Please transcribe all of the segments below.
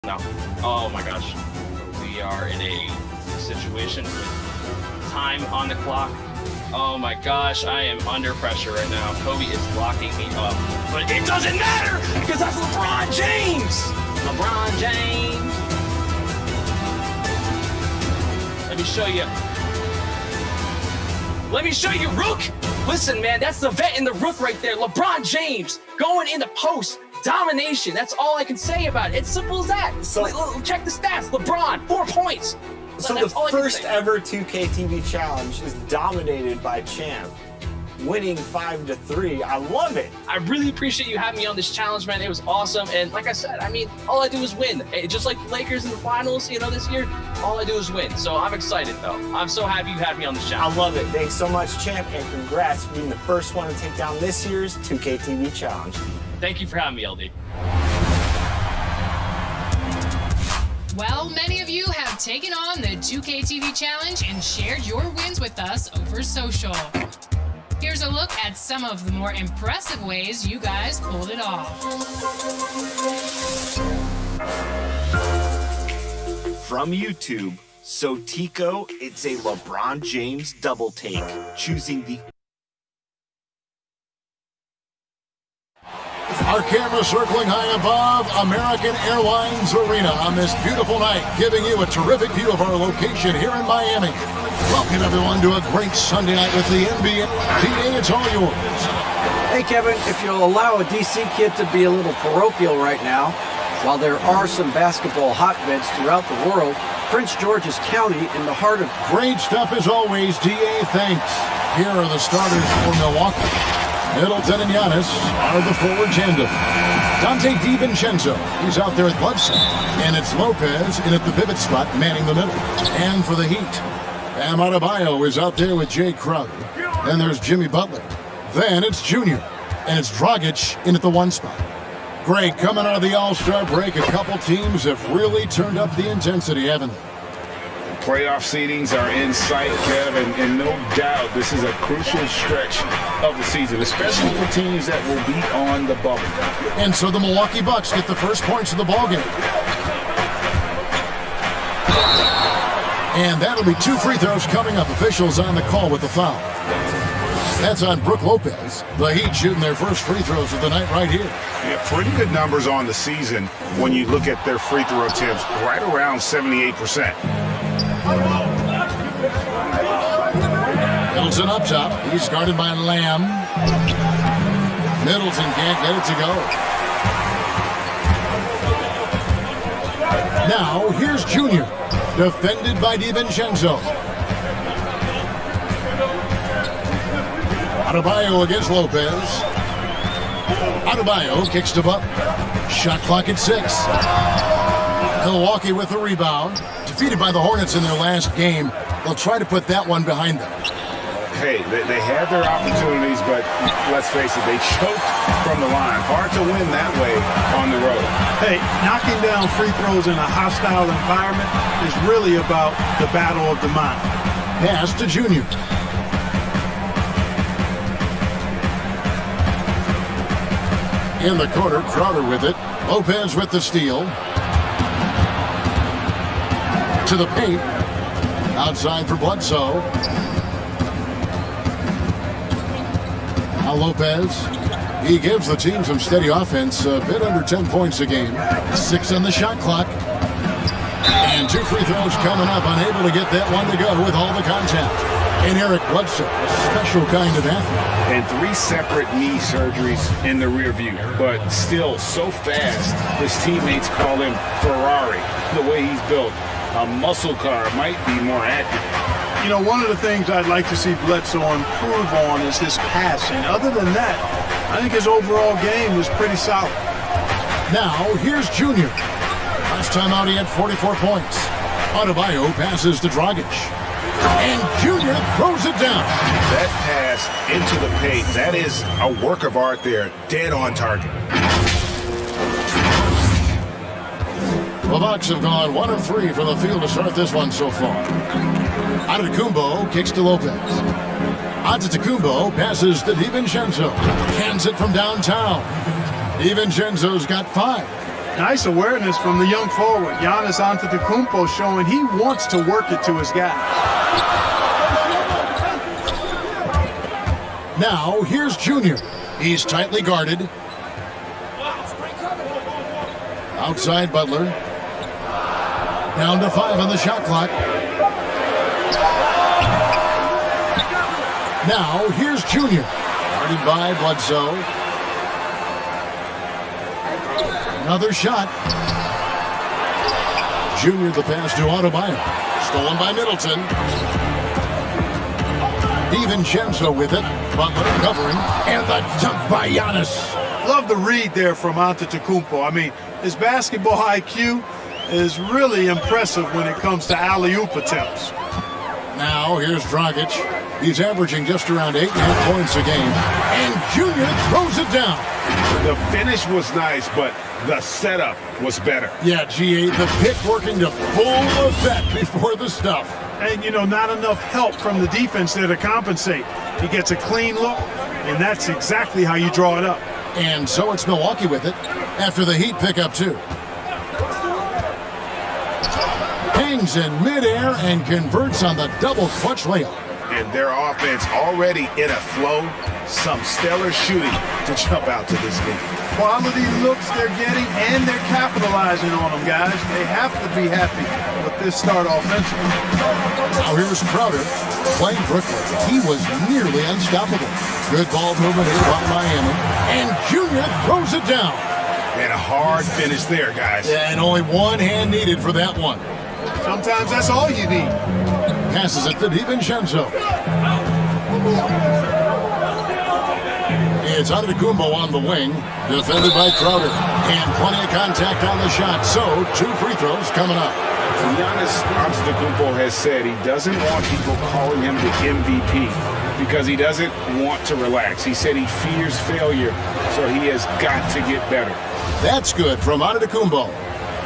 No. Oh my gosh. We are in a situation with time on the clock. Oh my gosh, I am under pressure right now. Kobe is locking me up. But it doesn't matter because that's LeBron James! LeBron James. Let me show you. Let me show you Rook. Listen, man, that's the vet in the Rook right there. LeBron James going into post. Domination. That's all I can say about it. It's simple as that. So, check the stats. LeBron, 4 points. So the first ever 2K TV challenge is dominated by Champ, winning 5-3. I love it. I really appreciate you having me on this challenge, man. It was awesome. And like I said, I mean, all I do is win. Just like the Lakers in the finals, this year, all I do is win. So I'm excited, though. I'm so happy you had me on this challenge. I love it. Thanks so much, Champ, and congrats for being the first one to take down this year's 2K TV challenge. Thank you for having me, LD. Well, many of you have taken on the 2K TV challenge and shared your wins with us over social. Here's a look at some of the more impressive ways you guys pulled it off. From YouTube, Sotico, it's a LeBron James double take, choosing the Our camera circling high above American Airlines Arena on this beautiful night, giving you a terrific view of our location here in Miami. Welcome, everyone, to a great Sunday night with the NBA. DA, it's all yours. Hey, Kevin, if you'll allow a DC kid to be a little parochial right now, while there are some basketball hotbeds throughout the world, Prince George's County in the heart of... Great stuff as always, DA, thanks. Here are the starters for Milwaukee. Middleton and Giannis are the forward tandem. Dante DiVincenzo, he's out there at Bledsoe. And it's Lopez in at the pivot spot, manning the middle. And for the Heat, Bam Adebayo is out there with Jay Crowder. Then there's Jimmy Butler. Then it's Junior. And it's Dragic in at the 1 spot. Great, coming out of the All-Star break, a couple teams have really turned up the intensity, haven't they? Playoff seedings are in sight, Kev, and no doubt this is a crucial stretch of the season, especially for teams that will be on the bubble. And so the Milwaukee Bucks get the first points of the ballgame. And that'll be 2 free throws coming up. Officials on the call with the foul. That's on Brook Lopez. The Heat shooting their first free throws of the night right here. Yeah, pretty good numbers on the season when you look at their free throw attempts, right around 78%. Middleton up top. He's guarded by Lamb. Middleton can't get it to go. Now, here's Junior. Defended by DiVincenzo. Adebayo against Lopez. Adebayo kicks to Butler. Shot clock at 6. Milwaukee with the rebound. Defeated by the Hornets in their last game. They'll try to put that one behind them. Hey, they had their opportunities, but let's face it, they choked from the line. Hard to win that way on the road. Hey, knocking down free throws in a hostile environment is really about the battle of the mind. Pass to Junior. In the corner, Crowder with it. Lopez with the steal. To the paint. Outside for Bledsoe. Now Lopez. He gives the team some steady offense. A bit under 10 points a game. 6 on the shot clock. And 2 free throws coming up. Unable to get that one to go with all the contact. And Eric Bledsoe, a special kind of athlete. And 3 separate knee surgeries in the rear view, but still so fast, his teammates call him Ferrari, the way he's built. A muscle car might be more accurate. You know, one of the things I'd like to see Bledsoe improve on is his passing. Other than that, I think his overall game is pretty solid. Now, here's Junior. Last time out, he had 44 points. Adebayo passes to Dragic. And Junior throws it down. That pass into the paint, that is a work of art there, dead on target. The Bucks have gone 1 of 3 from the field to start this one so far. Antetokounmpo kicks to Lopez. Antetokounmpo passes to DiVincenzo. Cans it from downtown. DiVincenzo's got 5. Nice awareness from the young forward, Giannis Antetokounmpo, showing he wants to work it to his guy. Now, here's Junior. He's tightly guarded. Outside Butler. Down to 5 on the shot clock. Now, here's Junior. Guarded by Bledsoe. Another shot. Junior the pass to Adebayo. Stolen by Middleton. DiVincenzo with it. Butler covering. And the dunk by Giannis. Love the read there from Antetokounmpo. I mean, his basketball IQ is really impressive when it comes to alley-oop attempts. Now, here's Dragic. He's averaging just around 8.5 points a game. And Junior throws it down. The finish was nice, but the setup was better. Yeah, G8, the pick working to full effect before the stuff. And, you know, not enough help from the defense there to compensate. He gets a clean look, and that's exactly how you draw it up. And so it's Milwaukee with it after the Heat pick up 2. Hangs in midair and converts on the double clutch layup. And their offense already in a flow. Some stellar shooting to jump out to this game. Quality looks they're getting, and they're capitalizing on them, guys. They have to be happy with this start offensively. Now here's Crowder playing Brooklyn. He was nearly unstoppable. Good ball movement here by Miami. And Junior throws it down. And a hard finish there, guys. Yeah, and only one hand needed for that one. Sometimes that's all you need. Passes it to DiVincenzo. It's Antetokounmpo on the wing, defended by Crowder. And plenty of contact on the shot, so 2 free throws coming up. Giannis Antetokounmpo has said he doesn't want people calling him the MVP because he doesn't want to relax. He said he fears failure, so he has got to get better. That's good from Antetokounmpo.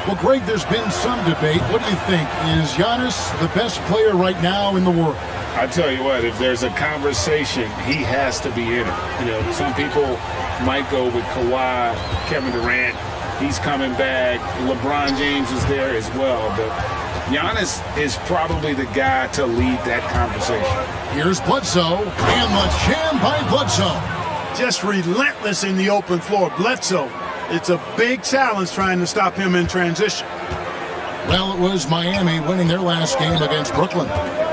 Well, Greg, there's been some debate. What do you think? Is Giannis the best player right now in the world? I tell you what, if there's a conversation, he has to be in it. You know, some people might go with Kawhi, Kevin Durant. He's coming back. LeBron James is there as well. But Giannis is probably the guy to lead that conversation. Here's Bledsoe, and the jam by Bledsoe. Just relentless in the open floor. Bledsoe, it's a big challenge trying to stop him in transition. Well, it was Miami winning their last game against Brooklyn.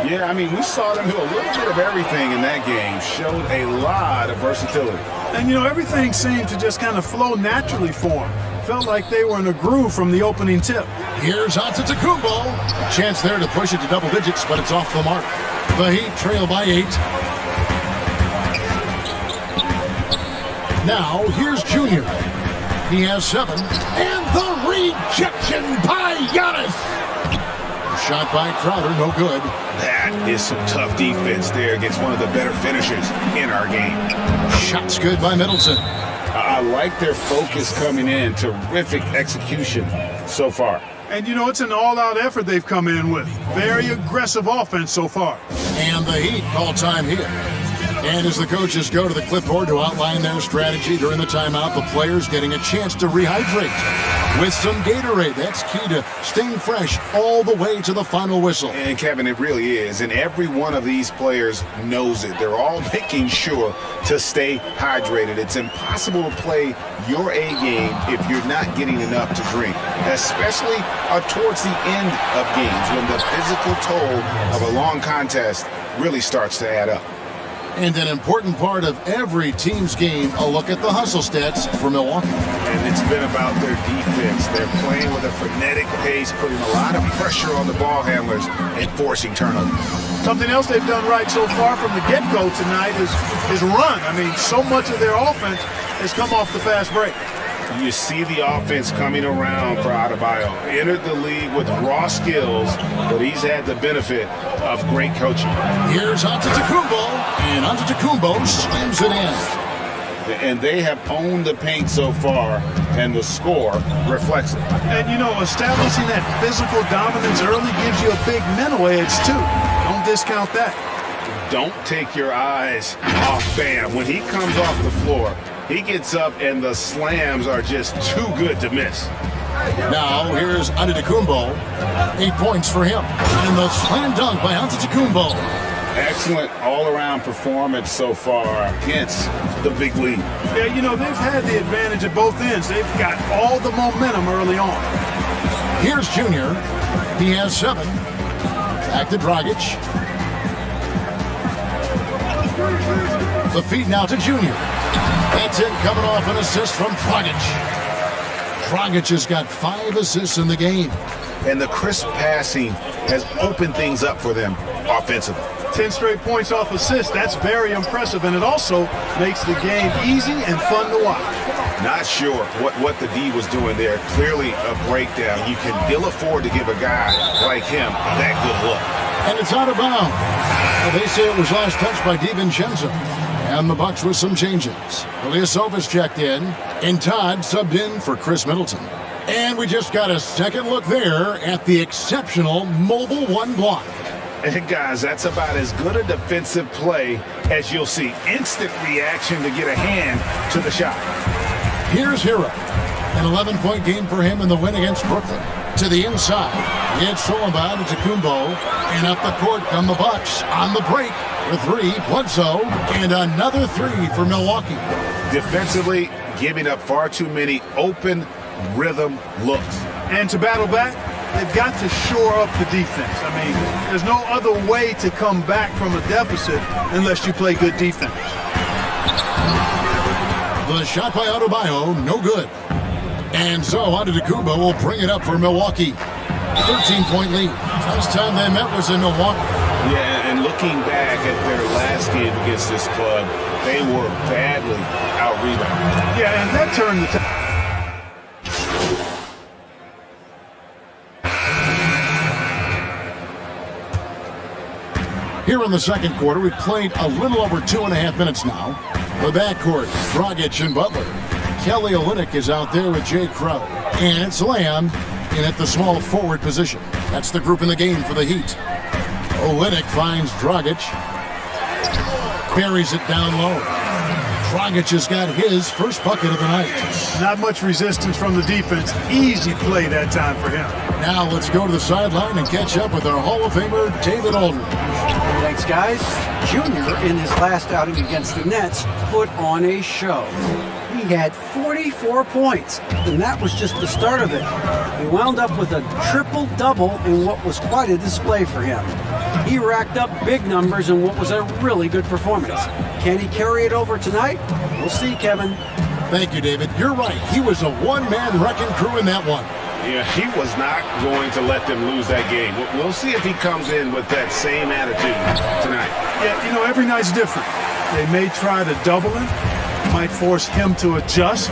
Yeah, I mean, we saw them do a little bit of everything in that game. Showed a lot of versatility. And, you know, everything seemed to just kind of flow naturally for them. Felt like they were in a groove from the opening tip. Here's Antetokounmpo. A chance there to push it to double digits, but it's off the mark. The Heat trail by 8. Now, here's Junior. He has 7. And the rejection by Giannis. Shot by Crowder, no good. That is some tough defense there against one of the better finishers in our game. Shots good by Middleton. I like their focus coming in. Terrific execution so far. And, you know, it's an all-out effort they've come in with. Very aggressive offense so far. And the Heat call time here. And as the coaches go to the clipboard to outline their strategy during the timeout, the players getting a chance to rehydrate with some Gatorade. That's key to staying fresh all the way to the final whistle. And Kevin, it really is. And every one of these players knows it. They're all making sure to stay hydrated. It's impossible to play your A game if you're not getting enough to drink, especially towards the end of games when the physical toll of a long contest really starts to add up. And an important part of every team's game, a look at the hustle stats for Milwaukee. And it's been about their defense. They're playing with a frenetic pace, putting a lot of pressure on the ball handlers and forcing turnovers. Something else they've done right so far from the get-go tonight is run. I mean, so much of their offense has come off the fast break. You see the offense coming around for Adebayo. Entered the league with raw skills, but he's had the benefit of great coaching. Here's Antetokounmpo, and Antetokounmpo slams it in. And they have owned the paint so far, and the score reflects it. And, you know, establishing that physical dominance early gives you a big mental edge, too. Don't discount that. Don't take your eyes off Bam. When he comes off the floor, he gets up and the slams are just too good to miss. Now, here's Antetokounmpo. 8 points for him. And the slam dunk by Antetokounmpo. Excellent all-around performance so far against the big league. Yeah, you know, they've had the advantage at both ends. They've got all the momentum early on. Here's Junior. He has 7. Back to Dragic. The feed now to Junior. That's it, coming off an assist from Dragic. Dragic has got 5 assists in the game. And the crisp passing has opened things up for them offensively. 10 straight points off assists. That's very impressive, and it also makes the game easy and fun to watch. Not sure what the D was doing there. Clearly a breakdown. You can ill afford to give a guy like him that good look. And it's out of bounds. Well, they say it was last touched by DiVincenzo. And the Bucks with some changes. Ilyasovas checked in, and Todd subbed in for Chris Middleton. And we just got a second look there at the exceptional Mobile One block. And guys, that's about as good a defensive play as you'll see. Instant reaction to get a hand to the shot. Here's Hero. An 11-point game for him in the win against Brooklyn. To the inside. It's Solomon to Antetokounmpo. And up the court come the Bucks. On the break for 3, Bledsoe. And another 3 for Milwaukee. Defensively, giving up far too many open rhythm looks. And to battle back, they've got to shore up the defense. I mean, there's no other way to come back from a deficit unless you play good defense. The shot by Adebayo, no good. And so Antetokounmpo will bring it up for Milwaukee. 13-point lead. Last time they met was in Milwaukee. Yeah, and looking back at their last game against this club, they were badly out-rebounded. Yeah, and that turned the tide. Here in the second quarter, we've played a little over 2.5 minutes now. The backcourt, Dragic and Butler. Kelly Olynyk is out there with Jay Crow. And it's Lamb in at the small forward position. That's the group in the game for the Heat. Olynyk finds Dragic. Buries it down low. Dragic has got his first bucket of the night. Not much resistance from the defense. Easy play that time for him. Now let's go to the sideline and catch up with our Hall of Famer, David Aldridge. Thanks, guys. Junior, in his last outing against the Nets, put on a show. He had 44 points, and that was just the start of it. He wound up with a triple-double in what was quite a display for him. He racked up big numbers in what was a really good performance. Can he carry it over tonight? We'll see, Kevin. Thank you, David. You're right. He was a one-man wrecking crew in that one. Yeah, he was not going to let them lose that game. We'll see if he comes in with that same attitude tonight. Yeah, you know, every night's different. They may try to double him, might force him to adjust,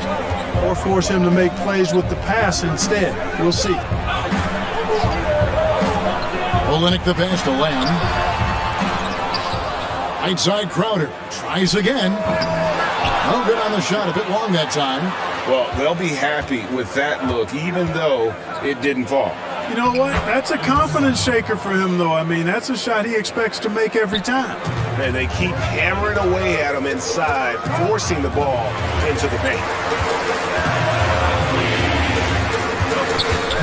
or force him to make plays with the pass instead. We'll see. Olynyk the pass to Lamb. Right side Crowder. Tries again. No good on the shot. A bit long that time. Well, they'll be happy with that look, even though it didn't fall. You know what? That's a confidence shaker for him, though. I mean, that's a shot he expects to make every time. And they keep hammering away at him inside, forcing the ball into the paint.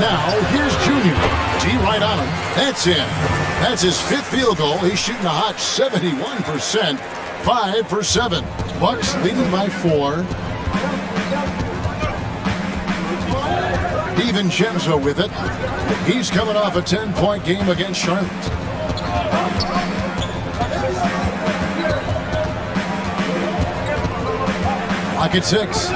Now, here's Junior. G right on him. That's in. That's his 5th field goal. He's shooting a hot 71%. 5 for 7. Bucks leading by 4. DiVincenzo with it. He's coming off a 10-point game against Charlotte. Pocket 6.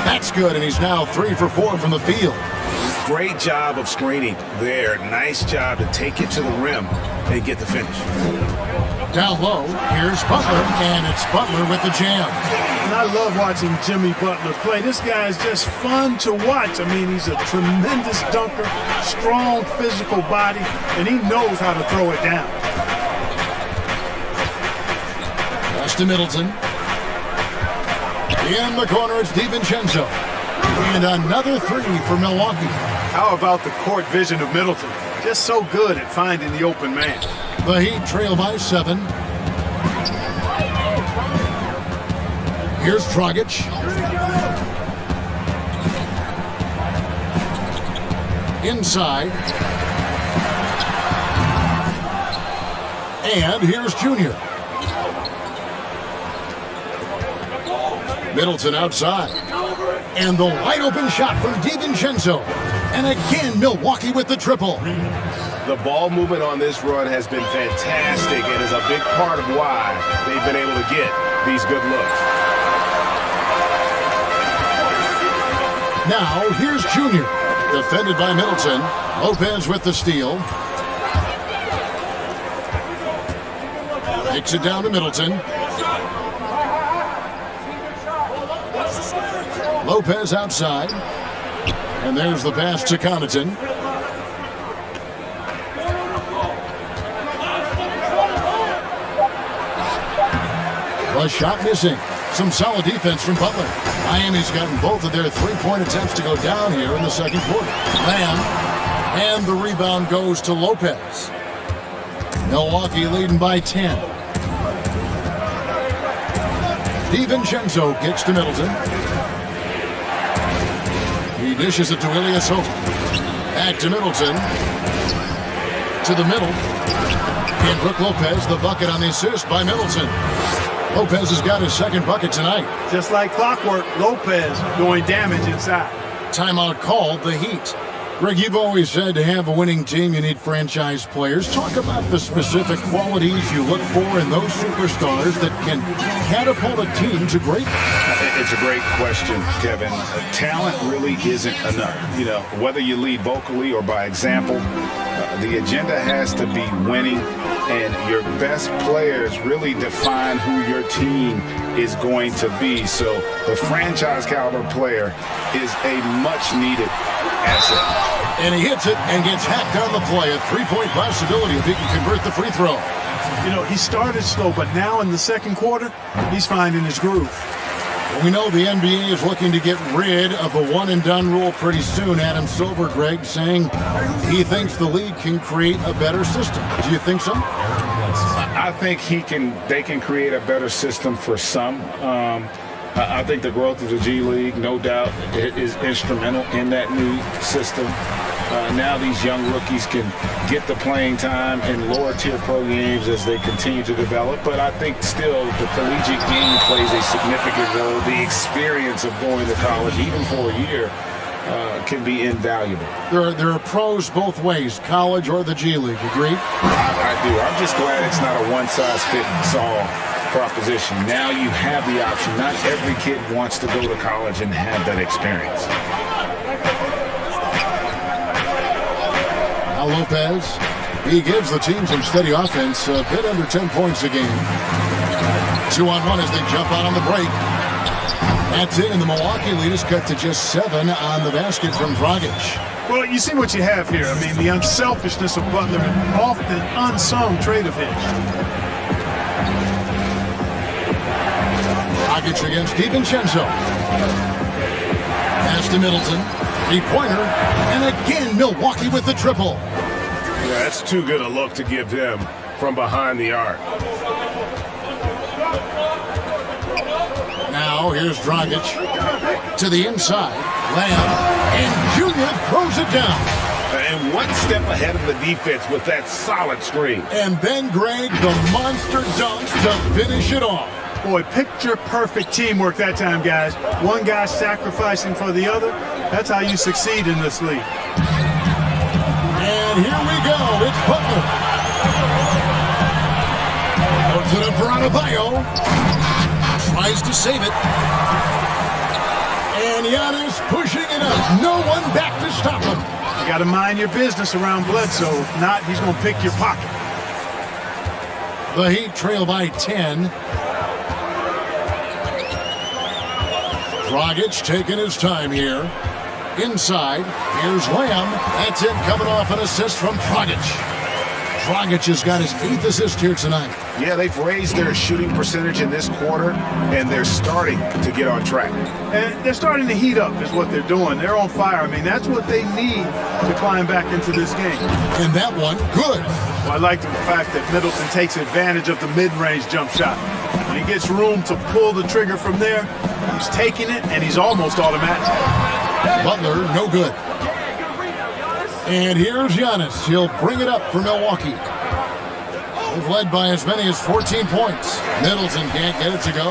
That's good, and he's now 3 for 4 from the field. Great job of screening there. Nice job to take it to the rim and get the finish. Down low, here's Butler, and it's Butler with the jam. And I love watching Jimmy Butler play. This guy is just fun to watch. I mean, he's a tremendous dunker, strong physical body, and he knows how to throw it down. Pass to Middleton. In the corner, it's DiVincenzo. And another 3 for Milwaukee. How about the court vision of Middleton? Just so good at finding the open man. The Heat trail by 7. Here's Dragic. Inside. And here's Junior. Middleton outside. And the wide open shot from DiVincenzo. And again, Milwaukee with the triple. The ball movement on this run has been fantastic and is a big part of why they've been able to get these good looks. Now, here's Junior. Defended by Middleton. Lopez with the steal. Takes it down to Middleton. Lopez outside. And there's the pass to Connaughton. The shot missing. Some solid defense from Butler. Miami's gotten both of their three-point attempts to go down here in the second quarter. Lamb. And the rebound goes to Lopez. Milwaukee leading by 10. DiVincenzo gets to Middleton. He dishes it to Ilyasova. Back to Middleton. To the middle. And Brook Lopez, the bucket on the assist by Middleton. Lopez has got his second bucket tonight. Just like clockwork, Lopez doing damage inside. Timeout called, the Heat. Greg, you've always said to have a winning team, you need franchise players. Talk about the specific qualities you look for in those superstars that can catapult a team to greatness. It's a great question, Kevin. Talent really isn't enough. You know, whether you lead vocally or by example, the agenda has to be winning, and your best players really define who your team is going to be. So the franchise caliber player is a much needed asset. And he hits it and gets hacked on the play. A three-point possibility if he can convert the free throw. You know, he started slow, but now in the second quarter, he's finding his groove. We know the NBA is looking to get rid of the one-and-done rule pretty soon. Adam Silver, Greg, saying he thinks the league can create a better system. Do you think so? I think they can create a better system for some. I think the growth of the G League, no doubt, is instrumental in that new system. Now these young rookies can get the playing time in lower tier pro games as they continue to develop. But I think still the collegiate game plays a significant role. The experience of going to college, even for a year, can be invaluable. There are pros both ways, college or the G League. Agreed? I do. I'm just glad it's not a one-size-fits-all proposition. Now you have the option. Not every kid wants to go to college and have that experience. Now Lopez, he gives the team some steady offense, a bit under 10 points a game. 2-on-1 as they jump out on the break. That's it, and the Milwaukee lead is cut to just 7 on the basket from Dragic. Well, you see what you have here. I mean, the unselfishness of Butler, an often unsung trait of his. Dragic against DiVincenzo. Pass to Middleton. Three-pointer. And again, Milwaukee with the triple. Yeah, that's too good a look to give him from behind the arc. Now, here's Dragic. To the inside. Lamb. And Junior throws it down. And one step ahead of the defense with that solid screen. And then Greg, the monster dunk to finish it off. Boy, picture-perfect teamwork that time, guys. One guy sacrificing for the other. That's how you succeed in this league. And here we go. It's Butler. Puts it up for Adebayo. Tries to save it. And Giannis pushing it up. No one back to stop him. You got to mind your business around Bledsoe. If not, he's going to pick your pocket. The Heat trail by 10. Dragic taking his time here. Inside, here's Lamb. That's it, coming off an assist from Dragic. Dragic has got his 8th assist here tonight. Yeah, they've raised their shooting percentage in this quarter, and they're starting to get on track. And they're starting to heat up is what they're doing. They're on fire. I mean, that's what they need to climb back into this game. And that one, good. Well, I like the fact that Middleton takes advantage of the mid-range jump shot. When he gets room to pull the trigger from there, he's taking it, and he's almost automatic. Butler, no good. And here's Giannis. He'll bring it up for Milwaukee. They've led by as many as 14 points. Middleton can't get it to go.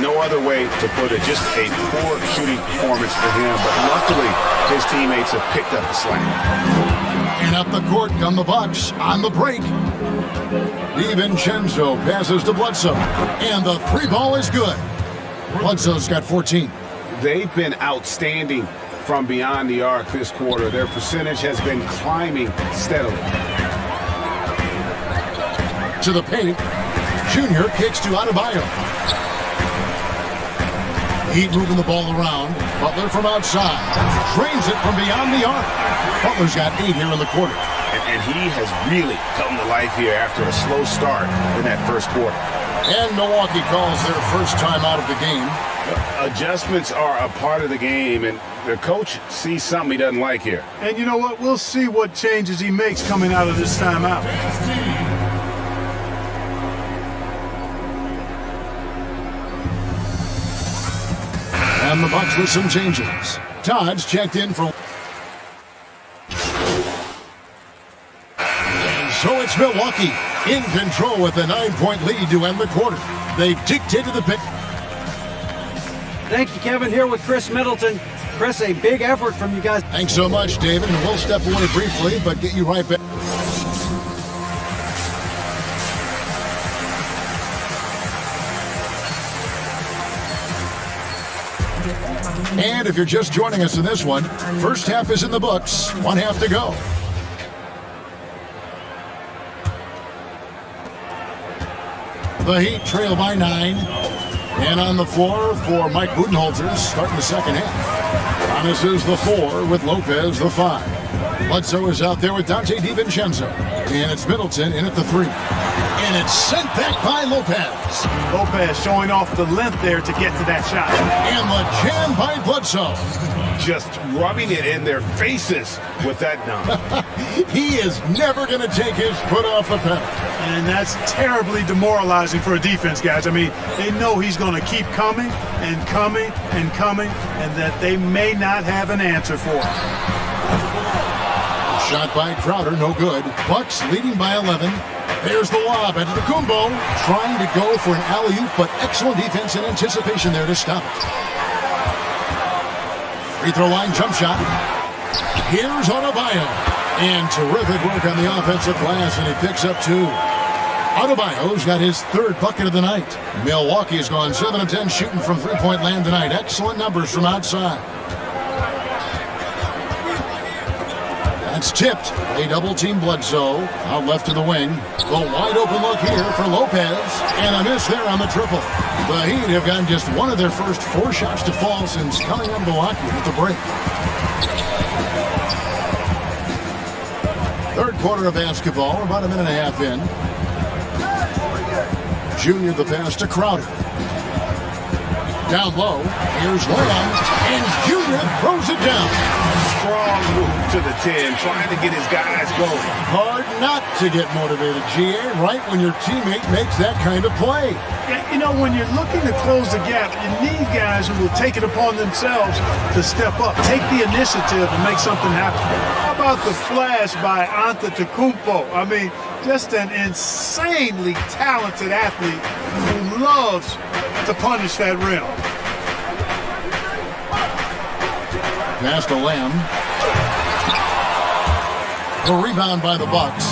No other way to put it. Just a poor shooting performance for him. But luckily, his teammates have picked up the slack. And up the court come the Bucks on the break. DiVincenzo passes to Bledsoe. And the three ball is good. Bledsoe's got 14. They've been outstanding from beyond the arc this quarter. Their percentage has been climbing steadily. To the paint. Junior kicks to Adebayo. Heat moving the ball around. Butler from outside. Drains it from beyond the arc. Butler's got 8 here in the quarter. And he has really come to life here after a slow start in that first quarter. And Milwaukee calls their first time out of the game. Adjustments are a part of the game, and the coach sees something he doesn't like here. And you know what? We'll see what changes he makes coming out of this timeout. And the Bucks with some changes. Todd's checked in for... And so it's Milwaukee in control with a 9-point lead to end the quarter. They've dictated the pick. Thank you, Kevin. Here with Chris Middleton. Chris, a big effort from you guys. Thanks so much, David. And we'll step away briefly, but get you right back. And if you're just joining us in this one, first half is in the books. 1 half to go. The Heat trail by 9. And on the floor for Mike Budenholzer, starting the second half. Giannis is the 4 with Lopez the 5. Bledsoe is out there with Dante DiVincenzo. And it's Middleton in at the 3. And it's sent back by Lopez. Lopez showing off the length there to get to that shot. And the jam by Bledsoe. Just rubbing it in their faces with that dunk. He is never going to take his foot off the pedal. And that's terribly demoralizing for a defense, guys. I mean, they know he's going to keep coming and coming and coming, and that they may not have an answer for him. Shot by Crowder, no good. Bucks leading by 11. There's the lob into the Kumbo, trying to go for an alley-oop, but excellent defense and anticipation there to stop it. Free throw line jump shot. Here's Adebayo. And terrific work on the offensive glass, and he picks up 2. Adebayo's got his 3rd bucket of the night. Milwaukee's gone 7 of 10 shooting from three-point land tonight. Excellent numbers from outside. That's tipped. They double-team Bledsoe. Out left to the wing. The wide-open look here for Lopez. And a miss there on the triple. The Heat have gotten just one of their first 4 shots to fall since coming out of Milwaukee with the break. Third quarter of basketball, about a minute and a half in. Junior the pass to Crowder. Down low, here's Lamb, and Junior throws it down. Strong move to the 10, trying to get his guys going. Hard not to get motivated, GA, right when your teammate makes that kind of play. Yeah, you know, when you're looking to close the gap, you need guys who will take it upon themselves to step up, take the initiative and make something happen. How about the flash by Antetokounmpo? I mean, just an insanely talented athlete who loves to punish that rim. Pass to Lamb. The rebound by the Bucks.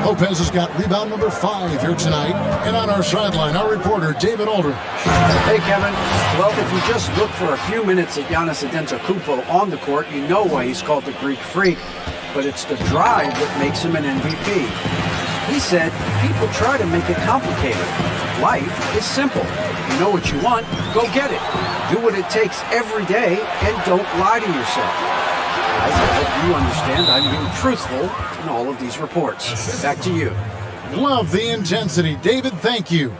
Lopez has got rebound number 5 here tonight. And on our sideline, our reporter, David Aldridge. Hey, Kevin. Well, if you just look for a few minutes at Giannis Antetokounmpo on the court, you know why he's called the Greek Freak. But it's the drive that makes him an MVP. He said, people try to make it complicated. Life is simple. You know what you want, go get it. Do what it takes every day and don't lie to yourself. Guys, I hope you understand I'm being truthful in all of these reports. Back to you. Love the intensity. David, thank you.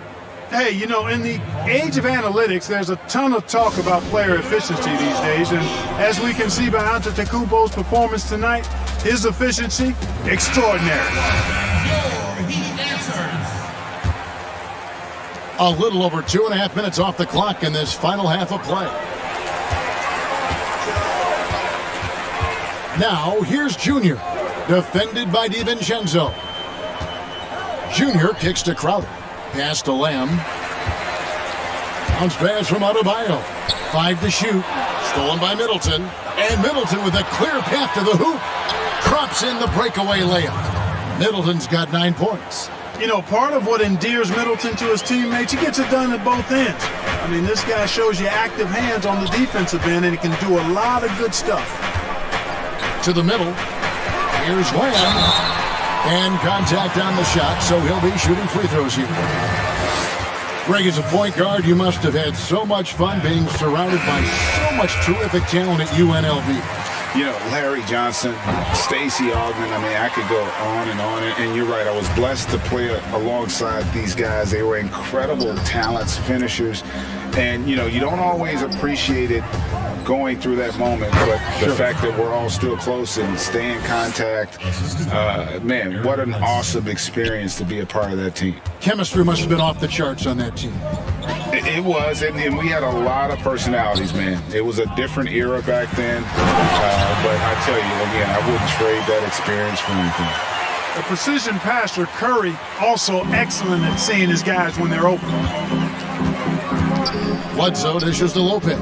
Hey, you know, in the age of analytics, there's a ton of talk about player efficiency these days, and as we can see by Antetokounmpo's performance tonight, his efficiency, extraordinary. A little over 2.5 minutes off the clock in this final half of play. Now, here's Junior, defended by DiVincenzo. Junior kicks to Crowder. Pass to Lamb. Bounce pass from Adebayo. 5 to shoot. Stolen by Middleton. And Middleton with a clear path to the hoop. Drops in the breakaway layup. Middleton's got 9 points. You know, part of what endears Middleton to his teammates, he gets it done at both ends. I mean, this guy shows you active hands on the defensive end, and he can do a lot of good stuff. To the middle. Here's Lamb. And contact on the shot, so he'll be shooting free throws here. Greg, as a point guard, you must have had so much fun being surrounded by so much terrific talent at UNLV. You know, Larry Johnson, Stacey Augmon, I mean, I could go on. And you're right, I was blessed to play alongside these guys. They were incredible talents, finishers. And, you know, you don't always appreciate it going through that moment, but the fact that we're all still close and stay in contact, man, what an awesome experience to be a part of that team. Chemistry must have been off the charts on that team. It was, and we had a lot of personalities, man. It was a different era back then, but I tell you, again, I wouldn't trade that experience for anything. The precision passer, Curry, also excellent at seeing his guys when they're open. Bledsoe dishes to Lopez.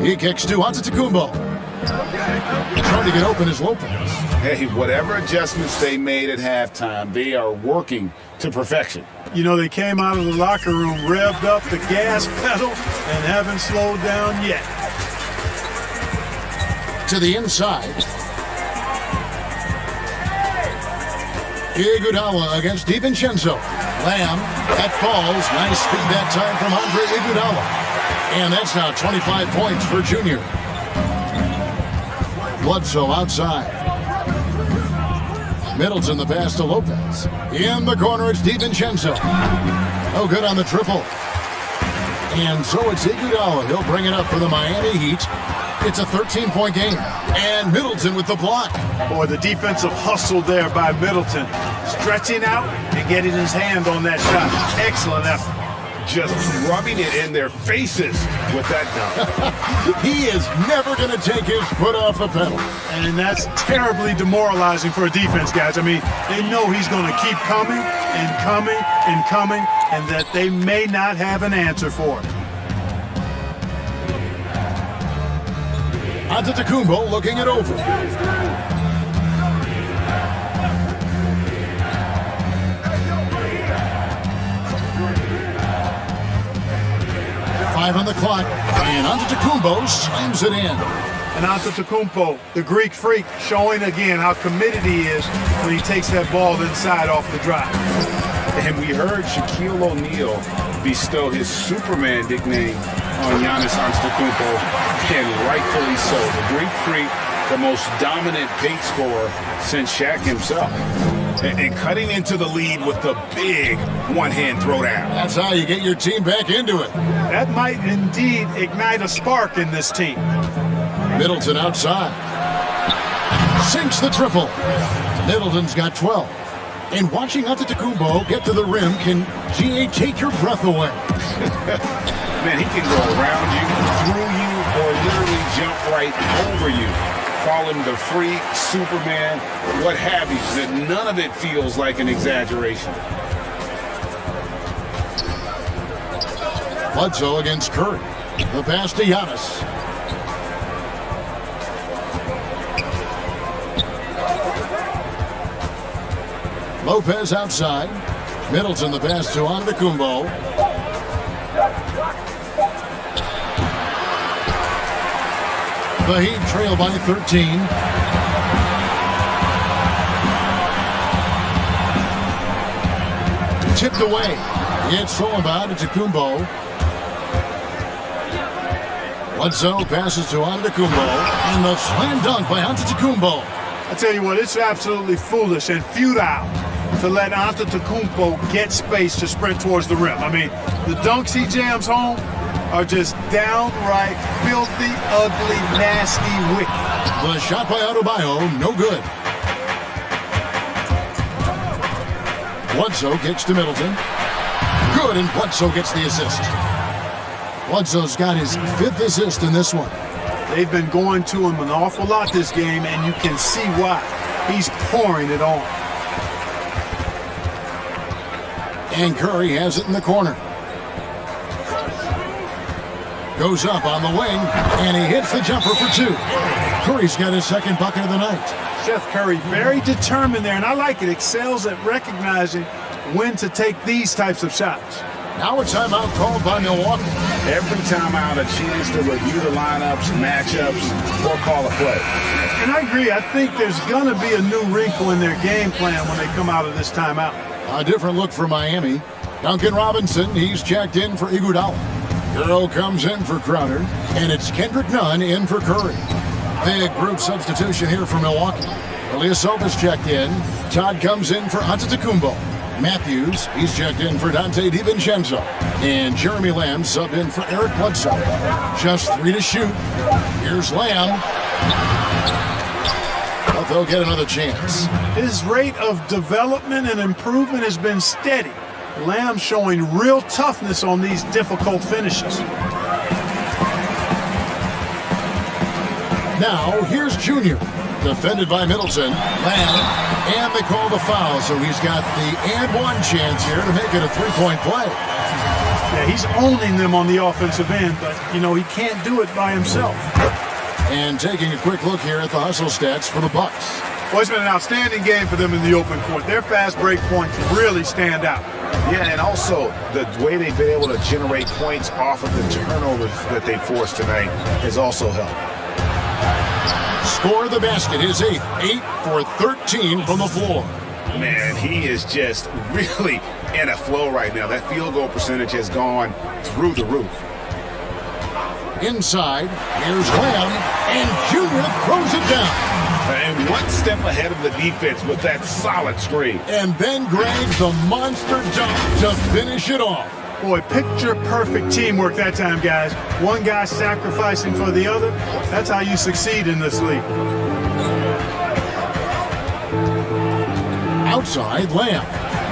He kicks to Antetokounmpo. Trying to get open is Lopez. Hey, whatever adjustments they made at halftime, they are working to perfection. You know, they came out of the locker room, revved up the gas pedal, and haven't slowed down yet. To the inside. Iguodala against DiVincenzo. Lamb, that falls. Nice speed that time from Andre Iguodala. And that's now 25 points for Junior. Bledsoe outside. Middleton the pass to Lopez. In the corner, it's DiVincenzo. No good on the triple. And so it's Iguodala. He'll bring it up for the Miami Heat. It's a 13-point game. And Middleton with the block. Boy, the defensive hustle there by Middleton. Stretching out and getting his hand on that shot. Excellent effort. Just rubbing it in their faces with that dunk. He is never going to take his foot off the pedal. And that's terribly demoralizing for a defense, guys. I mean, they know he's going to keep coming and coming and coming, and that they may not have an answer for it. Antetokounmpo looking it over. Five on the clock, and Antetokounmpo slams it in. And Antetokounmpo, the Greek freak, showing again how committed he is when he takes that ball inside off the drive. And we heard Shaquille O'Neal bestow his Superman nickname on Giannis Antetokounmpo, and rightfully so. The Greek freak, the most dominant paint scorer since Shaq himself. And cutting into the lead with the big one-hand throwdown. That's how you get your team back into it. That might indeed ignite a spark in this team. Middleton outside. Sinks the triple. Middleton's got 12. And watching Antetokounmpo get to the rim can, GA, take your breath away. Man, he can go around you, through you, or literally jump right over you. Call him the freak, Superman, what have you. That none of it feels like an exaggeration. Bledsoe against Curry. The pass to Giannis. Lopez outside. Middleton the pass to Antetokounmpo. The Heat trail by 13. Tipped away. It's thrown by Antetokounmpo. Bledsoe passes to Antetokounmpo. And the slam dunk by Antetokounmpo. I tell you what, it's absolutely foolish and futile to let Antetokounmpo get space to sprint towards the rim. I mean, the dunks he jams home are just downright filthy, ugly, nasty, wicked. The shot by Adebayo, no good. Bledsoe kicks to Middleton. Good, and Bledsoe gets the assist. Bledsoe's got his 5th assist in this one. They've been going to him an awful lot this game, and you can see why. He's pouring it on. And Curry has it in the corner. Goes up on the wing, and he hits the jumper for 2. Curry's got his 2nd bucket of the night. Seth Curry very determined there, and I like it. Excels at recognizing when to take these types of shots. Now a timeout called by Milwaukee. Every timeout, a chance to review the lineups, matchups, or call a play. And I agree. I think there's going to be a new wrinkle in their game plan when they come out of this timeout. A different look for Miami. Duncan Robinson, he's checked in for Iguodala. Euro comes in for Crowder, and it's Kendrick Nunn in for Curry. Big group substitution here for Milwaukee. Ilyasovas checked in. Todd comes in for Antetokounmpo. Matthews, he's checked in for Dante DiVincenzo. And Jeremy Lamb subbed in for Eric Bledsoe. Just 3 to shoot. Here's Lamb. But they'll get another chance. His rate of development and improvement has been steady. Lamb showing real toughness on these difficult finishes. Now, here's Junior. Defended by Middleton. Lamb. And they call the foul, so he's got the and one chance here to make it a 3-point play. Yeah, he's owning them on the offensive end, but, you know, he can't do it by himself. And taking a quick look here at the hustle stats for the Bucks. Well, it's been an outstanding game for them in the open court. Their fast break points really stand out. Yeah, and also the way they've been able to generate points off of the turnovers that they forced tonight has also helped. Score the basket, his 8th. 8 for 13 from the floor. Man, he is just really in a flow right now. That field goal percentage has gone through the roof. Inside, here's Lamb, and Junior throws it down. And one step ahead of the defense with that solid screen. And then grabs the monster dunk to finish it off. Boy, picture-perfect teamwork that time, guys. One guy sacrificing for the other. That's how you succeed in this league. Outside, Lamb.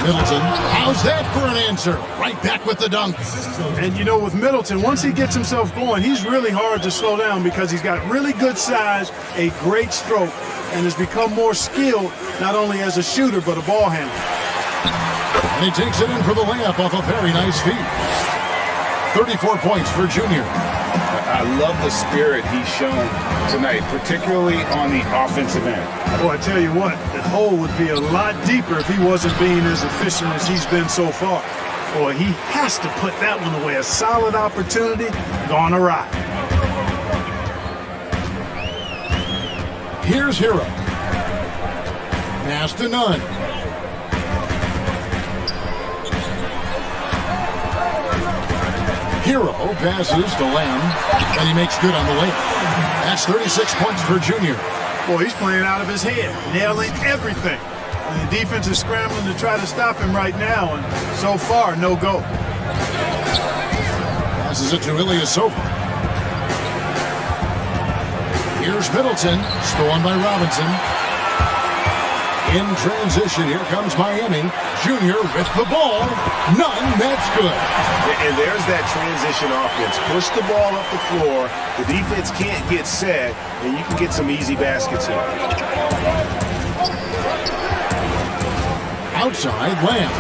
Middleton, how's that for an answer? Right back with the dunk. And, you know, with Middleton, once he gets himself going, he's really hard to slow down because he's got really good size, a great stroke, and has become more skilled not only as a shooter but a ball handler. And he takes it in for the layup off a very nice feed. 34 points for Junior. I love the spirit he's shown tonight, particularly on the offensive end. Boy, I tell you what, the hole would be a lot deeper if he wasn't being as efficient as he's been so far. Boy, he has to put that one away. A solid opportunity gone awry. Here's Hero. Pass to Nunn. Hero passes to Lamb, and he makes good on the layup. That's 36 points for Junior. Boy, he's playing out of his head, nailing everything. And the defense is scrambling to try to stop him right now, and so far, no go. Passes it to Ilyasova. Here's Middleton, stolen by Robinson. In transition, here comes Miami. Junior with the ball. None, that's good. And there's that transition offense. Push the ball up the floor. The defense can't get set, and you can get some easy baskets here. Outside, Lamb.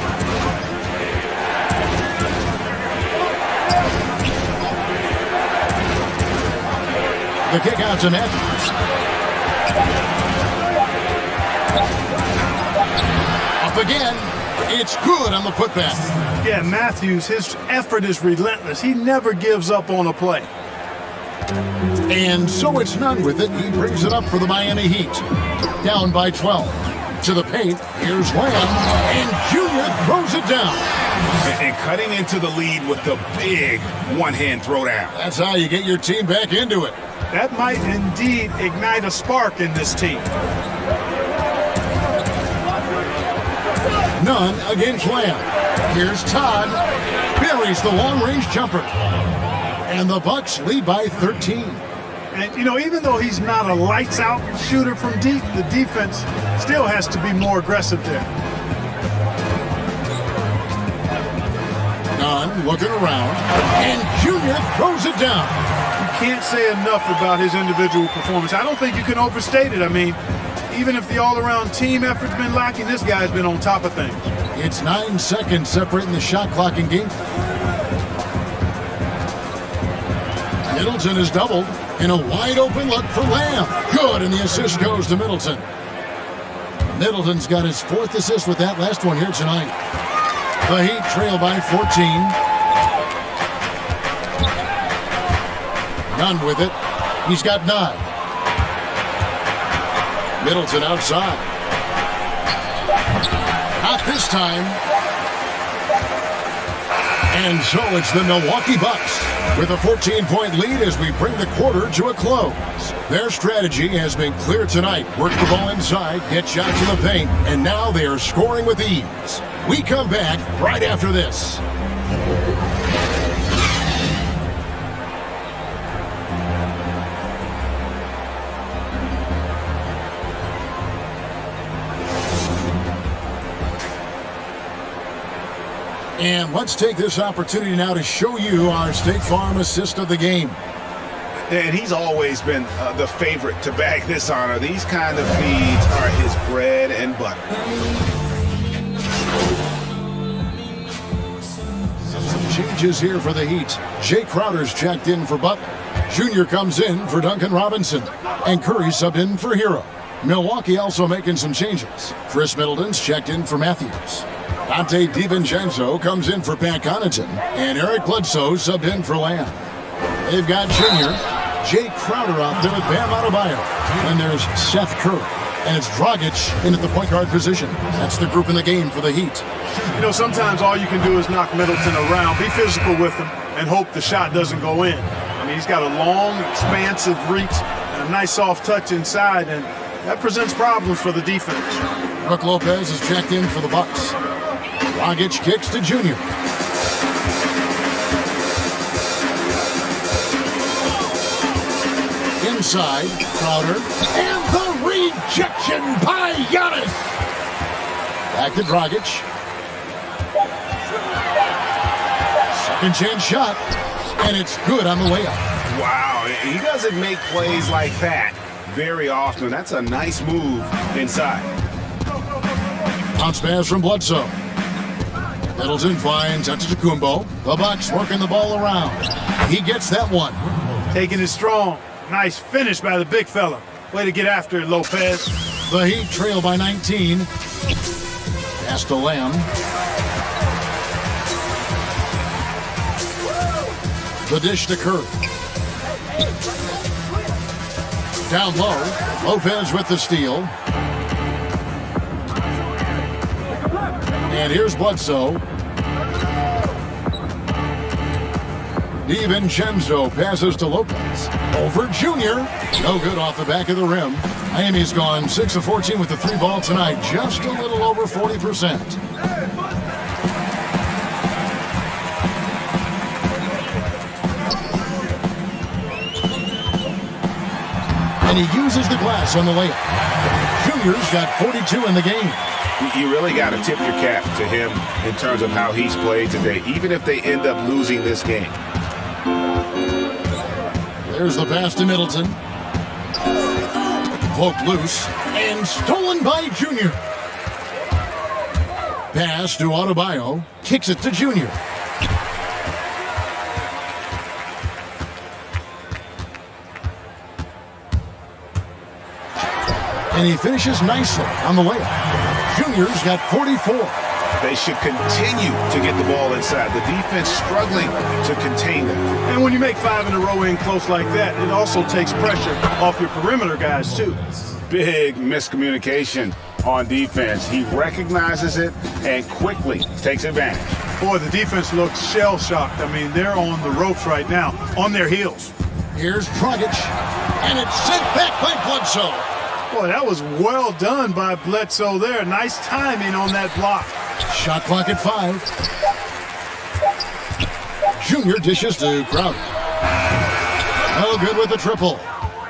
The kick out to Matthews. Up again. It's good on the putback. Yeah, Matthews, his effort is relentless. He never gives up on a play. And so it's Nunn with it. He brings it up for the Miami Heat. Down by 12. To the paint. Here's Lamb. And Junior throws it down. And cutting into the lead with the big one-hand throwdown. That's how you get your team back into it. That might indeed ignite a spark in this team. Nunn against Lamb. Here's Todd. Buries the long-range jumper. And the Bucks lead by 13. And, you know, even though he's not a lights-out shooter from deep, the defense still has to be more aggressive there. on, looking around, and Junior throws it down. You can't say enough about his individual performance. I don't think you can overstate it. I mean, even if the all-around team effort's been lacking, this guy's been on top of things. It's 9 seconds separating the shot clock and game. Middleton is doubled in a wide-open look for Lamb. Good, and the assist goes to Middleton. Middleton's got his 4th assist with that last one here tonight. The Heat trail by 14. Nunn with it. He's got 9. Middleton outside. Not this time. And so it's the Milwaukee Bucks with a 14-point lead as we bring the quarter to a close. Their strategy has been clear tonight. Work the ball inside, get shots in the paint, and now they are scoring with ease. We come back right after this. And let's take this opportunity now to show you our State Farm assist of the game. And he's always been the favorite to bag this honor. These kind of feeds are his bread and butter. Some changes here for the Heat. Jay Crowder's checked in for Butler. Junior comes in for Duncan Robinson. And Curry subbed in for Hero. Milwaukee also making some changes. Chris Middleton's checked in for Matthews. Dante DiVincenzo comes in for Pat Connaughton, and Eric Bledsoe subbed in for Lamb. They've got Junior, Jay Crowder out there with Bam Adebayo, and there's Seth Curry, and it's Dragic in at the point guard position. That's the group in the game for the Heat. You know, sometimes all you can do is knock Middleton around, be physical with him, and hope the shot doesn't go in. I mean, he's got a long, expansive reach, and a nice soft touch inside, and that presents problems for the defense. Brook Lopez is checked in for the Bucks. Dragic kicks to Junior. Inside, Crowder, and the rejection by Giannis. Back to Dragic. Second chance shot, and it's good on the layup. Wow, he doesn't make plays like that very often. That's a nice move inside. Bounce pass from Bledsoe. Middleton finds Antetokounmpo. The Bucks working the ball around. He gets that one. Taking it strong. Nice finish by the big fella. Way to get after it, Lopez. The Heat trail by 19. Pass to Lamb. The dish to Curry. Down low. Lopez with the steal. And here's Bledsoe. DiVincenzo passes to Lopez. Over Junior. No good off the back of the rim. Miami's gone 6 of 14 with the 3 ball tonight. Just a little over 40%. And he uses the glass on the layup. Junior's got 42 in the game. You really got to tip your cap to him in terms of how he's played today, even if they end up losing this game. There's the pass to Middleton. Poked loose and stolen by Junior. Pass to Adebayo. Kicks it to Junior. And he finishes nicely on the layup. Junior's got 44. They should continue to get the ball inside. The defense struggling to contain them. And when you make 5 in a row in close like that, it also takes pressure off your perimeter guys, too. Big miscommunication on defense. He recognizes it and quickly takes advantage. Boy, the defense looks shell-shocked. I mean, they're on the ropes right now, on their heels. Here's Dragic, and it's sent back by Bledsoe. Boy, that was well done by Bledsoe there. Nice timing on that block. Shot clock at 5. Junior dishes to Crowder. No good with the triple.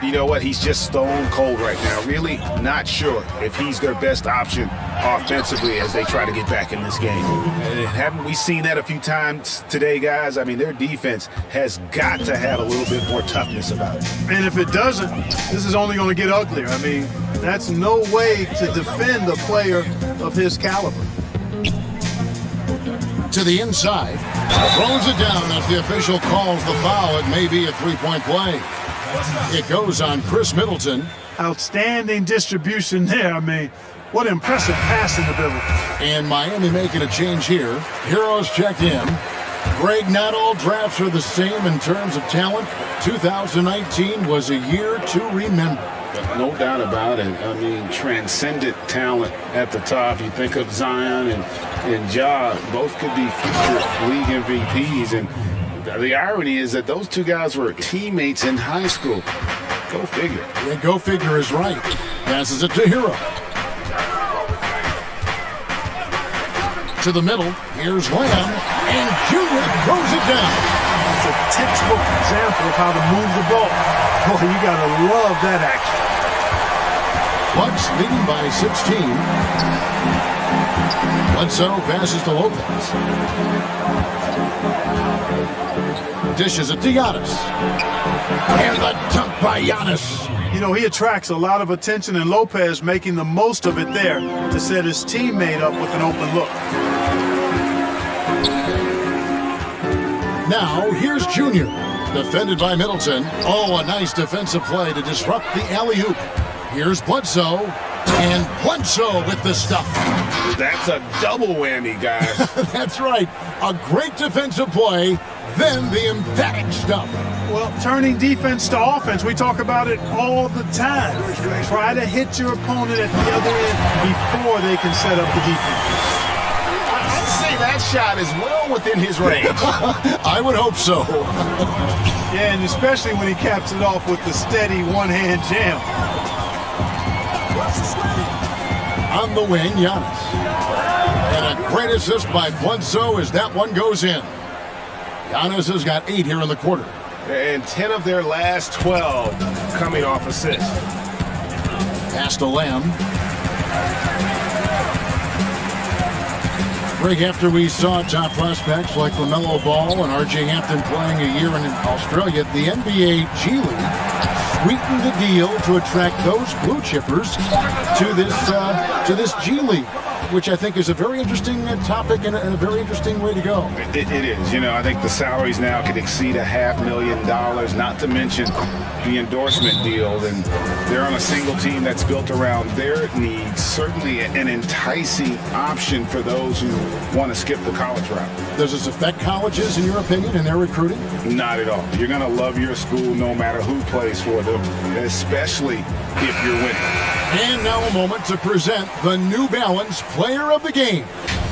you know what? He's just stone cold right now. Really not sure if he's their best option offensively as they try to get back in this game. And haven't we seen that a few times today, guys? I mean, their defense has got to have a little bit more toughness about it. And if it doesn't, this is only going to get uglier. I mean, that's no way to defend a player of his caliber. To the inside. Throws it down as the official calls the foul. It may be a three-point play. It goes on Chris Middleton. Outstanding distribution there. I mean, what impressive passing ability. And Miami making a change here. Heroes checked in. Greg, not all drafts are the same in terms of talent. 2019 was a year to remember. No doubt about it. I mean, transcendent talent at the top. You think of Zion and Ja, both could be future league MVPs. And the irony is that those two guys were teammates in high school. Go figure. Yeah, go figure is right. Passes it to Hero. To the middle. Here's Lamb. And Junior throws it down. It's a textbook example of how to move the ball. Boy, you got to love that action. Bucks leading by 16. Bledsoe passes to Lopez. Dishes it to Giannis. And the dunk by Giannis. You know, he attracts a lot of attention, and Lopez making the most of it there to set his teammate up with an open look. Now, here's Junior. Defended by Middleton. Oh, a nice defensive play to disrupt the alley-oop. Here's Bledsoe. And Bledsoe with the stuff. That's a double whammy, guys. That's right. A great defensive play, then the emphatic stuff. Well, turning defense to offense, we talk about it all the time. Try to hit your opponent at the other end before they can set up the defense. I'd say that shot is well within his range. I would hope so. Yeah, and especially when he caps it off with the steady one-hand jam. On the wing, Giannis. And a great assist by Bledsoe as that one goes in. Giannis has got 8 here in the quarter. And 10 of their last 12 coming off assists. Pass to Lamb. Greg, after we saw top prospects like LaMelo Ball and R.J. Hampton playing a year in Australia, the NBA G League sweetened the deal to attract those blue chippers to this G League, which I think is a very interesting topic and a very interesting way to go. It is. You know, I think the salaries now could exceed $500,000, not to mention the endorsement deal. And they're on a single team that's built around their needs. Certainly an enticing option for those who want to skip the college route. Does this affect colleges, in your opinion, in their recruiting? Not at all. You're going to love your school no matter who plays for them, especially if you're winning. And now a moment to present the New Balance Player of the Game,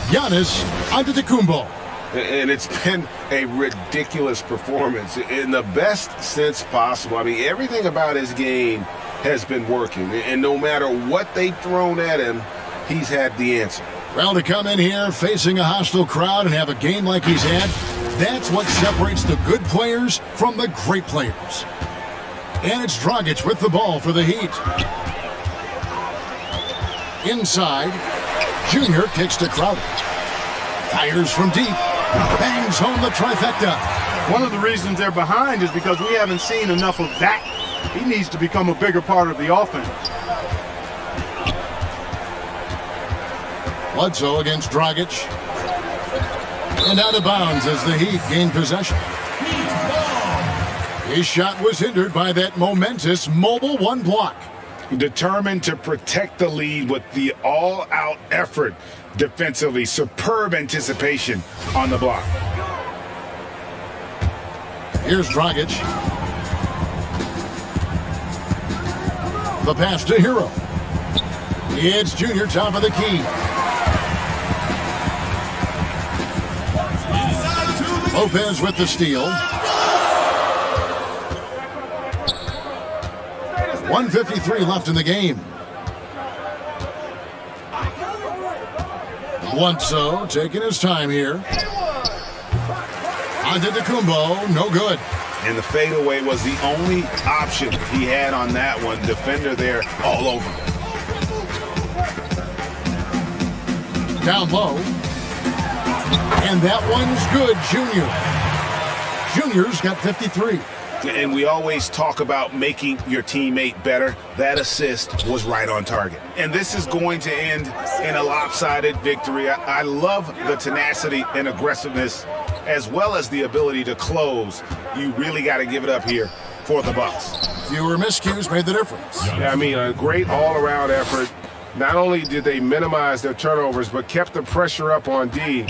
Giannis Antetokounmpo. And it's been a ridiculous performance in the best sense possible. I mean, everything about his game has been working. And no matter what they've thrown at him, he's had the answer. Well, to come in here facing a hostile crowd and have a game like he's had, that's what separates the good players from the great players. And it's Dragic with the ball for the Heat. Inside, Junior kicks to Crowder. Fires from deep. Bangs home the trifecta. One of the reasons they're behind is because we haven't seen enough of that. He needs to become a bigger part of the offense. Bledsoe against Dragic. And out of bounds as the Heat gain possession. His shot was hindered by that momentous mobile one block. Determined to protect the lead with the all-out effort defensively. Superb anticipation on the block. Here's Dragic. The pass to Hero. It's Junior top of the key. Lopez with the steal. 1:53 left in the game. Bledsoe taking his time here. Antetokounmpo, no good. And the fadeaway was the only option he had on that one. Defender there all over him. Down low. And that one's good, Junior. Junior's got 53. And we always talk about making your teammate better. That assist was right on target. And this is going to end in a lopsided victory. I love the tenacity and aggressiveness as well as the ability to close. You really got to give it up here for the Bucks. Fewer miscues made the difference. Yeah, I mean, a great all-around effort. Not only did they minimize their turnovers, but kept the pressure up on D,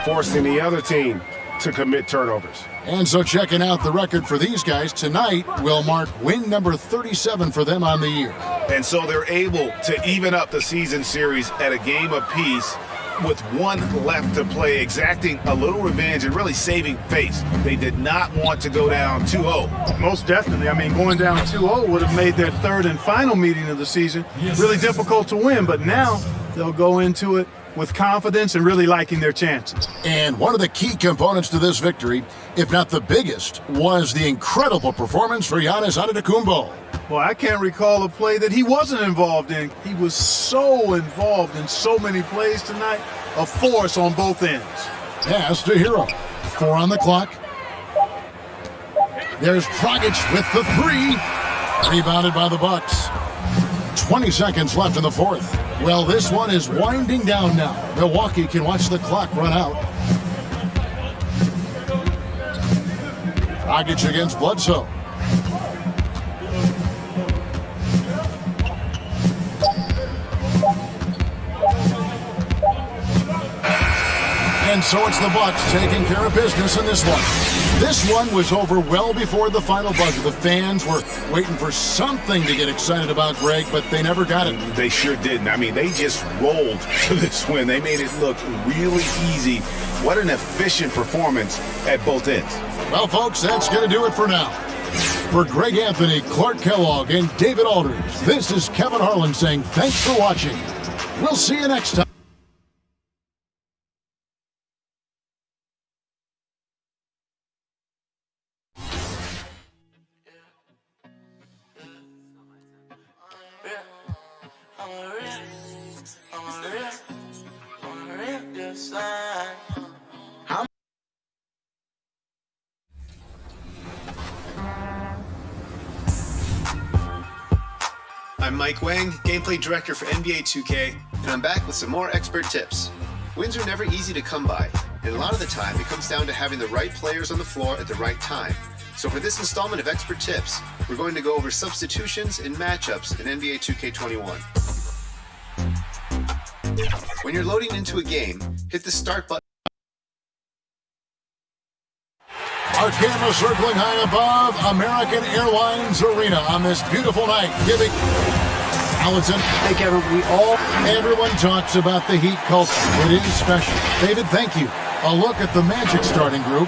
forcing the other team to commit turnovers. And so checking out the record for these guys tonight will mark win number 37 for them on the year. And so they're able to even up the season series at a game apiece with one left to play, exacting a little revenge and really saving face. They did not want to go down 2-0. Most definitely. I mean, going down 2-0 would have made their third and final meeting of the season really difficult to win, but now they'll go into it with confidence and really liking their chances. And one of the key components to this victory, if not the biggest, was the incredible performance for Giannis Antetokounmpo. Well, I can't recall a play that he wasn't involved in. He was so involved in so many plays tonight, a force on both ends. Pass to Hero. 4 on the clock. There's Dragic with the 3. Rebounded by the Bucks. 20 seconds left in the fourth. Well, this one is winding down now. Milwaukee can watch the clock run out. Dragic against Bledsoe. And so it's the Bucks taking care of business in this one. This one was over well before the final buzzer. The fans were waiting for something to get excited about, Greg, but they never got it. They sure didn't. I mean, they just rolled to this win. They made it look really easy. What an efficient performance at both ends. Well, folks, that's going to do it for now. For Greg Anthony, Clark Kellogg, and David Aldridge, this is Kevin Harlan saying thanks for watching. We'll see you next time. I'm Mike Wang, Gameplay Director for NBA 2K, and I'm back with some more expert tips. Wins are never easy to come by, and a lot of the time it comes down to having the right players on the floor at the right time. So for this installment of Expert Tips, we're going to go over substitutions and matchups in NBA 2K21. When you're loading into a game, hit the start button. Our camera circling high above American Airlines Arena on this beautiful night. Giving Allenson. Hey, Kevin, Everyone talks about the Heat culture. It is special. David, thank you. A look at the Magic starting group.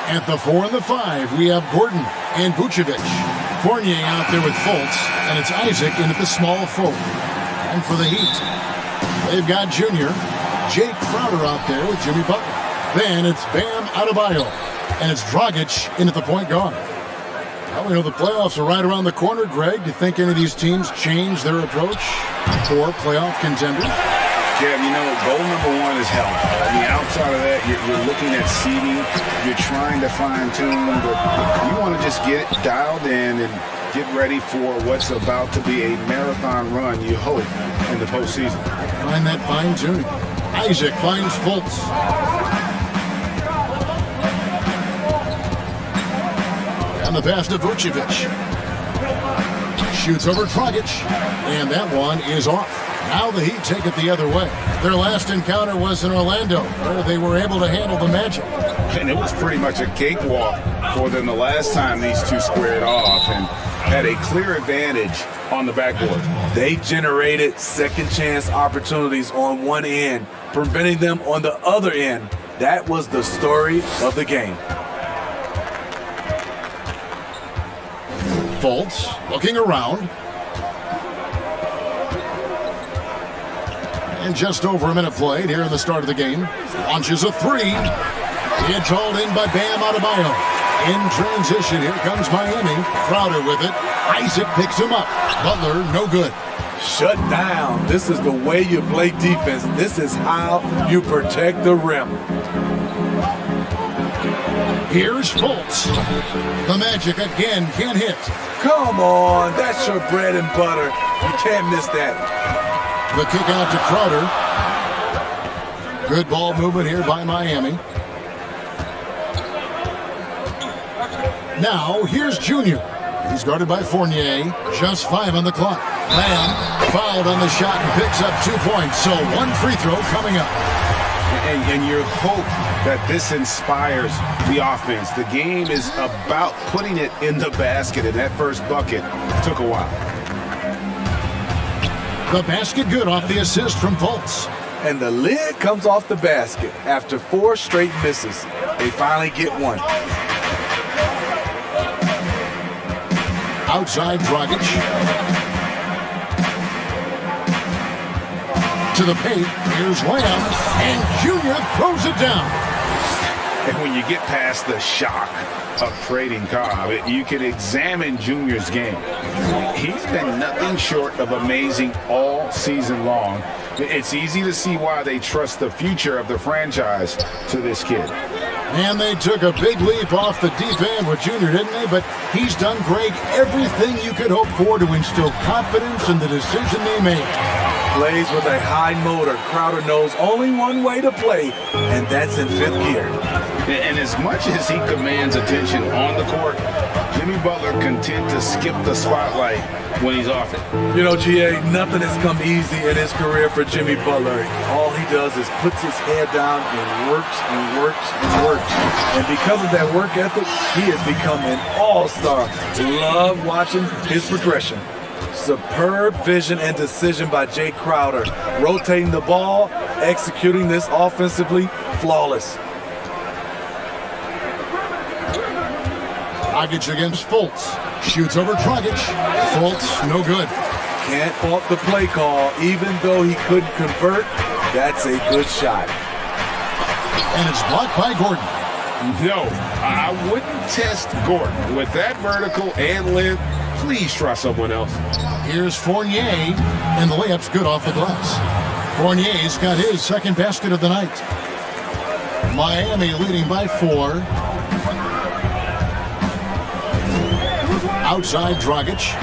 At the 4 and the 5, we have Gordon and Vucevic. Fournier out there with Fultz, and it's Isaac in at the small forward. And for the Heat, they've got Junior, Jake Crowder out there with Jimmy Butler. Then it's Bam Adebayo. And it's Dragic in at the point guard. Well, we know the playoffs are right around the corner, Greg. Do you think any of these teams change their approach for playoff contenders? Kev, you know, goal number one is health. I mean, outside of that, you're looking at seeding. You're trying to fine-tune, but you want to just get it dialed in and get ready for what's about to be a marathon run, you hope, in the postseason. Find that fine-tuning. Isaac finds Fultz. And the pass to Vucevic. Shoots over Dragic. And that one is off. Now the Heat take it the other way. Their last encounter was in Orlando, where they were able to handle the Magic. And it was pretty much a cakewalk for them the last time these two squared off and had a clear advantage on the backboard. They generated second chance opportunities on one end, preventing them on the other end. That was the story of the game. Fultz looking around. And just over a minute played here in the start of the game. Launches a 3. It's hauled in by Bam Adebayo. In transition, here comes Miami. Crowder with it. Isaac picks him up. Butler, no good. Shut down. This is the way you play defense. This is how you protect the rim. Here's Fultz. The Magic again can't hit. Come on, that's your bread and butter. You can't miss that. The kick out to Crowder. Good ball movement here by Miami. Now, here's Junior. He's guarded by Fournier. Just 5 on the clock. Lamb fouled on the shot and picks up 2 points. So 1 free throw coming up. And you hope that this inspires the offense. The game is about putting it in the basket, and that first bucket took a while. The basket good off the assist from Fultz. And the lid comes off the basket after 4 straight misses. They finally get one. Outside Dragic. To the paint, here's Lamb, and Junior throws it down. And when you get past the shock of trading Cobb, you can examine Junior's game. He's been nothing short of amazing all season long. It's easy to see why they trust the future of the franchise to this kid. And they took a big leap off the deep end with Junior, didn't they? But he's done, Greg, everything you could hope for to instill confidence in the decision they made. Plays with a high motor. Crowder knows only one way to play, and that's in 5th gear. And as much as he commands attention on the court, Jimmy Butler content to skip the spotlight when he's off it. You know, GA, nothing has come easy in his career for Jimmy Butler. All he does is puts his head down and works and works and works. And because of that work ethic, he has become an all-star. Love watching his progression. Superb vision and decision by Jay Crowder. Rotating the ball, executing this offensively, flawless. Dragic against Fultz. Shoots over Dragic. Fultz, no good. Can't fault the play call. Even though he couldn't convert, that's a good shot. And it's blocked by Gordon. No, I wouldn't test Gordon. With that vertical and length, please try someone else. Here's Fournier, and the layup's good off the glass. Fournier's got his second basket of the night. Miami leading by 4. Outside Dragic,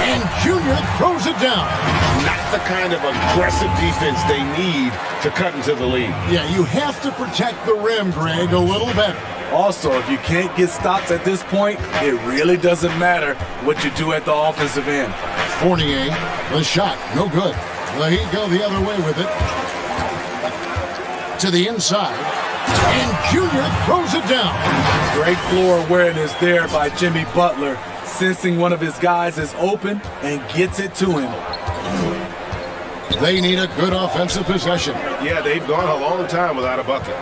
and Junior throws it down. Not the kind of aggressive defense they need to cut into the lead. Yeah, you have to protect the rim, Greg, a little better. Also, if you can't get stops at this point, it really doesn't matter what you do at the offensive end. Fournier, the shot, no good. The Heat go the other way with it. To the inside, and Junior throws it down. Great floor awareness there by Jimmy Butler, sensing one of his guys is open and gets it to him. They need a good offensive possession. Yeah, they've gone a long time without a bucket.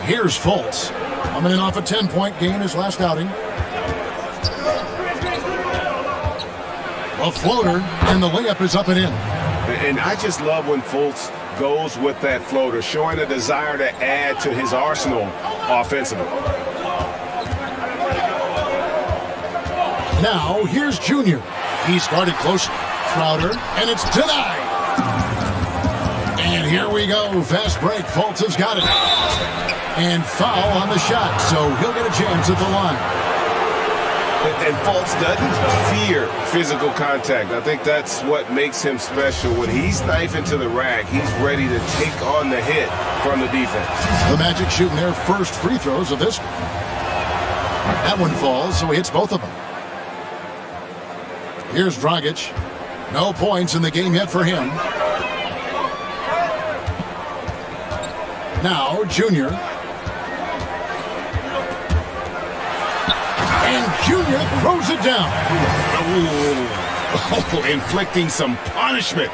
Here's Fultz, coming in off a 10-point game his last outing. A floater, and the layup is up and in. And I just love when Fultz goes with that floater, showing a desire to add to his arsenal offensively. Now, here's Junior. He's guarded close. Crowder, and it's denied. And here we go. Fast break. Fultz has got it. And foul on the shot, so he'll get a chance at the line. And Fultz doesn't fear physical contact. I think that's what makes him special. When he's knifing to the rack, he's ready to take on the hit from the defense. The Magic shooting their first free throws of this. That one falls, so he hits both of them. Here's Dragic. No points in the game yet for him. Now, Junior. And Junior throws it down. Oh, inflicting some punishment.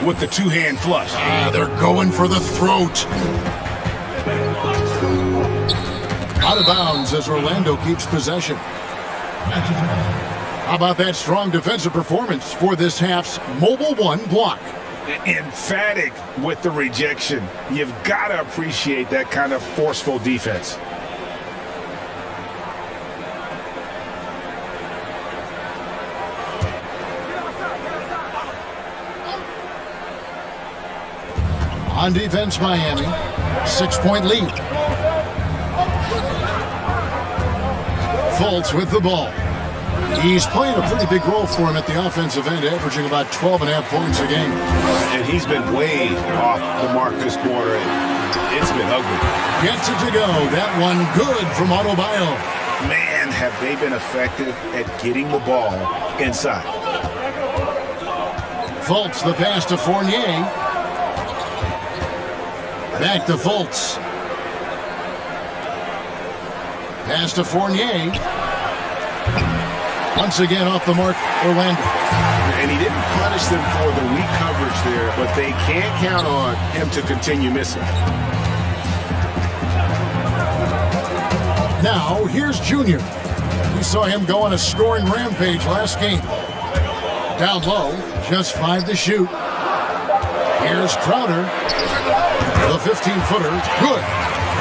with the two-hand flush. They're going for the throat. Out of bounds as Orlando keeps possession. How about that strong defensive performance for this half's Mobile One block? Emphatic with the rejection. You've got to appreciate that kind of forceful defense. On defense, Miami. 6-point lead. Fultz with the ball. He's playing a pretty big role for him at the offensive end, averaging about 12.5 points a game. And he's been way off the mark this quarter. It's been ugly. Gets it to go. That one good from Adebayo. Man, have they been effective at getting the ball inside. Fultz, the pass to Fournier. Back to Fultz. Pass to Fournier. Once again off the mark, Orlando. And he didn't punish them for the weak coverage there, but they can't count on him to continue missing. Now, here's Junior. We saw him go on a scoring rampage last game. Down low, just 5 to shoot. Here's Crowder. The 15-footer, good.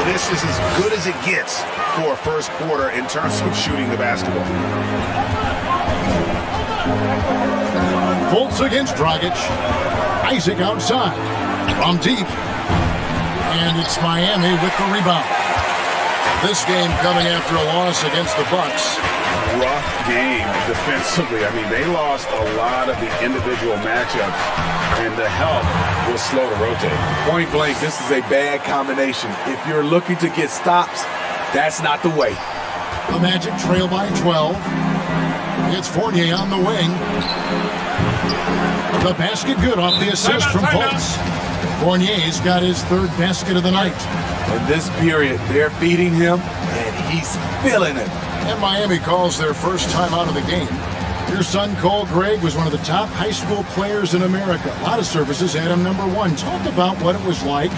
This is as good as it gets for a first quarter in terms of shooting the basketball. Fultz against Dragic. Isaac outside. From deep. And it's Miami with the rebound. This game coming after a loss against the Bucks. Rough game defensively. I mean, they lost a lot of the individual matchups, and the help was slow to rotate. Point blank, this is a bad combination. If you're looking to get stops, that's not the way. The Magic trail by 12. It's Fournier on the wing. The basket good off the assist from Fultz. Fournier's got his third basket of the night. In this period, they're feeding him, and he's feeling it. And Miami calls their first time out of the game. Your son, Cole Gregg, was one of the top high school players in America. A lot of services had him number 1. Talk about what it was like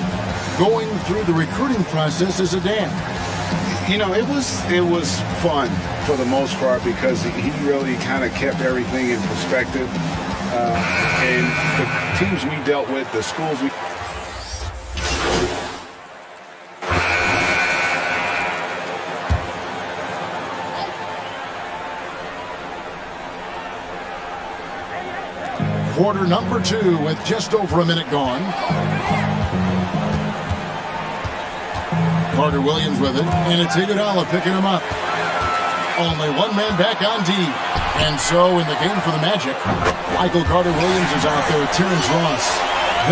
going through the recruiting process as a dad. You know, it was fun for the most part because he really kind of kept everything in perspective. And the teams we dealt with, the schools we... Quarter number 2 with just over a minute gone. Carter Williams with it, and it's Iguodala picking him up. Only one man back on D. And so in the game for the Magic, Michael Carter-Williams is out there with Terrence Ross.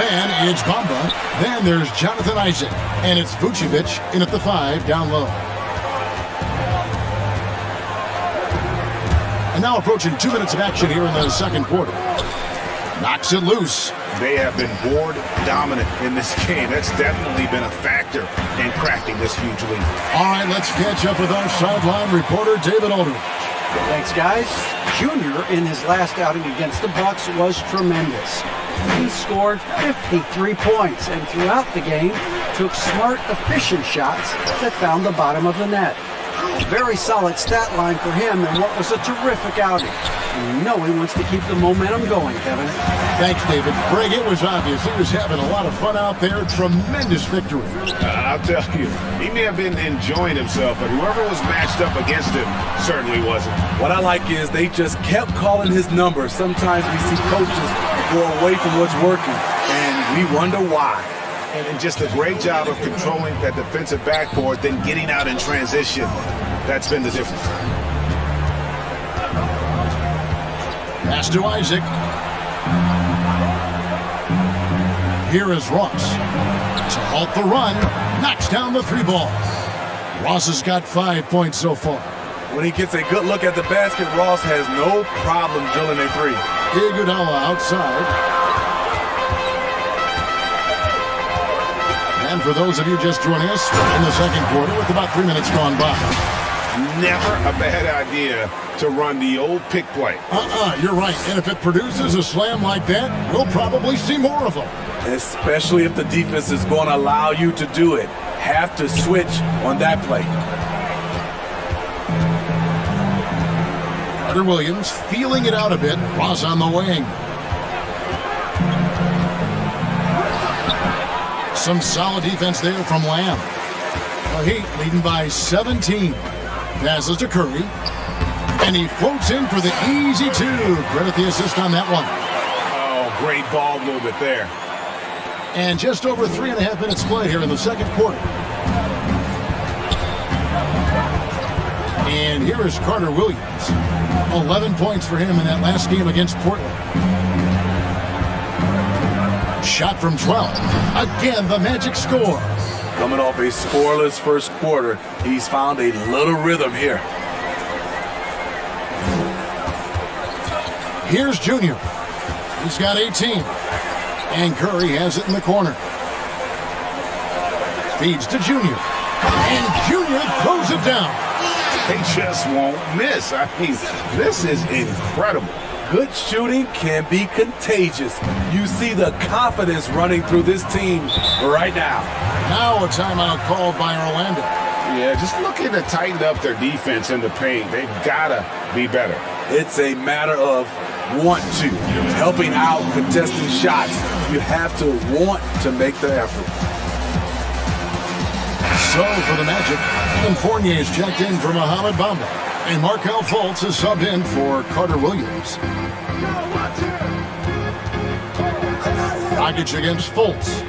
Then it's Bamba. Then there's Jonathan Isaac. And it's Vucevic in at the 5 down low. And now approaching 2 minutes of action here in the second quarter. Knocks it loose. They have been board dominant in this game. That's definitely been a factor in crafting this huge lead. All right, let's catch up with our sideline reporter, David Aldridge. Thanks, guys. Junior, in his last outing against the Bucks, was tremendous. He scored 53 points and throughout the game took smart, efficient shots that found the bottom of the net. A very solid stat line for him in what was a terrific outing. And you know he wants to keep the momentum going, Kevin. Thanks, David. Greg, it was obvious. He was having a lot of fun out there. Tremendous victory. I'll tell you, he may have been enjoying himself, but whoever was matched up against him certainly wasn't. What I like is they just kept calling his number. Sometimes we see coaches go away from what's working, and we wonder why. And just a great job of controlling that defensive backboard, then getting out in transition. That's been the difference. Pass to Isaac. Here is Ross. To halt the run, knocks down the 3 ball. Ross has got 5 points so far. When he gets a good look at the basket, Ross has no problem drilling a 3. Iguodala outside. And for those of you just joining us in the second quarter with about 3 minutes gone by. never a bad idea to run the old pick play. You're right. And if it produces a slam like that, we'll probably see more of them. Especially if the defense is going to allow you to do it. Have to switch on that play. Carter Williams feeling it out a bit. Ross on the wing. Some solid defense there from Lamb. The Heat leading by 17. Passes to Curry. And he floats in for the easy two. Credit the assist on that one. Oh, great ball movement there. And just over 3.5 minutes play here in the second quarter. And here is Carter Williams. 11 points for him in that last game against Portland. Shot from 12. Again, the Magic score. Coming off a scoreless first quarter, he's found a little rhythm here. Here's Junior. He's got 18. And Curry has it in the corner. Feeds to Junior. And Junior throws it down. They just won't miss. I mean, this is incredible. Good shooting can be contagious. You see the confidence running through this team right now. Now a timeout called by Orlando. Yeah, just looking to tighten up their defense in the paint. They've got to be better. It's a matter of want to. Helping out, contesting shots. You have to want to make the effort. So for the Magic, Evan Fournier is checked in for Mohamed Bamba. And Markelle Fultz is subbed in for Carter Williams. Dragic against Fultz.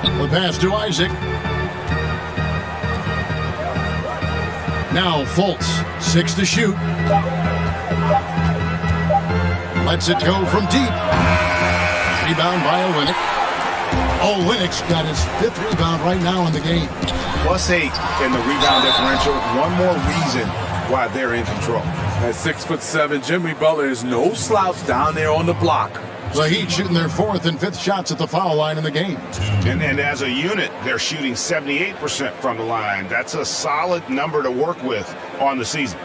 The pass to Isaac. Now Fultz, 6 to shoot. Lets it go from deep. Rebound by Olynyk. Olynyk's got his 5th rebound right now in the game. +8 in the rebound differential. One more reason why they're in control. At 6'7", Jimmy Butler is no slouch down there on the block. The Heat shooting their 4th and 5th shots at the foul line in the game. And as a unit, they're shooting 78% from the line. That's a solid number to work with on the season.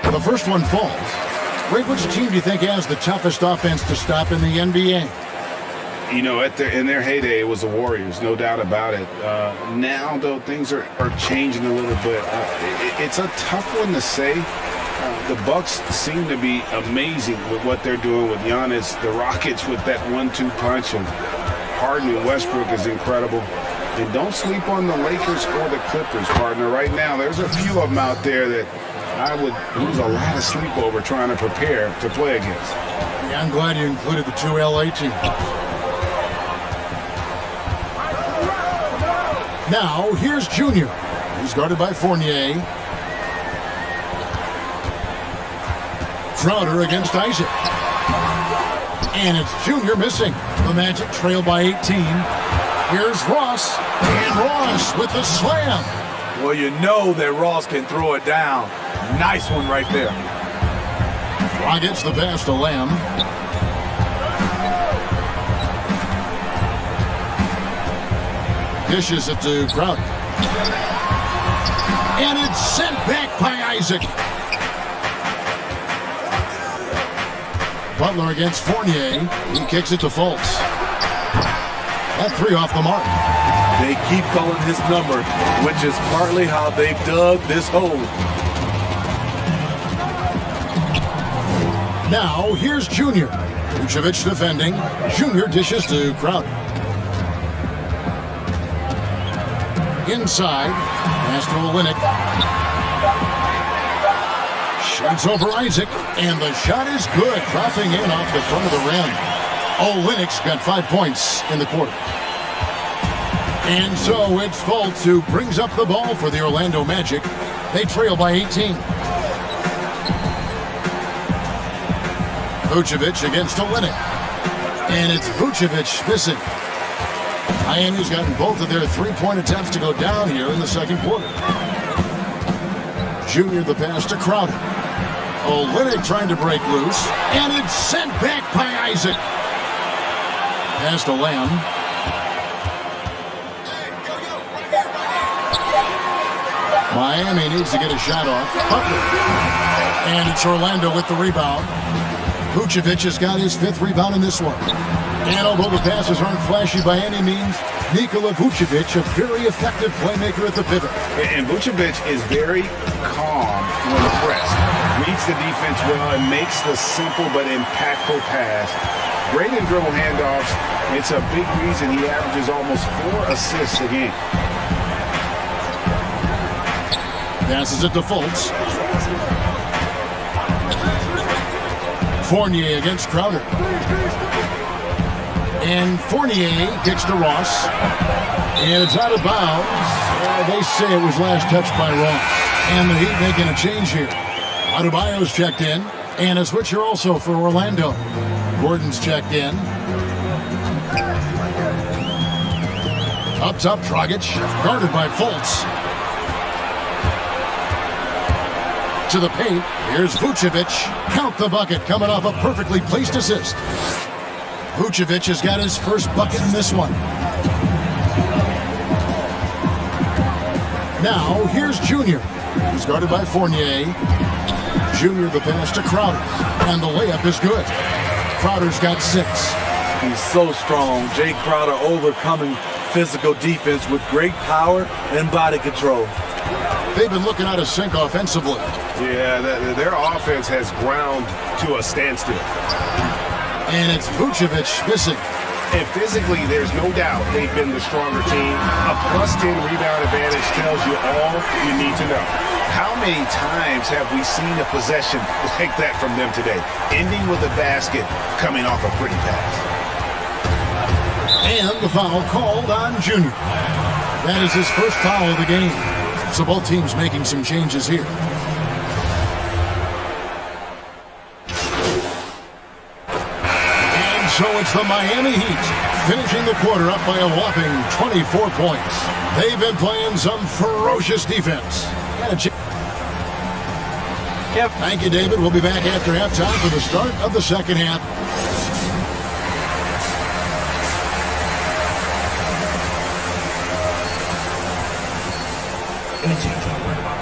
The first one falls. Ray, which team do you think has the toughest offense to stop in the NBA? You know, in their heyday, it was the Warriors, no doubt about it. Now, though, things are changing a little bit. It's a tough one to say. The Bucks seem to be amazing with what they're doing with Giannis. The Rockets with that 1-2 punch, and Harden and Westbrook is incredible. And don't sleep on the Lakers or the Clippers, partner. Right now, there's a few of them out there that I would lose a lot of sleep over trying to prepare to play against. Yeah, I'm glad you included the 2 LA teams. Now, here's Junior. He's guarded by Fournier. Crowder against Isaac. And it's Junior missing. The Magic trail by 18. Here's Ross. And Ross with the slam. Well, you know that Ross can throw it down. Nice one right there. Gets the pass to Lamb. Dishes it to Crowder. And it's sent back by Isaac. Butler against Fournier. He kicks it to Fultz. That 3 off the mark. They keep calling his number, which is partly how they've dug this hole. Now, here's Junior. Vucevic defending. Junior dishes to Crowder. Inside. Pass to Olynyk. Shoots over Isaac. And the shot is good. Dropping in off the front of the rim. Olynyk's got 5 points in the quarter. And so it's Fultz who brings up the ball for the Orlando Magic. They trail by 18. Vucevic against Olynyk. And it's Vucevic missing. Miami's gotten both of their 3-point attempts to go down here in the second quarter. Junior the pass to Crowder. Olynyk trying to break loose, and it's sent back by Isaac. Pass to Lamb. Miami needs to get a shot off. Butler. And it's Orlando with the rebound. Vucevic has got his 5th rebound in this one. And although the passes aren't flashy by any means, Nikola Vucevic, a very effective playmaker at the pivot. And Vucevic is very calm when pressed. Reads the defense well and makes the simple but impactful pass. Great in dribble handoffs. It's a big reason he averages almost 4 assists a game. Passes it to Fultz. Fournier against Crowder. And Fournier kicks to Ross. And it's out of bounds. They say it was last touched by Ross. And the Heat making a change here. Adebayo's checked in. And a switcher also for Orlando. Gordon's checked in. Up top, Dragic. Guarded by Fultz. To the paint. Here's Vucevic. Count the bucket, coming off a perfectly placed assist. Vucevic has got his first bucket in this one. Now, here's Junior. He's guarded by Fournier. Junior the pass to Crowder. And the layup is good. Crowder's got 6. He's so strong. Jay Crowder overcoming physical defense with great power and body control. They've been looking out of sync offensively. Yeah, their offense has ground to a standstill. And it's Vucevic missing. And physically, there's no doubt they've been the stronger team. A +10 rebound advantage tells you all you need to know. How many times have we seen a possession like that from them today, ending with a basket coming off a pretty pass? And the foul called on Junior. That is his first foul of the game. So both teams making some changes here. And so it's the Miami Heat finishing the quarter up by a whopping 24 points. They've been playing some ferocious defense. Yep. Thank you, David. We'll be back after halftime for the start of the second half.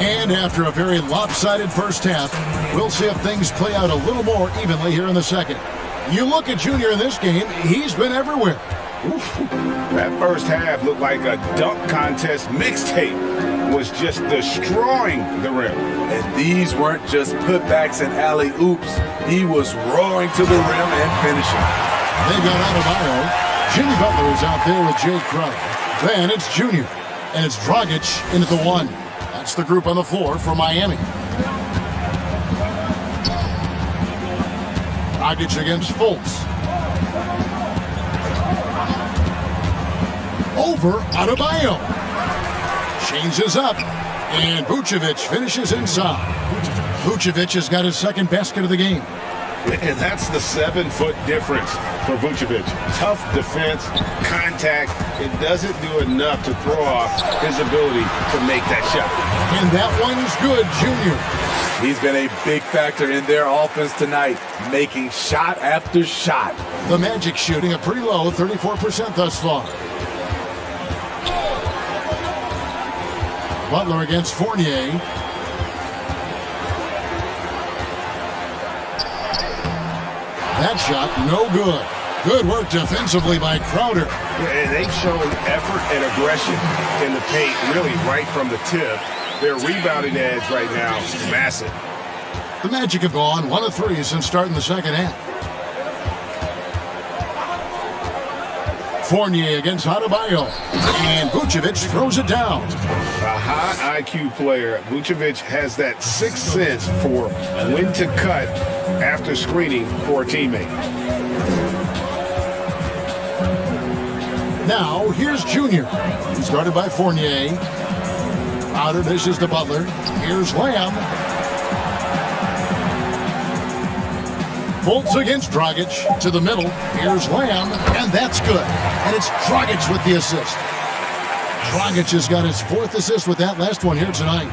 And after a very lopsided first half, we'll see if things play out a little more evenly here in the second. You look at Junior in this game, he's been everywhere. Oof. That first half looked like a dunk contest mixtape. Was just destroying the rim. And these weren't just putbacks and alley-oops. He was roaring to the rim and finishing. They got Adebayo. Jimmy Butler is out there with Jay Crowder. Then it's Junior. And it's Dragic in at the 1. That's the group on the floor for Miami. Dragic against Fultz. Over Adebayo. Changes up. And Vucevic finishes inside. Vucevic has got his second basket of the game. And that's the 7-foot difference for Vucevic. Tough defense, contact. It doesn't do enough to throw off his ability to make that shot. And that one's good, Junior. He's been a big factor in their offense tonight, making shot after shot. The Magic shooting a pretty low 34% thus far. Butler against Fournier. That shot, no good. Good work defensively by Crowder. And they've shown effort and aggression in the paint, really right from the tip. Their rebounding edge right now is massive. The Magic have gone 1 of 3 since starting the second half. Fournier against Adebayo. And Vucevic throws it down. A high IQ player, Vucevic has that sixth sense for when to cut after screening for a teammate. Now, here's Junior. He's guarded by Fournier. Crowder dishes to Butler. Here's Lamb. Fultz against Dragic to the middle. Here's Lamb, and that's good. And it's Dragic with the assist. Dragic has got his 4th assist with that last one here tonight.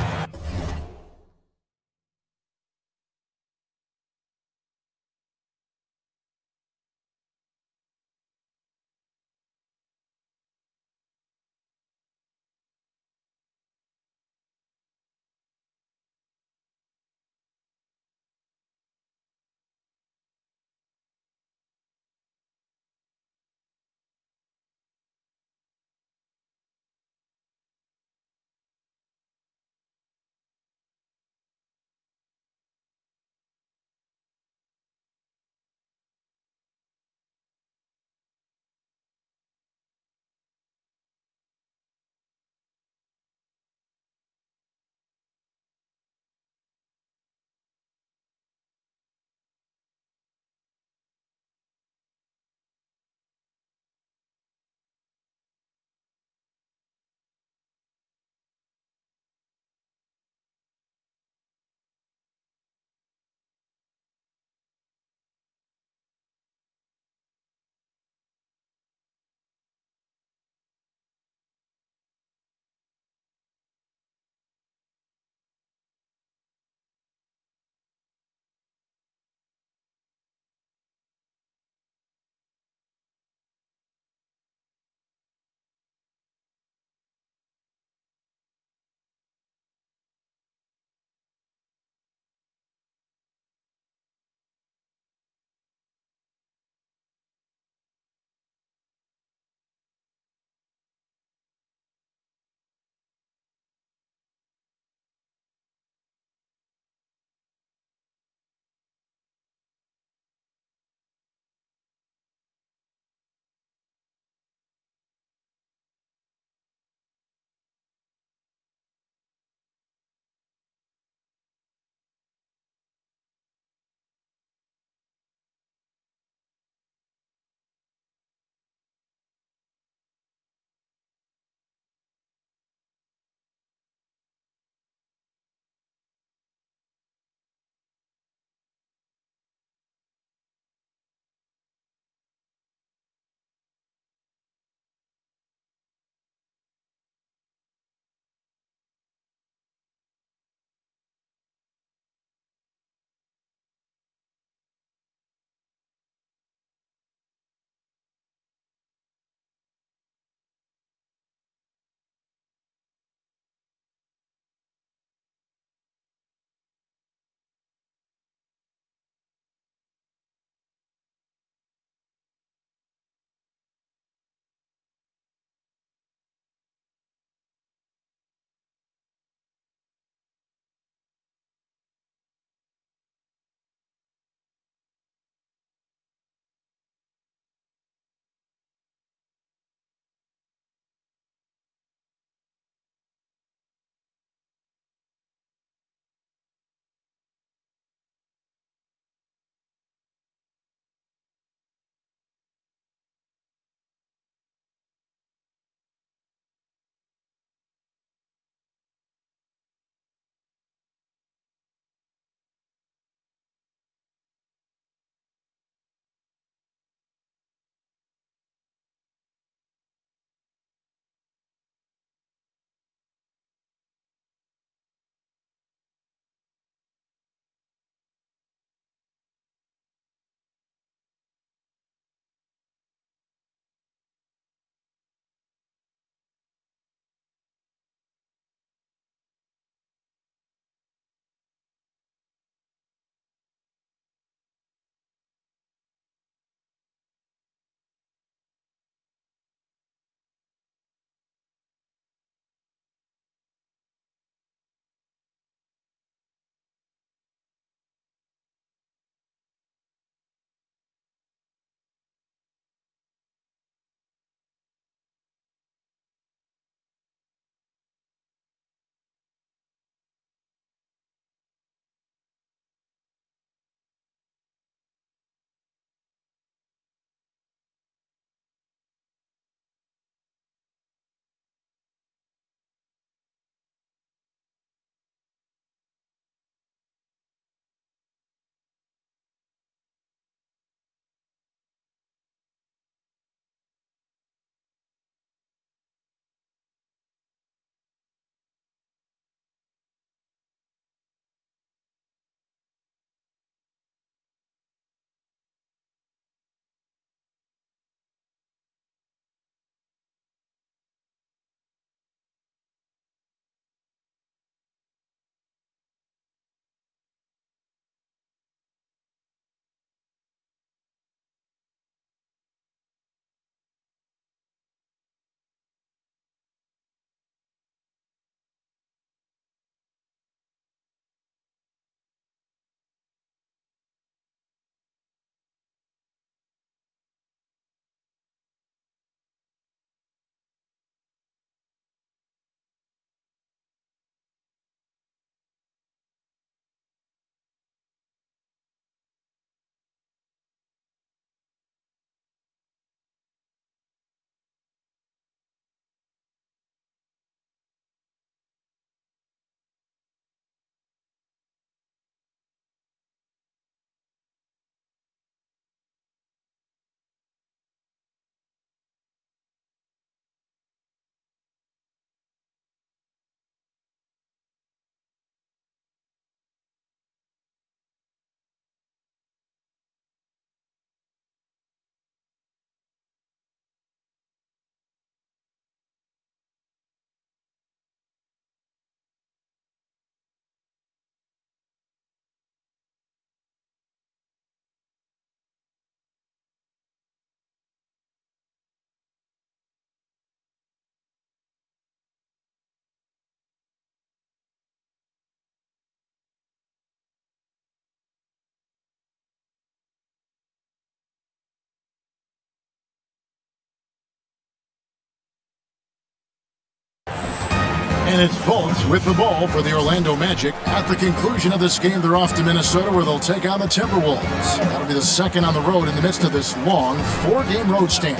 And it's Fultz with the ball for the Orlando Magic. At the conclusion of this game, they're off to Minnesota where they'll take on the Timberwolves. That'll be the second on the road in the midst of this long 4-game road stand.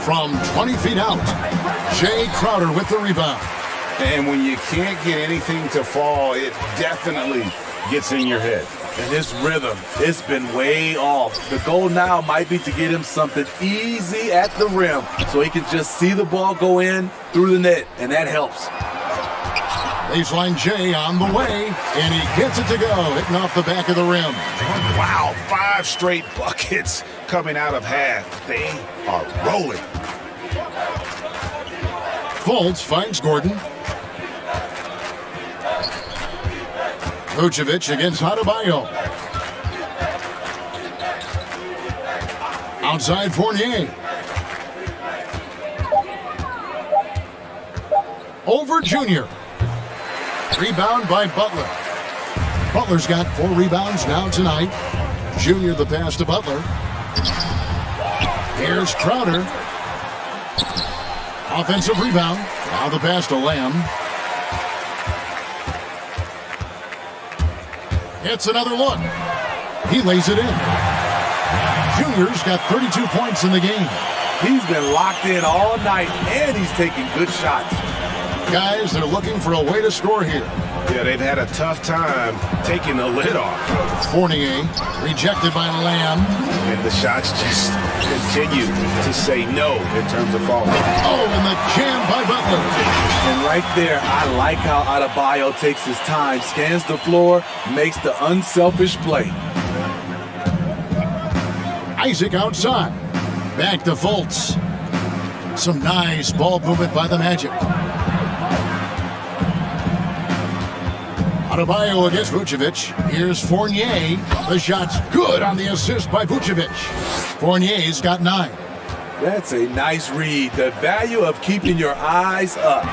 From 20 feet out, Jay Crowder with the rebound. And when you can't get anything to fall, it definitely gets in your head. And his rhythm, it's been way off. The goal now might be to get him something easy at the rim so he can just see the ball go in through the net, and that helps. Baseline Jay on the way, and he gets it to go, hitting off the back of the rim. Wow, 5 straight buckets coming out of half. They are rolling. Fultz finds Gordon. Vucevic against Adebayo. Outside Fournier. Over Junior. Rebound by Butler. Butler's got 4 rebounds now tonight. Junior the pass to Butler. Here's Crowder. Offensive rebound. Now the pass to Lamb. It's another look. He lays it in. Junior's got 32 points in the game. He's been locked in all night, and he's taking good shots. Guys, they're looking for a way to score here. Yeah, they've had a tough time taking the lid off. Fournier rejected by Lamb. And the shots just continue to say no in terms of falling. Oh, and the jam by Butler. And right there, I like how Adebayo takes his time, scans the floor, makes the unselfish play. Isaac outside. Back to Fultz. Some nice ball movement by the Magic. Adebayo against Vucevic. Here's Fournier. The shot's good on the assist by Vucevic. Fournier's got 9. That's a nice read. The value of keeping your eyes up.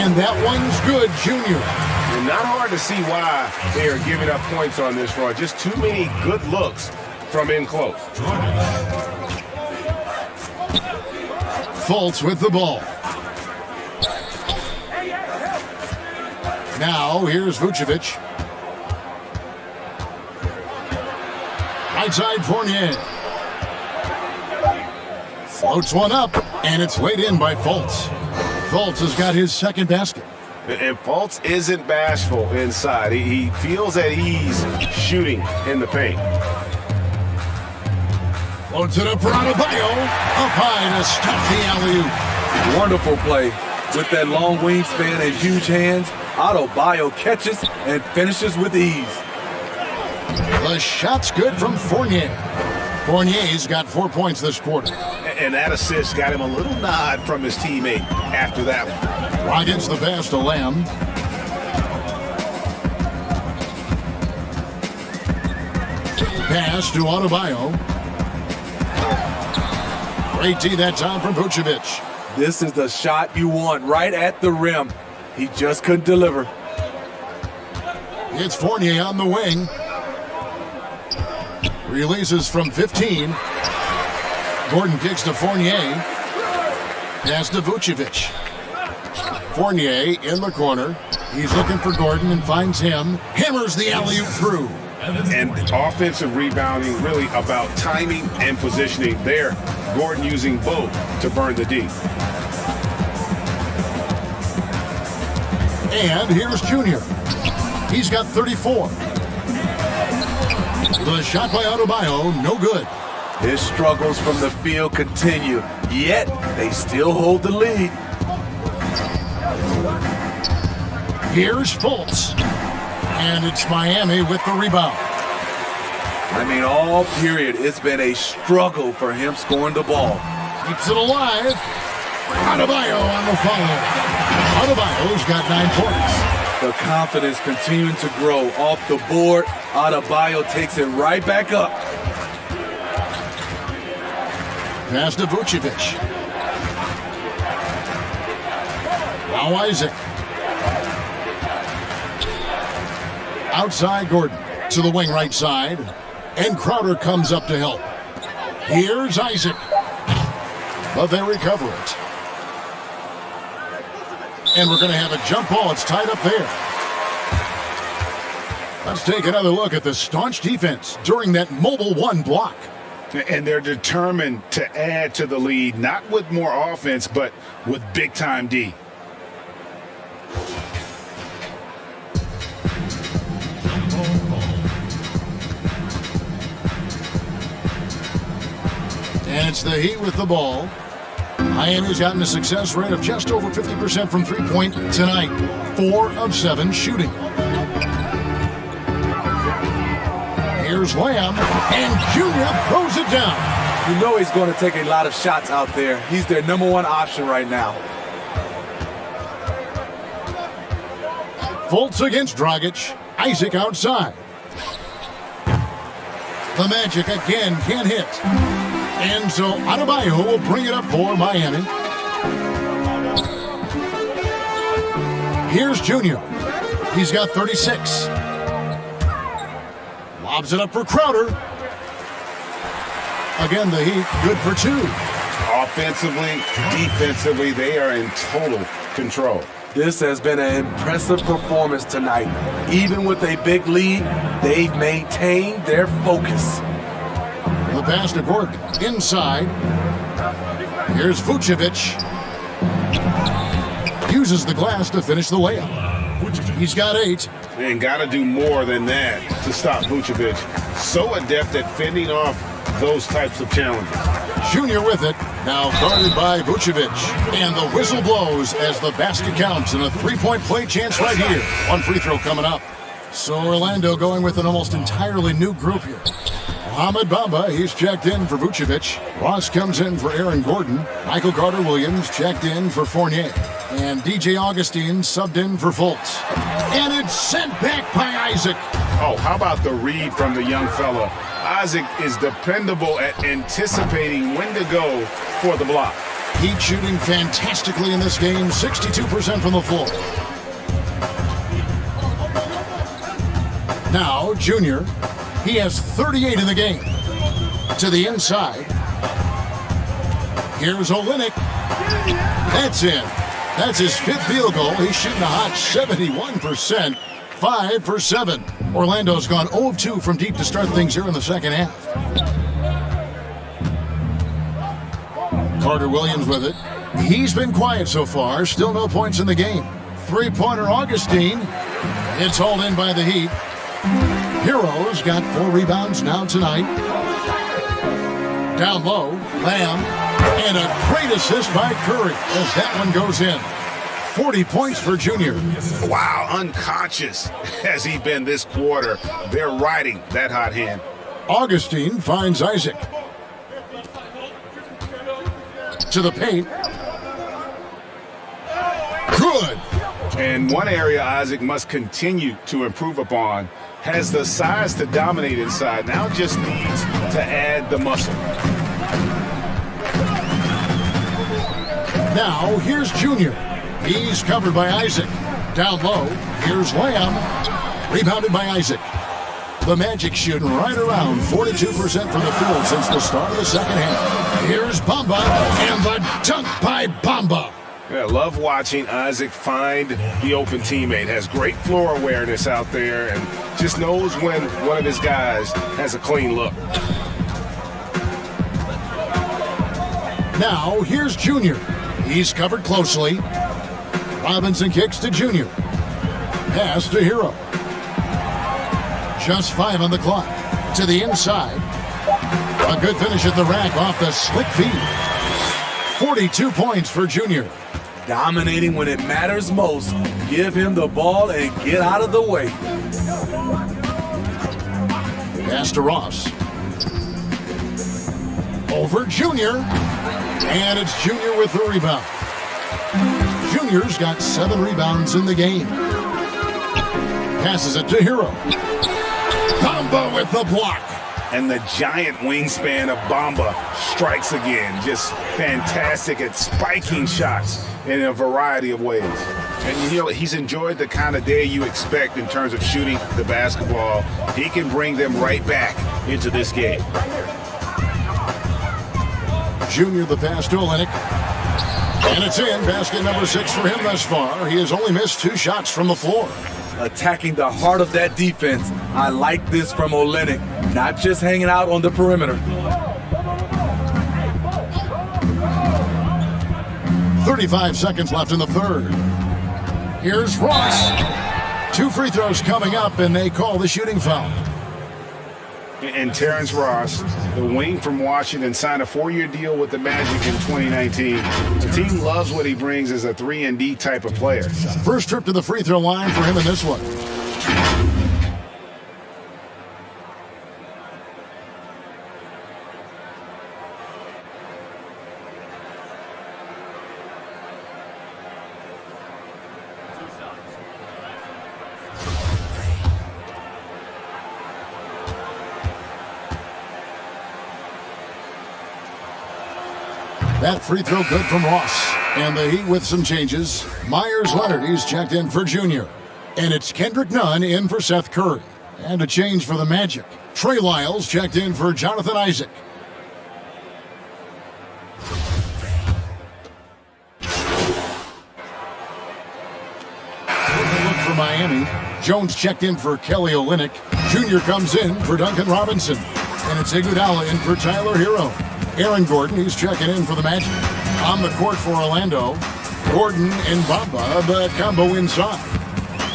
And that one's good, Junior. And not hard to see why they are giving up points on this run. Just too many good looks from in close. Fultz with the ball. Now, here's Vucevic. Right side Fournier. Floats one up, and it's laid in by Fultz. Fultz has got his second basket. And Fultz isn't bashful inside. He feels at ease shooting in the paint. Floats it up for Adebayo. Up high to stop the alley-oop. Wonderful play. With that long wingspan and huge hands, Adebayo catches and finishes with ease. The shot's good from Fournier. Fournier's got 4 points this quarter. And that assist got him a little nod from his teammate after that one. Rockets the pass to Lamb. Pass to Adebayo. Great tee that time from Vucevic. This is the shot you want right at the rim. He just couldn't deliver. It's Fournier on the wing. Releases from 15. Gordon kicks to Fournier. Pass to Vucevic. Fournier in the corner. He's looking for Gordon and finds him. Hammers the alley-oop through. And offensive rebounding really about timing and positioning there. Gordon using both to burn the D. And here's Junior. He's got 34. The shot by Adebayo, no good. His struggles from the field continue, yet they still hold the lead. Here's Fultz. And it's Miami with the rebound. I mean, all period, it's been a struggle for him scoring the ball. Keeps it alive. Adebayo on the follow. Adebayo's got 9 points. The confidence continuing to grow off the board. Adebayo takes it right back up. Pass to Vucevic. Now Isaac. Outside Gordon to the wing right side. And Crowder comes up to help. Here's Isaac. But they recover it. And we're going to have a jump ball. It's tied up there. Let's take another look at the staunch defense during that Mobile One block. And they're determined to add to the lead, not with more offense, but with big-time D. And it's the Heat with the ball. Miami's gotten a success rate of just over 50% from three-point tonight. 4 of 7 shooting. Here's Lamb, and Junior throws it down. You know he's going to take a lot of shots out there. He's their #1 option right now. Fultz against Dragic. Isaac outside. The Magic again can't hit. And so Adebayo will bring it up for Miami. Here's Junior. He's got 36. Lobs it up for Crowder. Again, the Heat good for 2. Offensively, defensively, they are in total control. This has been an impressive performance tonight. Even with a big lead, they've maintained their focus. The pass to Gordon. Inside. Here's Vucevic. Uses the glass to finish the layup. He's got 8. And got to do more than that to stop Vucevic. So adept at fending off those types of challenges. Junior with it. Now guarded by Vucevic. And the whistle blows as the basket counts and a three-point play chance right here. One free throw coming up. So Orlando going with an almost entirely new group here. Mohamed Bamba, he's checked in for Vucevic. Ross comes in for Aaron Gordon. Michael Carter-Williams checked in for Fournier. And DJ Augustine subbed in for Fultz. And it's sent back by Isaac. Oh, how about the read from the young fella? Isaac is dependable at anticipating when to go for the block. Heat shooting fantastically in this game, 62% from the floor. Now, Junior, he has 38 in the game. To the inside. Here's Olynyk. That's in. That's his 5th field goal. He's shooting a hot 71%. 5 for 7. Orlando's gone 0 of 2 from deep to start things here in the second half. Carter-Williams with it. He's been quiet so far. Still no points in the game. Three-pointer Augustine. It's hauled in by the Heat. Heroes got 4 rebounds now tonight. Down low, Lamb. And a great assist by Curry as that one goes in. 40 points for Junior. Wow, unconscious has he been this quarter. They're riding that hot hand. Augustine finds Isaac. To the paint. Good. And one area Isaac must continue to improve upon. Has the size to dominate inside. Now just needs to add the muscle. Now, here's Junior. He's covered by Isaac. Down low, here's Lamb. Rebounded by Isaac. The Magic shooting right around 42% from the field since the start of the second half. Here's Bamba, and the dunk by Bamba. Yeah, love watching Isaac find the open teammate. Has great floor awareness out there and just knows when one of his guys has a clean look. Now, here's Junior. He's covered closely. Robinson kicks to Junior. Pass to Hero. Just 5 on the clock. To the inside. A good finish at the rack off the slick feed. 42 points for Junior. Dominating when it matters most. Give him the ball and get out of the way. Pass to Ross. Over Junior. And it's Junior with the rebound. Junior's got 7 rebounds in the game. Passes it to Hero. Bamba with the block. And the giant wingspan of Bamba strikes again. Just fantastic at spiking shots in a variety of ways. And you know, he's enjoyed the kind of day you expect in terms of shooting the basketball. He can bring them right back into this game. Junior the pass to Olynyk. And it's in. Basket number 6 for him thus far. He has only missed 2 shots from the floor. Attacking the heart of that defense. I like this from Olynyk. Not just hanging out on the perimeter. 35 seconds left in the third. Here's Ross. 2 free throws coming up, and they call the shooting foul. And Terrence Ross, the wing from Washington, signed a 4-year deal with the Magic in 2019. The team loves what he brings as a 3-and-D type of player. First trip to the free throw line for him in this one. That free throw good from Ross. And the Heat with some changes. Myers Leonard, he's checked in for Junior. And it's Kendrick Nunn in for Seth Curry. And a change for the Magic. Trey Lyles checked in for Jonathan Isaac. Look for Miami. Jones checked in for Kelly Olynyk. Junior comes in for Duncan Robinson. And it's Iguodala in for Tyler Hero. Aaron Gordon, he's checking in for the Magic. On the court for Orlando, Gordon and Bamba, the combo inside.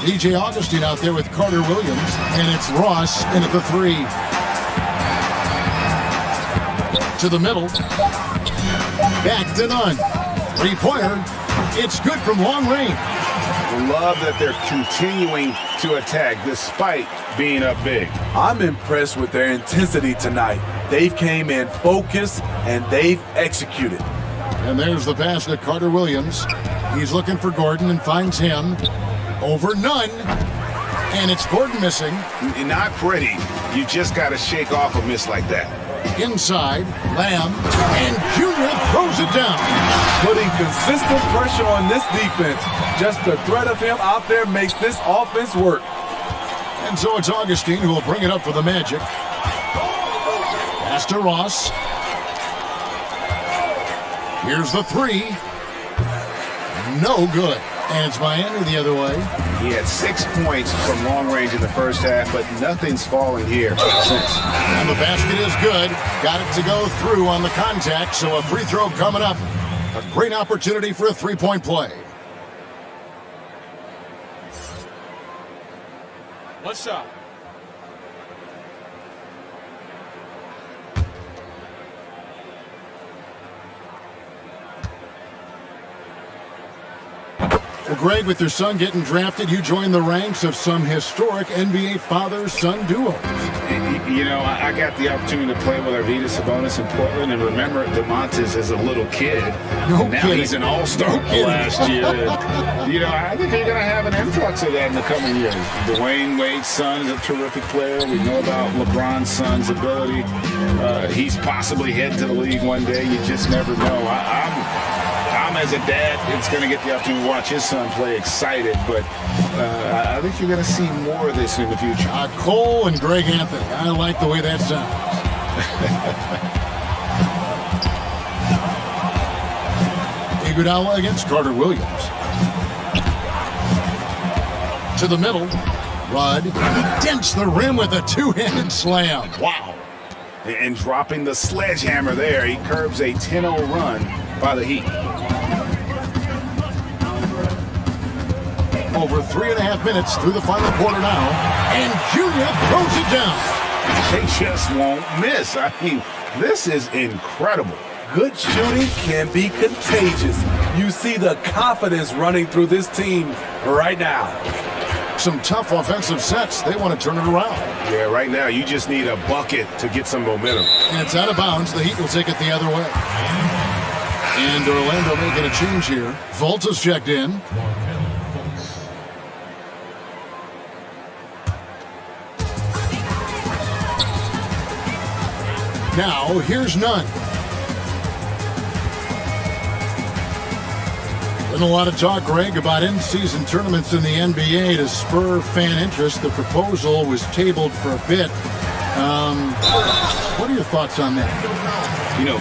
DJ Augustine out there with Carter Williams, and it's Ross in at the 3. To the middle. Back to Nunn. 3-pointer. It's good from long range. Love that they're continuing to attack despite being up big. I'm impressed with their intensity tonight. They've came in focused and they've executed. And there's the pass to Carter Williams. He's looking for Gordon and finds him. Over Nunn. And it's Gordon missing. Not pretty. You just got to shake off a miss like that. Inside, Lamb, and Junior throws it down. Putting consistent pressure on this defense. Just the threat of him out there makes this offense work. And so it's Augustine who will bring it up for the Magic. Pass to Ross. Here's the 3. No good. And it's Miami the other way. He had 6 points from long range in the first half, but nothing's fallen here since. And the basket is good. Got it to go through on the contact, so a free throw coming up. A great opportunity for a 3-point play. One shot. Well, Greg, with your son getting drafted, you joined the ranks of some historic NBA father-son duos. You know, I got the opportunity to play with Arvydas Sabonis in Portland, and remember DeMontis as a little kid. No now kidding. He's an all-star last year. You know, I think you're going to have an influx of that in the coming years. Dwayne Wade's son is a terrific player. We know about LeBron's son's ability. He's possibly heading to the league one day. You just never know. I'm as a dad, it's going to get the opportunity to watch his son play excited, but I think you're going to see more of this in the future. Cole and Greg Anthony. I like the way that sounds. Iguodala against Carter Williams. To the middle. Rudd. He dents the rim with a 2-handed slam. Wow. And dropping the sledgehammer there, he curbs a 10-0 run by the Heat. Over 3.5 minutes through the final quarter now, and Junior throws it down. They just won't miss. I mean, this is incredible. Good shooting can be contagious. You see the confidence running through this team right now. Some tough offensive sets. They want to turn it around. Yeah, right now you just need a bucket to get some momentum. And it's out of bounds. The Heat will take it the other way. And Orlando making a change here. Fultz is checked in. Now, here's Nunn. Been a lot of talk, Greg, about in-season tournaments in the NBA to spur fan interest. The proposal was tabled for a bit. What are your thoughts on that?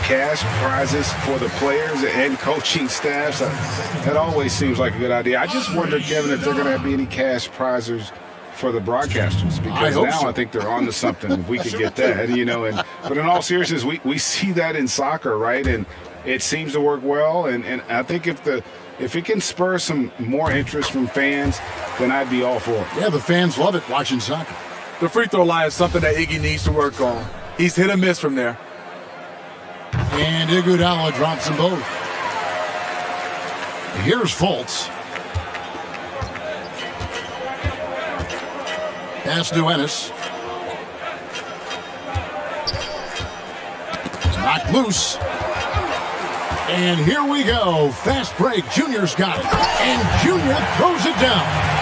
cash prizes for the players and coaching staffs. That always seems like a good idea. I just wonder, Kevin, if they're going to be any cash prizes for the broadcasters, because I think they're on to something if we could get that, but in all seriousness, we see that in soccer, right? And it seems to work well, and I think if it can spur some more interest from fans, then I'd be all for it. Yeah, the fans love it watching soccer. The free throw line is something that Iggy needs to work on. He's hit or miss from there. And Iguodala drops them both. Here's Fultz. Pass to Ennis. Knocked loose. And here we go. Fast break. Junior's got it. And Junior throws it down.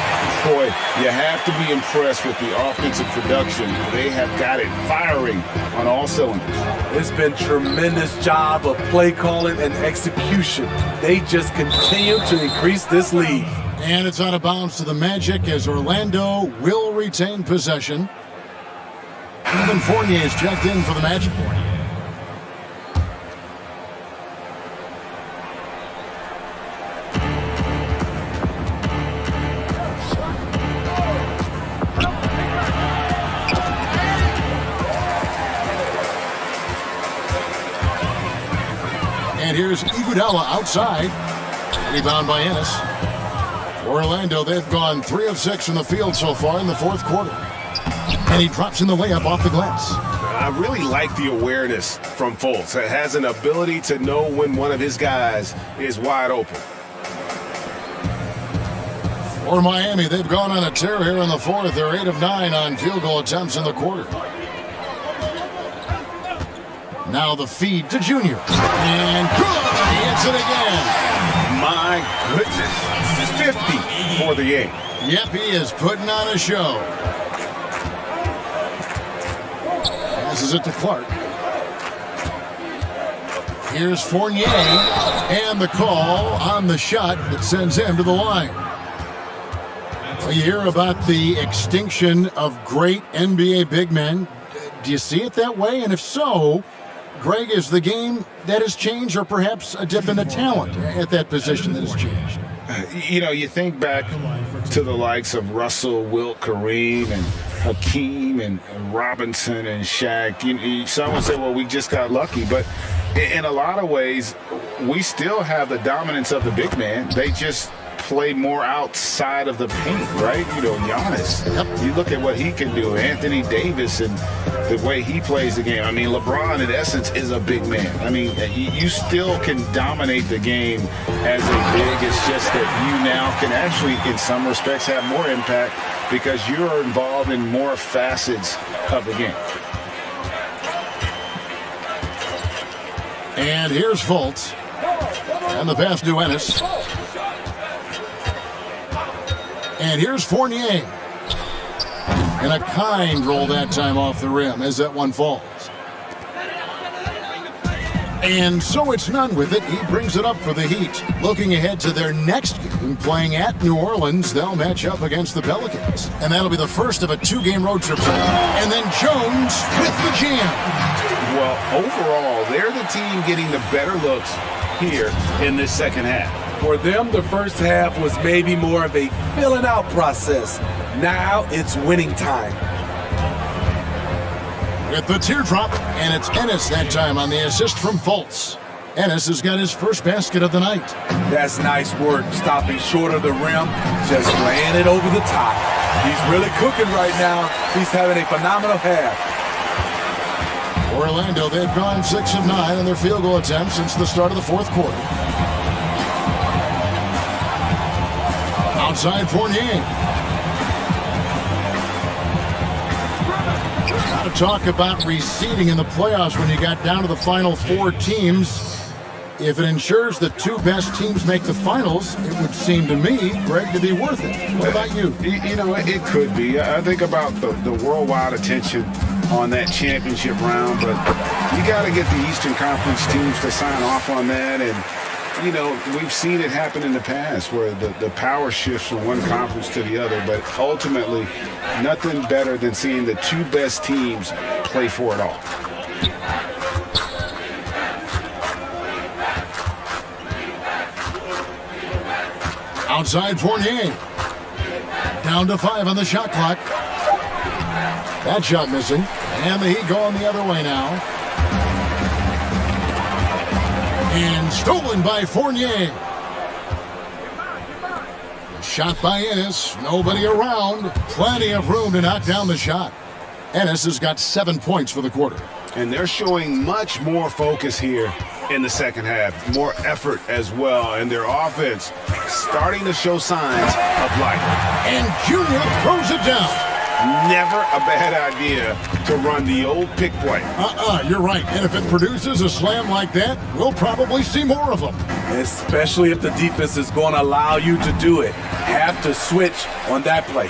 Boy, you have to be impressed with the offensive production. They have got it firing on all cylinders. It's been tremendous job of play calling and execution. They just continue to increase this lead. And it's out of bounds to the Magic as Orlando will retain possession. Evan Fournier is checked in for the Magic. And here's Iguodala outside. Rebound by Ennis. Orlando, they've gone 3 of 6 from the field so far in the fourth quarter. And he drops in the layup off the glass. I really like the awareness from Fultz. It has an ability to know when one of his guys is wide open. For Miami, they've gone on a tear here in the fourth. They're 8 of 9 on field goal attempts in the quarter. Now the feed to Junior. And good! He hits it again. My goodness. 50 for the game. Yep, he is putting on a show. Passes it to Clark. Here's Fournier. And the call on the shot that sends him to the line. Well, you hear about the extinction of great NBA big men. Do you see it that way? And if so, Greg, is the game that has changed, or perhaps a dip in the talent at that position that has changed? You think back to the likes of Russell, Wilt, Kareem, and Hakeem, and Robinson, and Shaq. Some would say, well, we just got lucky. But in a lot of ways, we still have the dominance of the big man. They just play more outside of the paint, right? Giannis. Yep. You look at what he can do. Anthony Davis and the way he plays the game. I mean, LeBron, in essence, is a big man. I mean, you still can dominate the game as a big. It's just that you now can actually, in some respects, have more impact because you're involved in more facets of the game. And here's Fultz. And the pass to Ennis. And here's Fournier. And a kind roll that time off the rim as that one falls. And so it's none with it. He brings it up for the Heat. Looking ahead to their next game, playing at New Orleans, they'll match up against the Pelicans. And that'll be the first of a 2-game road trip. And then Jones with the jam. Well, overall, they're the team getting the better looks here in this second half. For them, the first half was maybe more of a filling out process. Now it's winning time. With the teardrop, and it's Ennis that time on the assist from Fultz. Ennis has got his first basket of the night. That's nice work, stopping short of the rim, just laying it over the top. He's really cooking right now. He's having a phenomenal half. Orlando, they've gone 6 of 9 in their field goal attempts since the start of the fourth quarter. Outside Fournier. Got to talk about reseeding in the playoffs when you got down to the final 4 teams. If it ensures the 2 best teams make the finals, it would seem to me, Greg, to be worth it. What about you? It could be. I think about the worldwide attention on that championship round, but you got to get the Eastern Conference teams to sign off on that. And we've seen it happen in the past where the power shifts from one conference to the other, but ultimately nothing better than seeing the 2 best teams play for it all. Outside Fournier. Down to 5 on the shot clock. That shot missing. And the Heat going the other way now. And stolen by Fournier. Shot by Ennis. Nobody around. Plenty of room to knock down the shot. Ennis has got 7 points for the quarter. And they're showing much more focus here in the second half. More effort as well. And their offense starting to show signs of life. And Junior throws it down. Never a bad idea to run the old pick play. You're right. And if it produces a slam like that, we'll probably see more of them. Especially if the defense is going to allow you to do it. Have to switch on that play.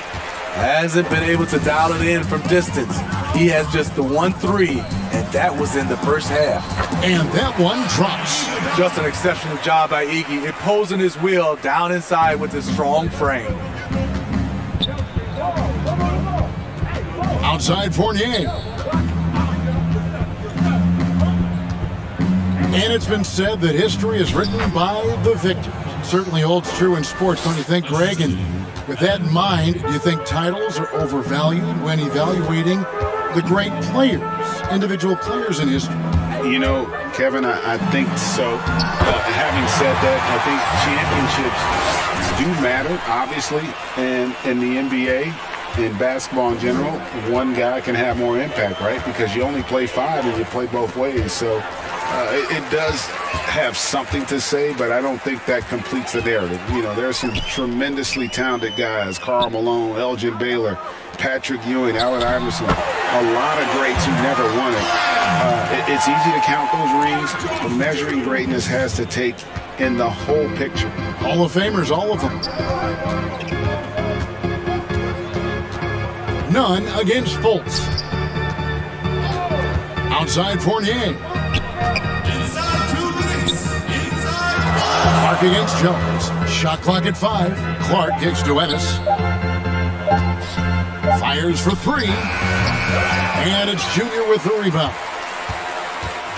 Hasn't been able to dial it in from distance. He has just the 1-3, and that was in the first half. And that one drops. Just an exceptional job by Iggy, imposing his will down inside with his strong frame. Outside Fournier. And it's been said that history is written by the victors. Certainly holds true in sports, don't you think, Greg? And with that in mind, do you think titles are overvalued when evaluating the great players, individual players in history? You know, Kevin, I think so. Having said that, I think championships do matter, obviously, and in the NBA. In basketball in general, one guy can have more impact, right? Because you only play 5 and you play both ways. So it does have something to say, but I don't think that completes the narrative. You know, there are some tremendously talented guys, Karl Malone, Elgin Baylor, Patrick Ewing, Allen Iverson, a lot of greats who never won it. It's easy to count those rings, but measuring greatness has to take in the whole picture. Hall of Famers, all of them. None against Fultz. Outside Fournier. Clark against Jones. Shot clock at 5. Clark kicks to Ennis. Fires for 3. And it's Junior with the rebound.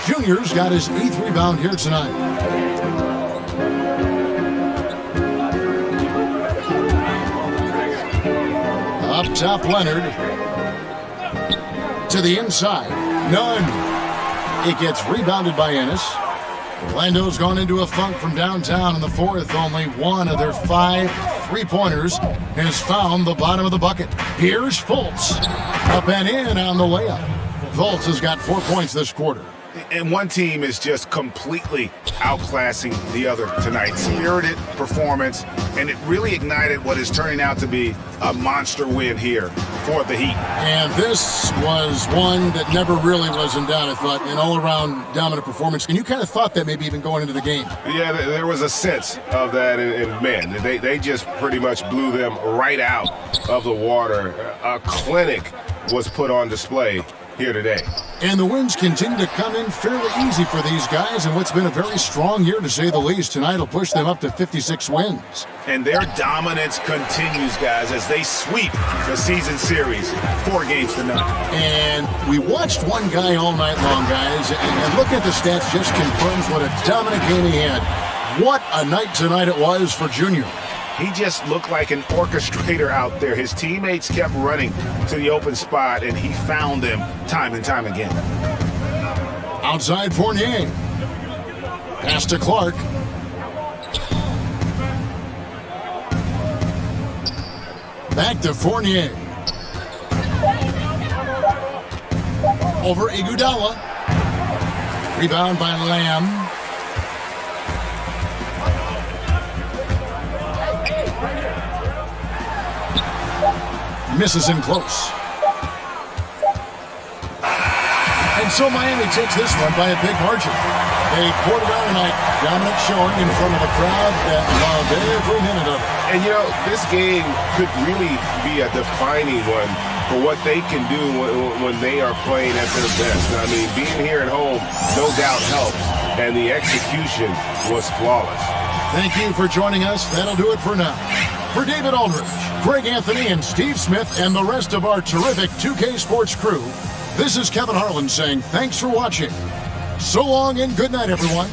Junior's got his 8th rebound here tonight. Up top, Leonard. To the inside. None. It gets rebounded by Ennis. Orlando's gone into a funk from downtown in the 4th. Only one of their 5 3-pointers has found the bottom of the bucket. Here's Fultz. Up and in on the layup. Fultz has got 4 points this quarter. And one team is just completely outclassing the other tonight. Spirited performance, and it really ignited what is turning out to be a monster win here for the Heat. And this was one that never really was in doubt, I thought, an all-around dominant performance. And you kind of thought that maybe even going into the game. Yeah, there was a sense of that, and man, they just pretty much blew them right out of the water. A clinic was put on display here today. And the wins continue to come in fairly easy for these guys, and what's been a very strong year to say the least. Tonight will push them up to 56 wins. And their dominance continues, guys, as they sweep the season series 4 games to none. And we watched one guy all night long, guys, and looking at the stats just confirms what a dominant game he had. What a night tonight it was for Junior. He just looked like an orchestrator out there. His teammates kept running to the open spot, and he found them time and time again. Outside Fournier. Pass to Clark. Back to Fournier. Over Iguodala. Rebound by Lamb. Misses in close. And so Miami takes this one by a big margin. They poured it out tonight. Dominant showing in front of a crowd that loved every minute of it. And, you know, this game could really be a defining one for what they can do when they are playing at their best. I mean, being here at home, no doubt helped. And the execution was flawless. Thank you for joining us. That'll do it for now. For David Aldridge, Greg Anthony, and Steve Smith, and the rest of our terrific 2K Sports crew, this is Kevin Harlan saying thanks for watching. So long and good night, everyone.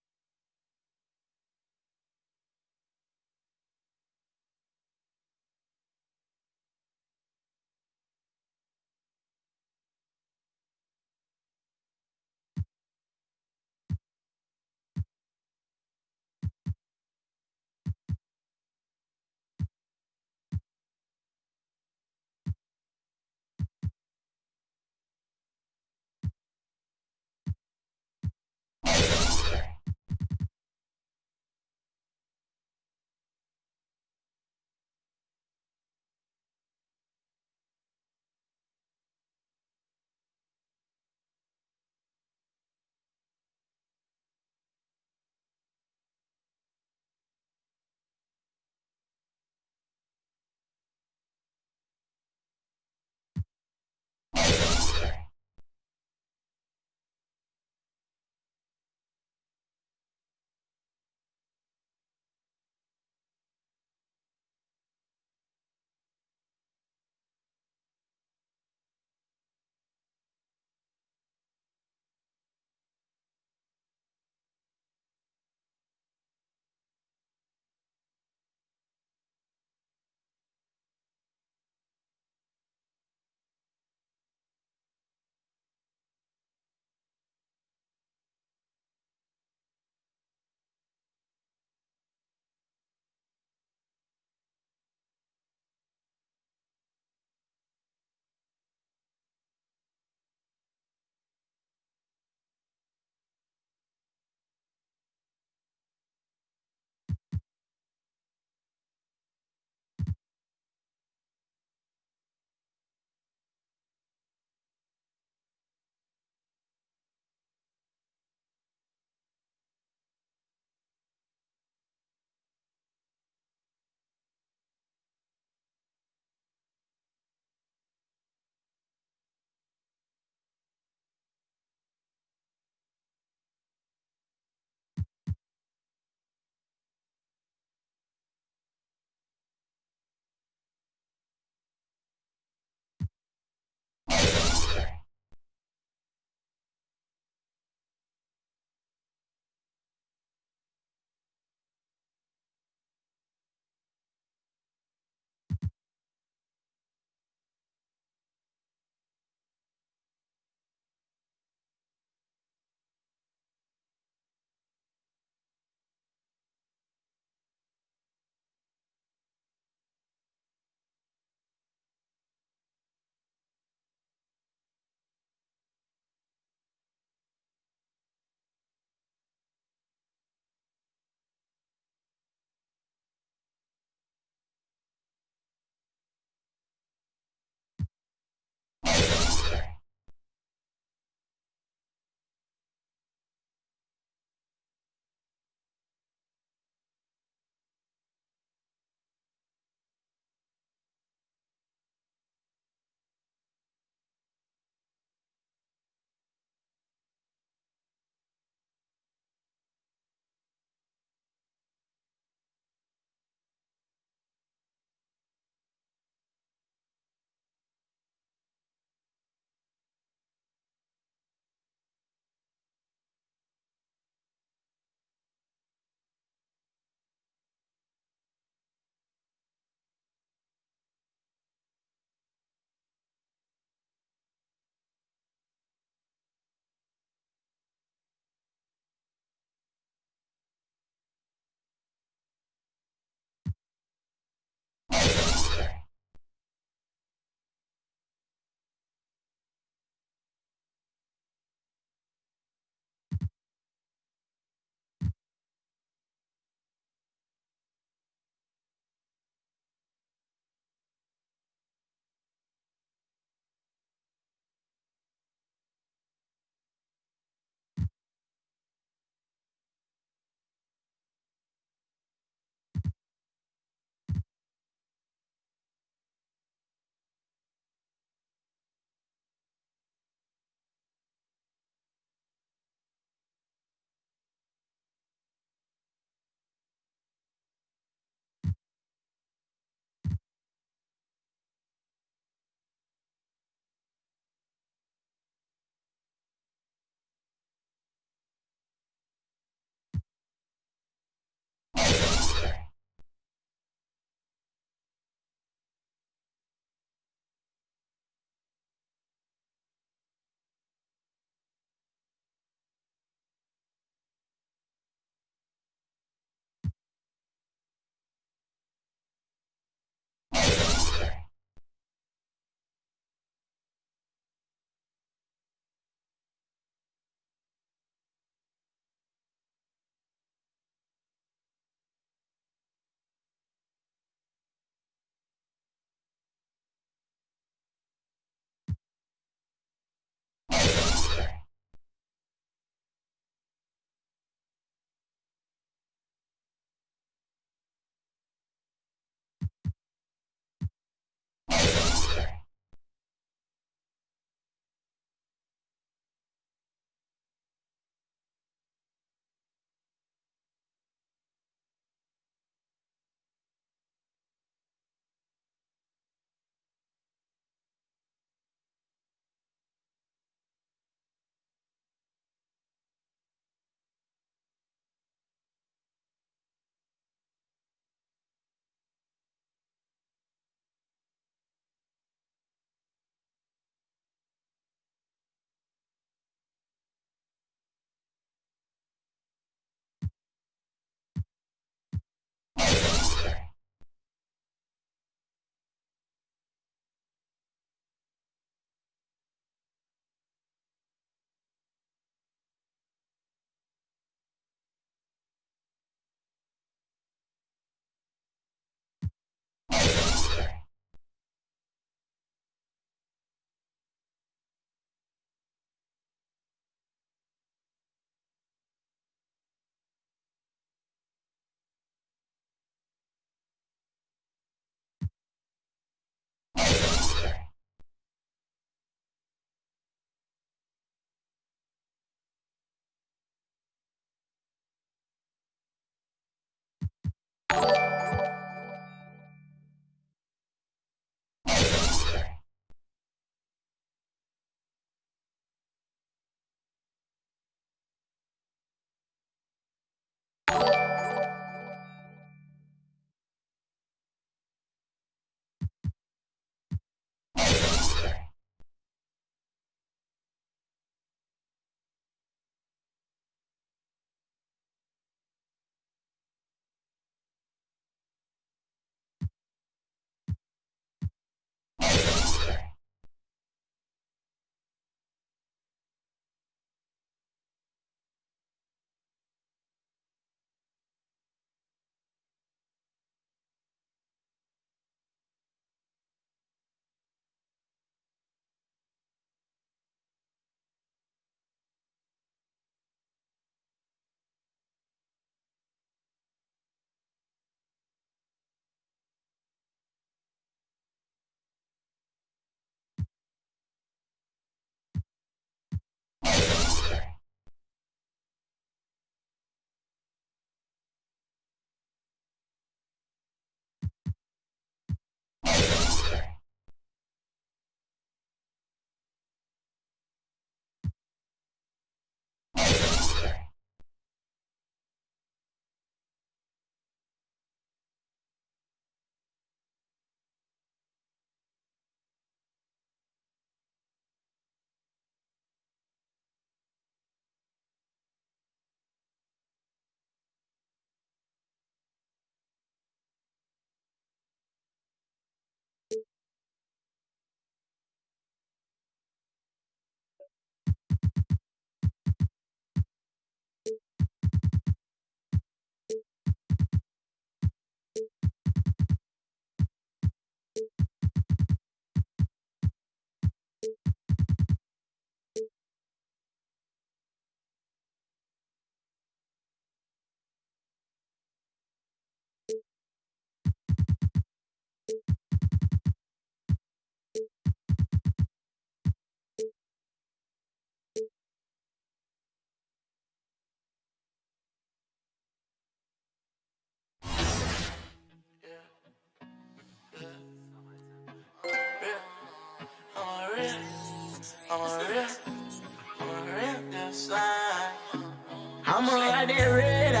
I'ma ride that red eye.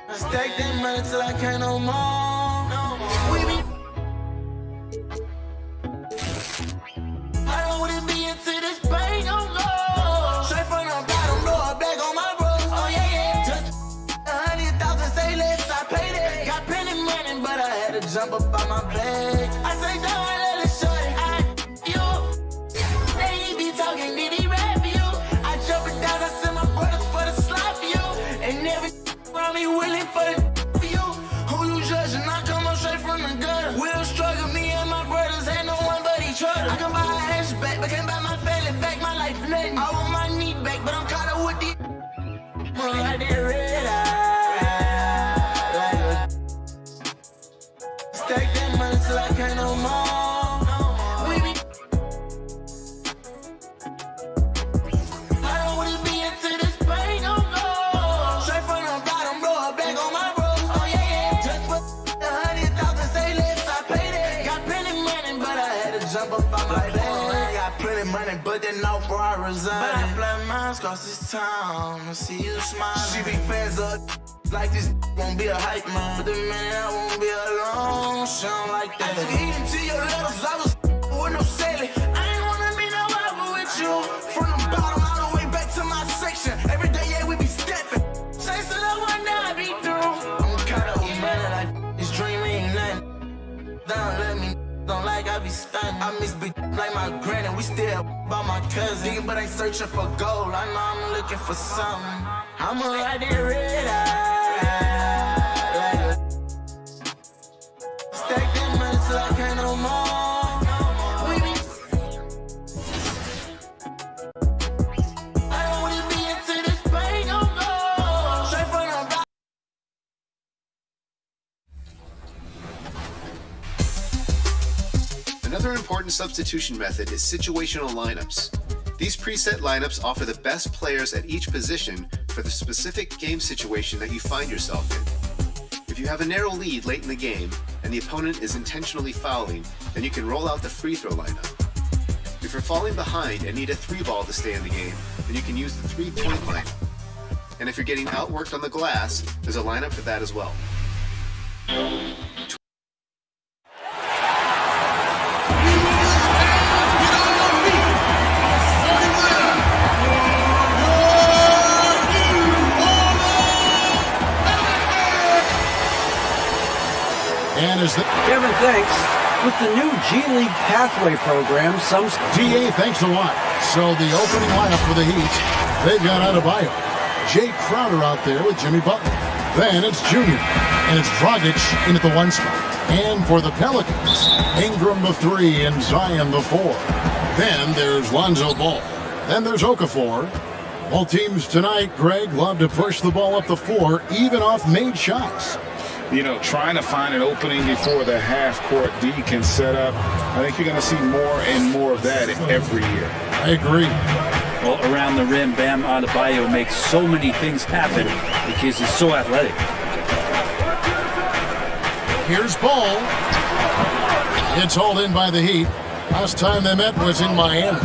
I stack that money till I can't no more. I don't wanna be into this pain no more. Straight from the bottom, blow a bag on my bros. Oh yeah. Just 100,000, say less, I paid it. Got plenty money, but I had to jump up on my bag. I say don't let it show it. You. They be talking, did he rap you? I jump it down, I send my brothers for the slide for you. And every around me willing for the for you. Who you judging? I come up straight from the gutter. Will struggle, me and my brothers ain't no one but each other. I can buy a hatchback, but can't buy my family back. My life nothing. I want my knee back, but I'm caught up with the like that red eye. Stack that money till I can't no more. We be I don't wanna be into this pain no more. Straight from the bottom, blow a bag on my bros. Oh yeah. Just for 100,000, say less, I paid it. Got plenty money, but I had to jump up on my bag. Got plenty money, but then now before I resign. But I fly miles across this town to see you smile. She be fans of like this won't be a hype man. But the minute I won't be alone, she don't like that. I took heat into your letters, I was with no sailing. I ain't wanna be no other with you. From the bottom all the way back to my section. Every day, yeah, we be stepping. Chasing the one that I be through. I'm kinda old man, like this dream ain't nothing. Don't let me, don't like I be stunning. I miss be like my granny, we still by my cousin. But ain't searching for gold, I know I'm looking for something. I'ma ride that red eye. Stack that money till I can't no more. We be I don't wanna be into this pain no more. Straight from the bottom. Another important substitution method is situational lineups. These preset lineups offer the best players at each position for the specific game situation that you find yourself in. If you have a narrow lead late in the game and the opponent is intentionally fouling, then you can roll out the free throw lineup. If you're falling behind and need a 3-ball to stay in the game, then you can use the 3-point line. And if you're getting outworked on the glass, there's a lineup for that as well. And as the Kevin, thanks. With the new G League Pathway program, some DA, thanks a lot. So the opening lineup for the Heat, they've got Adebayo, Jay Crowder out there with Jimmy Butler. Then it's Junior, and it's Dragic in at the 1 spot. And for the Pelicans, Ingram the 3 and Zion the 4. Then there's Lonzo Ball. Then there's Okafor. Both teams tonight, Greg, love to push the ball up the floor, even off made shots. You know, trying to find an opening before the half-court D can set up. I think you're going to see more and more of that every year. I agree. Well, around the rim, Bam Adebayo makes so many things happen because he's so athletic. Here's Ball. It's hauled in by the Heat. Last time they met was in Miami.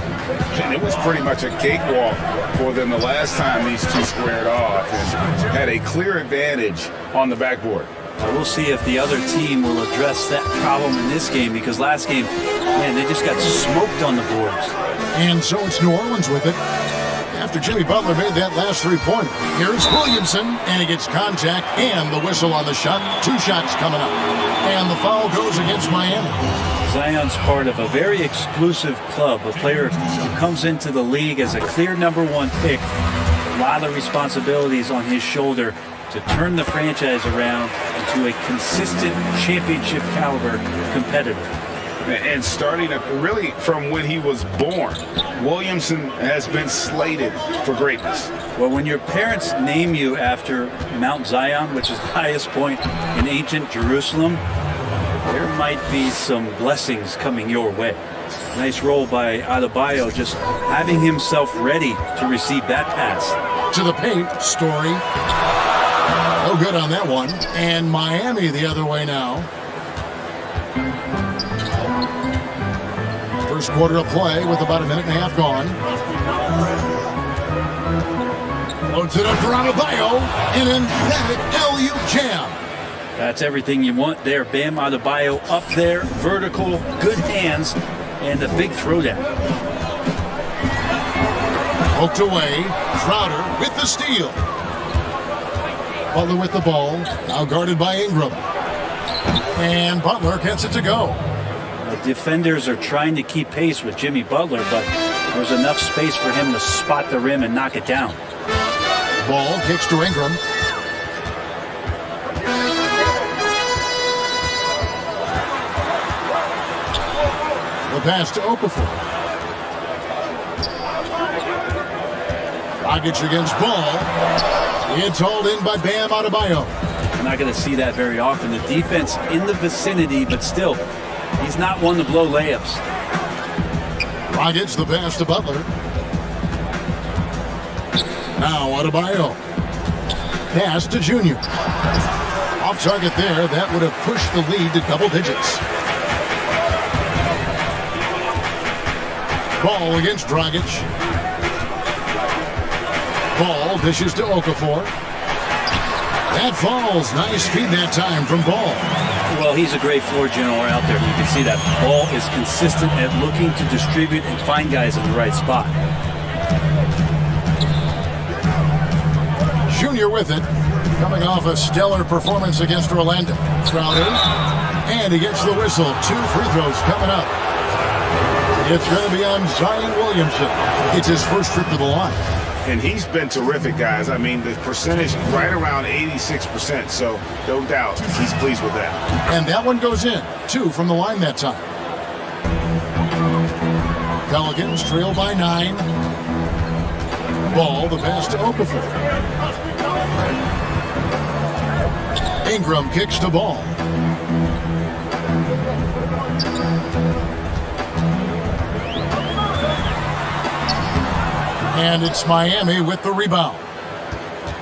And it was pretty much a cakewalk for them the last time these two squared off and had a clear advantage on the backboard. We'll see if the other team will address that problem in this game, because last game, man, they just got smoked on the boards. And so it's New Orleans with it. After Jimmy Butler made that last three-pointer, here's Williamson, and he gets contact and the whistle on the shot. 2 shots coming up. And the foul goes against Miami. Zion's part of a very exclusive club, a player who comes into the league as a clear #1 pick. A lot of responsibilities on his shoulder to turn the franchise around into a consistent championship caliber competitor. And starting really from when he was born, Williamson has been slated for greatness. Well, when your parents name you after Mount Zion, which is the highest point in ancient Jerusalem, there might be some blessings coming your way. Nice roll by Adebayo, just having himself ready to receive that pass. To the paint, Story. No good on that one. And Miami the other way now. First quarter of play with about a minute and a half gone. Loads it up for Adebayo. An emphatic LU jam. That's everything you want there. Bam Adebayo up there, vertical, good hands, and a big throwdown. Poked away. Crowder with the steal. Butler with the ball. Now guarded by Ingram. And Butler gets it to go. The defenders are trying to keep pace with Jimmy Butler, but there's enough space for him to spot the rim and knock it down. Ball kicks to Ingram. The pass to Okafor. Dragic against Ball. It's hauled in by Bam Adebayo. We're not going to see that very often. The defense in the vicinity, but still, he's not one to blow layups. Dragic the pass to Butler. Now Adebayo. Pass to Junior. Off target there. That would have pushed the lead to double digits. Ball against Dragic. Ball dishes to Okafor. That falls. Nice feed that time from Ball. Well, he's a great floor general out there. You can see that Ball is consistent at looking to distribute and find guys in the right spot. Junior with it. Coming off a stellar performance against Orlando. Crowder. And he gets the whistle. 2 free throws coming up. It's going to be on Zion Williamson. It's his first trip to the line. And he's been terrific, guys. I mean, the percentage right around 86%, so no doubt he's pleased with that. And that one goes in. 2 from the line that time. Pelicans trail by 9. Ball, the pass to Okafor. Ingram kicks to Ball. And it's Miami with the rebound.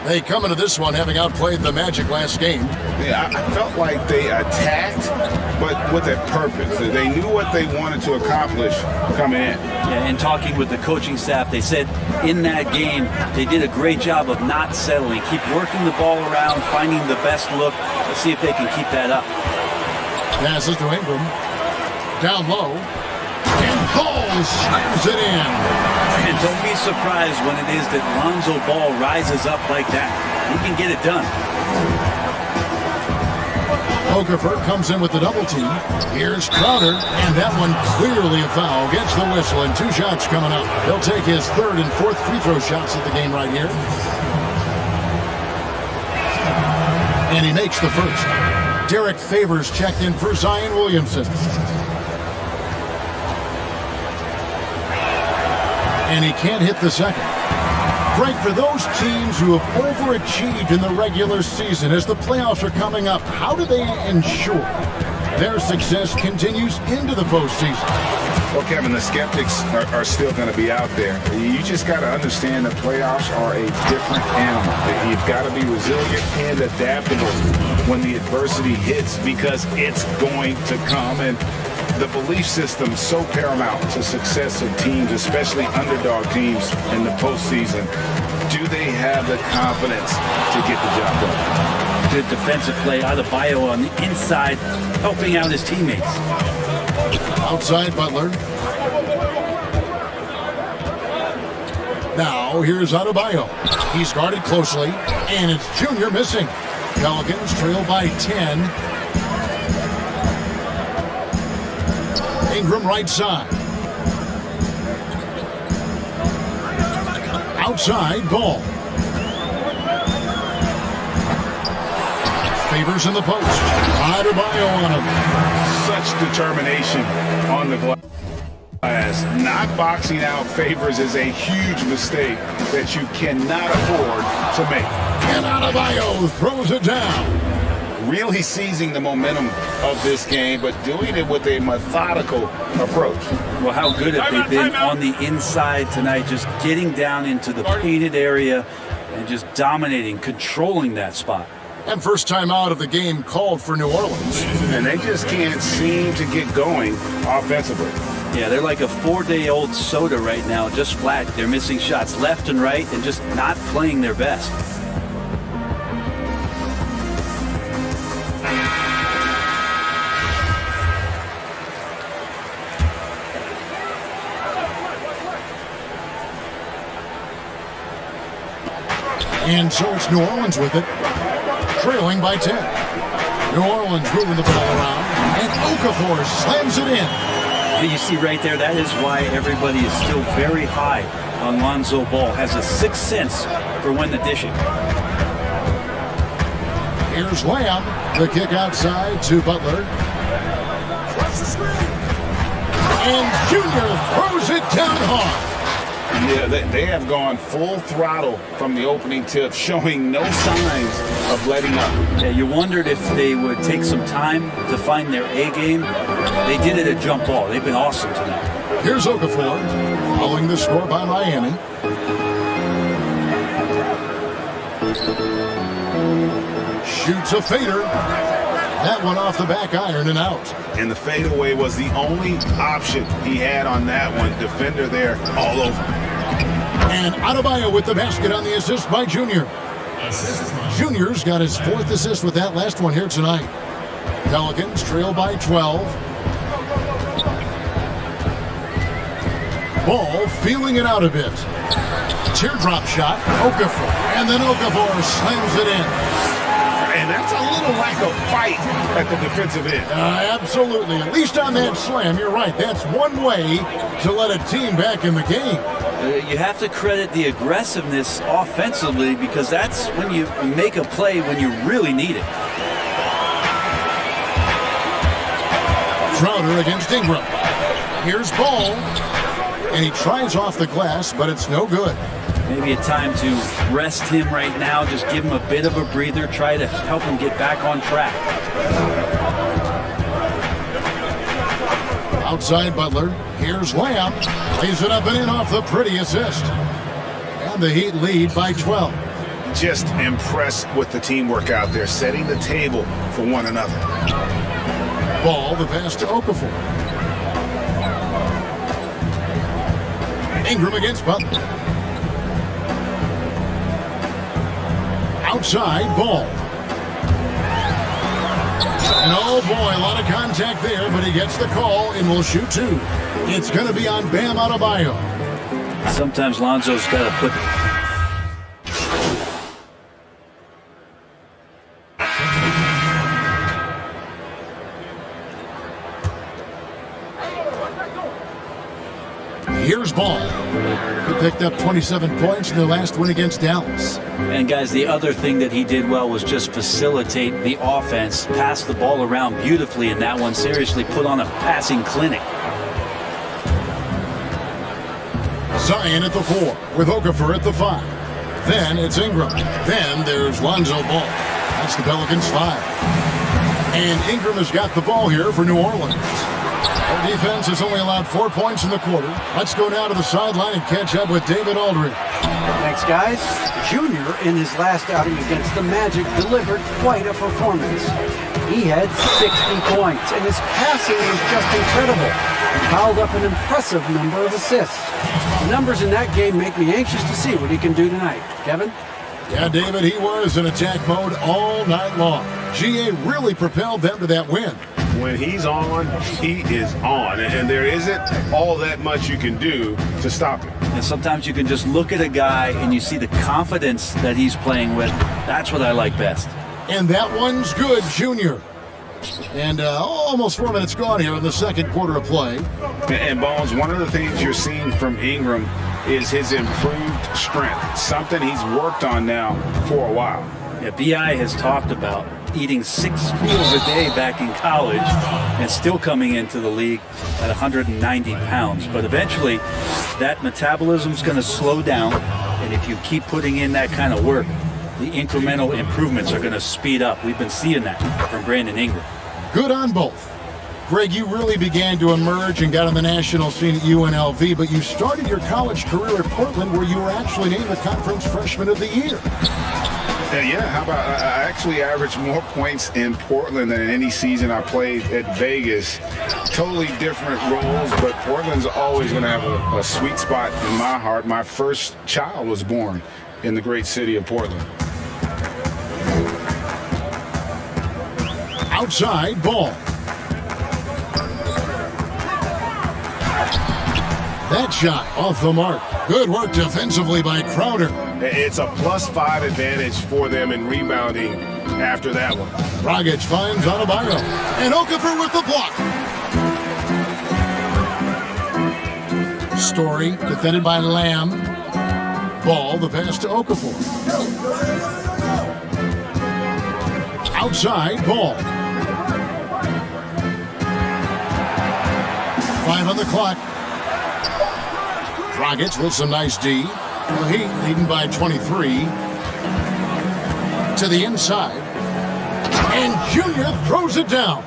They come into this one having outplayed the Magic last game. Yeah, I felt like they attacked, but with a purpose. They knew what they wanted to accomplish coming in. Yeah, and talking with the coaching staff, they said in that game they did a great job of not settling. Keep working the ball around, finding the best look. Let's see if they can keep that up. Passes to Ingram. Down low. And Ball slams it in. And don't be surprised when it is that Lonzo Ball rises up like that. He can get it done. Okafor comes in with the double team. Here's Crowder, and that one clearly a foul. Gets the whistle, and 2 shots coming up. He'll take his 3rd and 4th free throw shots of the game right here. And he makes the first. Derek Favors checked in for Zion Williamson. And he can't hit the second. Greg, for those teams who have overachieved in the regular season, as the playoffs are coming up, how do they ensure their success continues into the postseason? Well, Kevin, the skeptics are still going to be out there. You just got to understand the playoffs are a different animal. You've got to be resilient and adaptable when the adversity hits, because it's going to come. And the belief system is so paramount to success of teams, especially underdog teams in the postseason. Do they have the confidence to get the job done? Good defensive play. Adebayo on the inside, helping out his teammates. Outside Butler. Now here's Adebayo. He's guarded closely, and it's Junior missing. Pelicans trail by 10. Ingram right side. Outside, Ball. Favors in the post. Adebayo on him. Such determination on the glass. Not boxing out Favors is a huge mistake that you cannot afford to make. And Adebayo throws it down. Really seizing the momentum of this game, but doing it with a methodical approach. Well, how good have they been on the inside tonight, just getting down into the painted area and just dominating, controlling that spot. And first time out of the game called for New Orleans. And they just can't seem to get going offensively. Yeah, they're like a 4-day-old soda right now, just flat. They're missing shots left and right and just not playing their best. And so it's New Orleans with it, trailing by 10. New Orleans moving the ball around, and Okafor slams it in. You see right there, that is why everybody is still very high on Lonzo Ball. Has a sixth sense for when to dish it. Here's Lamb, the kick outside to Butler. And Junior throws it down hard. Yeah, they have gone full throttle from the opening tip, showing no signs of letting up. Yeah, you wondered if they would take some time to find their A game. They did it at jump ball. They've been awesome tonight. Here's Okafor, following the score by Miami. Shoots a fader. That one off the back iron and out. And the fadeaway was the only option he had on that one. Defender there all over. And Adebayo with the basket on the assist by Junior. Junior's got his 4th assist with that last one here tonight. Pelicans trail by 12. Ball feeling it out a bit. Teardrop shot, Okafor. And then Okafor slams it in. And that's a little lack of fight at the defensive end. Absolutely. At least on that slam, you're right. That's one way to let a team back in the game. You have to credit the aggressiveness offensively because that's when you make a play when you really need it. Crowder against Ingram. Here's Ball. And he tries off the glass, but it's no good. Maybe a time to rest him right now, just give him a bit of a breather, try to help him get back on track. Outside Butler, here's Lamb. Lays it up and in off the pretty assist. And the Heat lead by 12. Just impressed with the teamwork out there, setting the table for one another. Ball, the pass to Okafor. Ingram against Butler. Outside, Ball. And oh boy, a lot of contact there, but he gets the call and will shoot 2. It's going to be on Bam Adebayo. Sometimes Lonzo's got to put... Here's Ball. He picked up 27 points in their last win against Dallas. And guys, the other thing that he did well was just facilitate the offense, pass the ball around beautifully in that one, seriously put on a passing clinic. Zion at the 4 with Okafor at the 5. Then it's Ingram. Then there's Lonzo Ball. That's the Pelicans 5. And Ingram has got the ball here for New Orleans. Their defense has only allowed 4 points in the quarter. Let's go down to the sideline and catch up with David Aldridge. Thanks, guys. Junior, in his last outing against the Magic, delivered quite a performance. He had 60 points, and his passing was just incredible. He piled up an impressive number of assists. The numbers in that game make me anxious to see what he can do tonight. Kevin? Yeah, David, he was in attack mode all night long. GA really propelled them to that win. When he's on, he is on. And there isn't all that much you can do to stop him. And sometimes you can just look at a guy and you see the confidence that he's playing with. That's what I like best. And that one's good, Junior. And almost 4 minutes gone here in the second quarter of play. And Bones, one of the things you're seeing from Ingram is his improved strength, something he's worked on now for a while. Yeah, B.I. has talked about eating 6 meals a day back in college and still coming into the league at 190 pounds. But eventually, that metabolism's going to slow down, and if you keep putting in that kind of work, the incremental improvements are going to speed up. We've been seeing that from Brandon Ingram. Good on both. Greg, you really began to emerge and got on the national scene at UNLV, but you started your college career at Portland where you were actually named the Conference Freshman of the Year. Yeah, how about I actually averaged more points in Portland than in any season I played at Vegas. Totally different roles, but Portland's always going to have a sweet spot in my heart. My first child was born in the great city of Portland. Outside ball. That shot off the mark. Good work defensively by Crowder. It's a +5 advantage for them in rebounding after that one. Dragic finds Adebayo. And Okafor with the block. Story defended by Lamb. Ball, the pass to Okafor. Outside ball. 5 on the clock. Dragic with some nice D. The Heat leading by 23. To the inside. And Junior throws it down.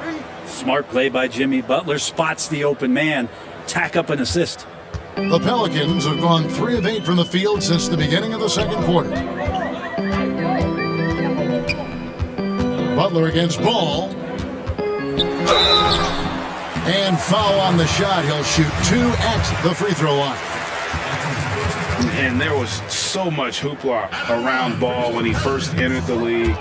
Smart play by Jimmy Butler. Spots the open man. Tack up an assist. The Pelicans have gone 3 of 8 from the field since the beginning of the second quarter. Butler against Ball. And foul on the shot. He'll shoot 2 at the free throw line. And there was so much hoopla around Ball when he first entered the league.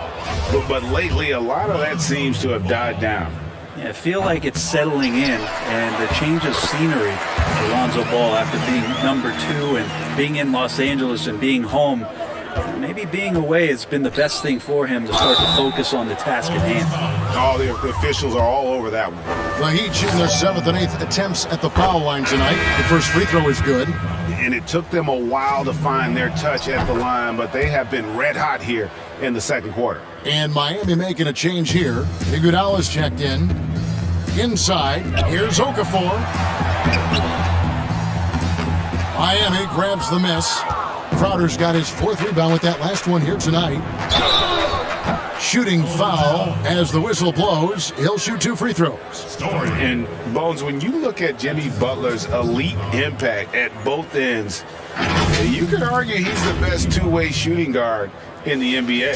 But lately, a lot of that seems to have died down. Yeah, I feel like it's settling in, and the change of scenery for Lonzo Ball after being number 2 and being in Los Angeles and being home. Maybe being away has been the best thing for him to start to focus on the task at hand. All the officials are all over that one. The Heat shooting their 7th and 8th attempts at the foul line tonight. The first free throw is good. And it took them a while to find their touch at the line, but they have been red hot here in the second quarter. And Miami making a change here. Iguodala's checked in. Inside, here's Okafor. Miami grabs the miss. Crowder's got his 4th rebound with that last one here tonight. Shooting foul as the whistle blows. He'll shoot 2 free throws. And Bones, when you look at Jimmy Butler's elite impact at both ends, you could argue he's the best two-way shooting guard in the NBA.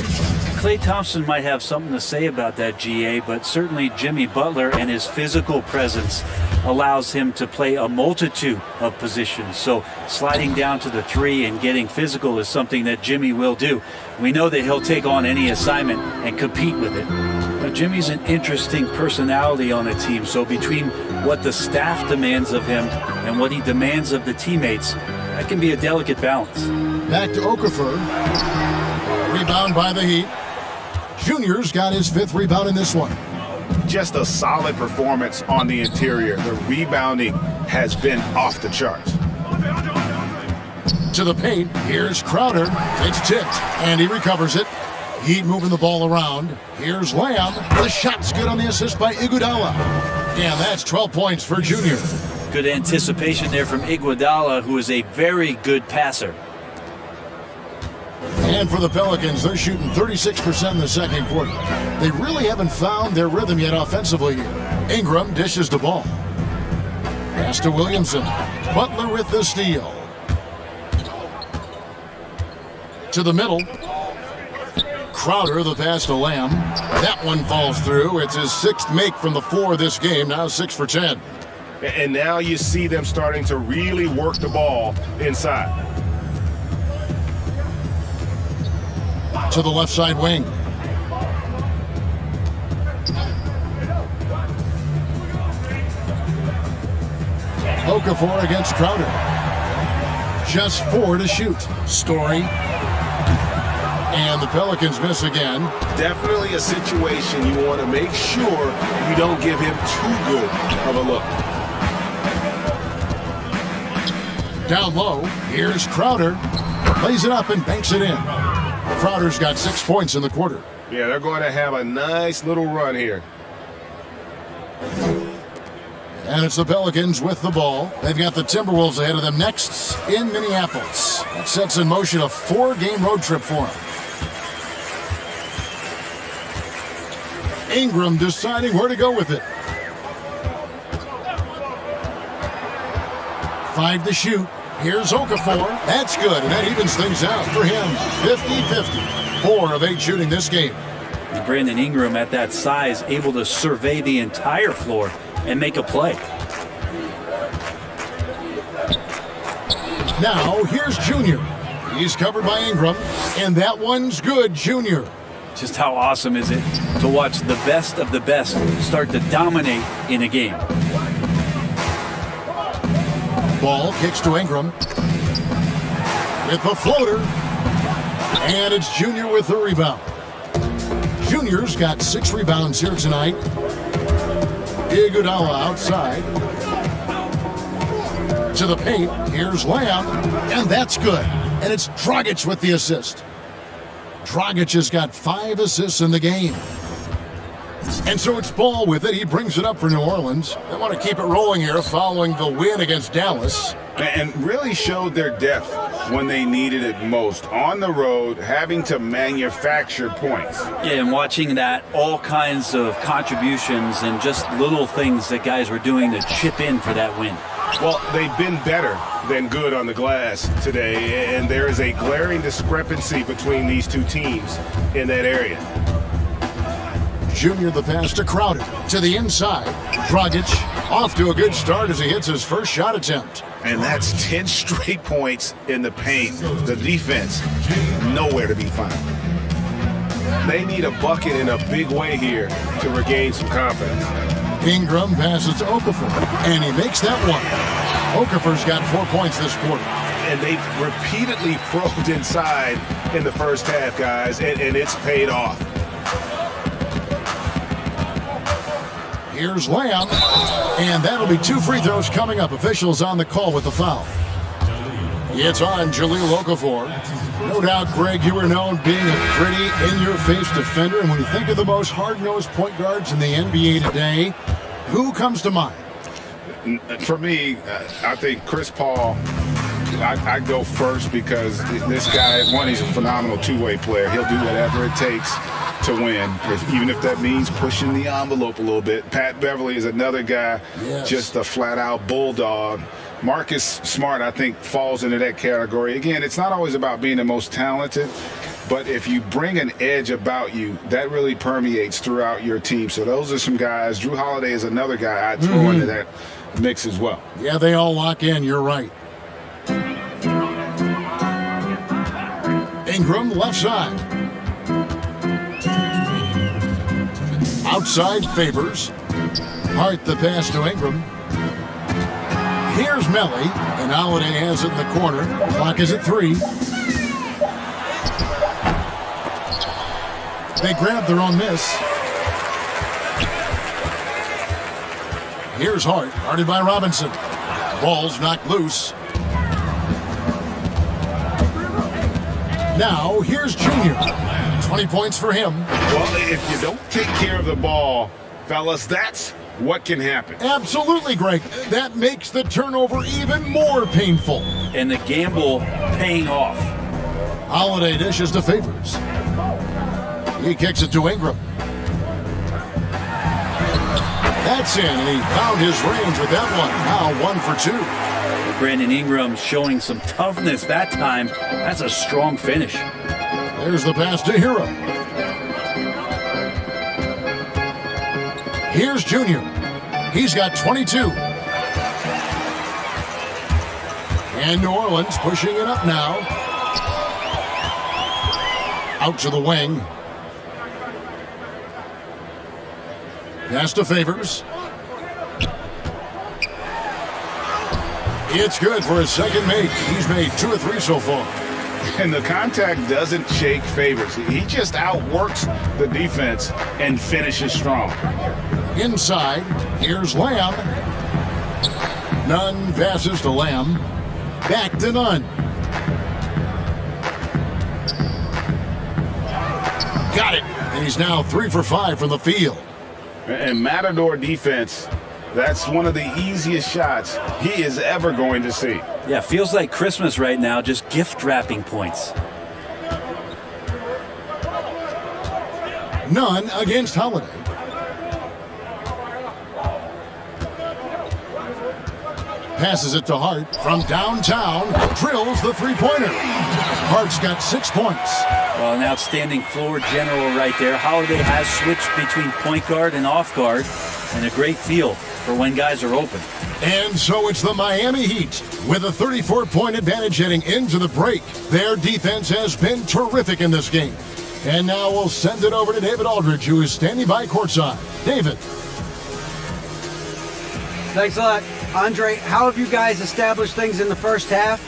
Klay Thompson might have something to say about that, GA, but certainly Jimmy Butler and his physical presence allows him to play a multitude of positions. So sliding down to the 3 and getting physical is something that Jimmy will do. We know that he'll take on any assignment and compete with it. But Jimmy's an interesting personality on the team, so between what the staff demands of him and what he demands of the teammates, that can be a delicate balance. Back to Okafor. Rebound by the Heat. Junior's got his 5th rebound in this one. Just a solid performance on the interior. The rebounding has been off the charts. To the paint, here's Crowder. It's tipped, and he recovers it. Heat moving the ball around. Here's Lamb. The shot's good on the assist by Iguodala. And that's 12 points for Junior. Good anticipation there from Iguodala, who is a very good passer. And for the Pelicans, they're shooting 36% in the second quarter. They really haven't found their rhythm yet offensively here. Ingram dishes the ball. Pass to Williamson. Butler with the steal. To the middle. Crowder, the pass to Lamb. That one falls through. It's his 6th make from the floor this game, now 6 for 10. And now you see them starting to really work the ball inside. To the left side wing. Okafor against Crowder. Just 4 to shoot. Story. And the Pelicans miss again. Definitely a situation you want to make sure you don't give him too good of a look. Down low, here's Crowder. Plays it up and banks it in. Crowder's got 6 points in the quarter. Yeah, they're going to have a nice little run here. And it's the Pelicans with the ball. They've got the Timberwolves ahead of them next in Minneapolis. That sets in motion a 4-game road trip for them. Ingram deciding where to go with it. 5 to shoot. Here's Okafor. That's good, and that evens things out for him. 50-50. 4 of 8 shooting this game. And Brandon Ingram at that size, able to survey the entire floor and make a play. Now, here's Junior. He's covered by Ingram, and that one's good, Junior. Just how awesome is it to watch the best of the best start to dominate in a game? Ball kicks to Ingram. With the floater. And it's Junior with the rebound. Junior's got 6 rebounds here tonight. Iguodala outside. To the paint. Here's Lamb. And that's good. And it's Dragic with the assist. Dragic has got 5 assists in the game. And so it's Ball with it. He brings it up for New Orleans. They want to keep it rolling here following the win against Dallas. And really showed their depth when they needed it most. On the road, having to manufacture points. Yeah, and watching that, all kinds of contributions and just little things that guys were doing to chip in for that win. Well, they've been better than good on the glass today, and there is a glaring discrepancy between these two teams in that area. Junior the pass to Crowder. To the inside. Dragic off to a good start as he hits his first shot attempt. And that's 10 straight points in the paint. The defense, nowhere to be found. They need a bucket in a big way here to regain some confidence. Ingram passes to Okafor, and he makes that one. Okafor's got 4 points this quarter. And they've repeatedly probed inside in the first half, guys, and it's paid off. Here's Lamb, and that'll be 2 free throws coming up. Officials on the call with the foul. It's on Jahlil Okafor. No doubt, Greg, you were known being a pretty in-your-face defender, and when you think of the most hard-nosed point guards in the NBA today, who comes to mind? For me, I think Chris Paul. I go first because this guy, one, he's a phenomenal two-way player. He'll do whatever it takes to win, even if that means pushing the envelope a little bit. Pat Beverly is another guy, just a flat-out bulldog. Marcus Smart, I think, falls into that category. Again, it's not always about being the most talented, but if you bring an edge about you, that really permeates throughout your team. So those are some guys. Drew Holiday is another guy I'd throw into that mix as well. Yeah, they all lock in. You're right. Ingram, left side. Outside Favors. Hart the pass to Ingram. Here's Melly, and Holiday has it in the corner. Clock is at 3. They grab their own miss. Here's Hart, guarded by Robinson. Ball's knocked loose. Now, here's Junior. 20 points for him. Well, if you don't take care of the ball, fellas, that's what can happen. Absolutely, Greg. That makes the turnover even more painful. And the gamble paying off. Holiday dishes to Favors. He kicks it to Ingram. That's in, and he found his range with that one. Now 1 for 2. Brandon Ingram showing some toughness that time. That's a strong finish. There's the pass to Hero. Here's Junior. He's got 22. And New Orleans pushing it up now. Out to the wing. Pass to Favors. It's good for his second make. He's made 2 or 3 so far. And the contact doesn't shake Favors. He just outworks the defense and finishes strong. Inside, here's Lamb. Nunn passes to Lamb. Back to Nunn. Got it. And he's now 3 for 5 from the field. And Matador defense, that's one of the easiest shots he is ever going to see. Yeah, feels like Christmas right now, just gift wrapping points. Nunn against passes it to Hart from downtown, drills the three-pointer. Hart's got 6 points. Well, an outstanding floor general right there. Holiday has switched between point guard and off guard, and a great feel for when guys are open. And so it's the Miami Heat with a 34-point advantage heading into the break. Their defense has been terrific in this game. And now we'll send it over to David Aldridge, who is standing by courtside. David. Thanks a lot. Andre, how have you guys established things in the first half?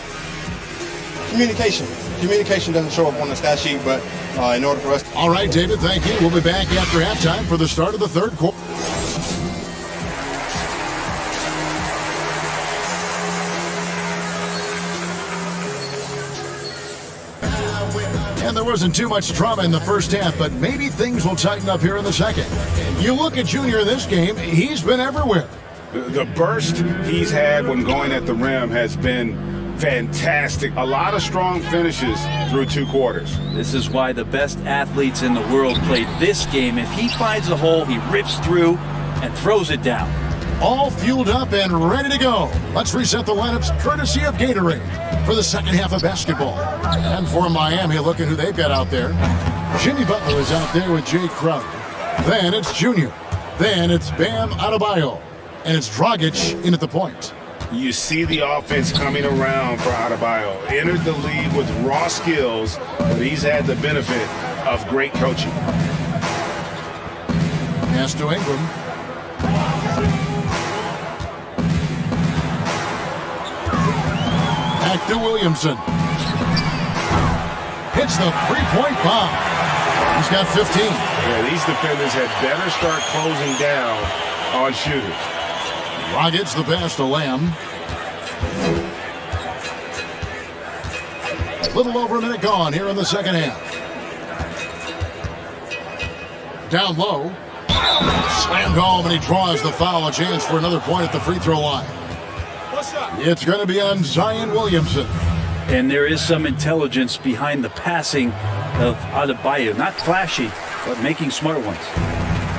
Communication. Communication doesn't show up on the stat sheet, but in order for us... All right, David, thank you. We'll be back after halftime for the start of the third quarter. And there wasn't too much drama in the first half, but maybe things will tighten up here in the second. You look at Junior in this game, he's been everywhere. The burst he's had when going at the rim has been fantastic. A lot of strong finishes through 2 quarters. This is why the best athletes in the world play this game. If he finds a hole, he rips through and throws it down. All fueled up and ready to go. Let's reset the lineups courtesy of Gatorade for the second half of basketball. And for Miami, look at who they've got out there. Jimmy Butler is out there with Jay Crowder. Then it's Junior. Then it's Bam Adebayo. And it's Dragic in at the point. You see the offense coming around for Adebayo. Entered the league with raw skills, but he's had the benefit of great coaching. Pass to Ingram. Back to Williamson. Hits the three-point bomb. He's got 15. Yeah, these defenders had better start closing down on shooters. Rockets the pass to Lamb. A little over a minute gone here in the second half. Down low. Slammed home, and he draws the foul. A chance for another point at the free throw line. It's going to be on Zion Williamson. And there is some intelligence behind the passing of Adebayo. Not flashy, but making smart ones.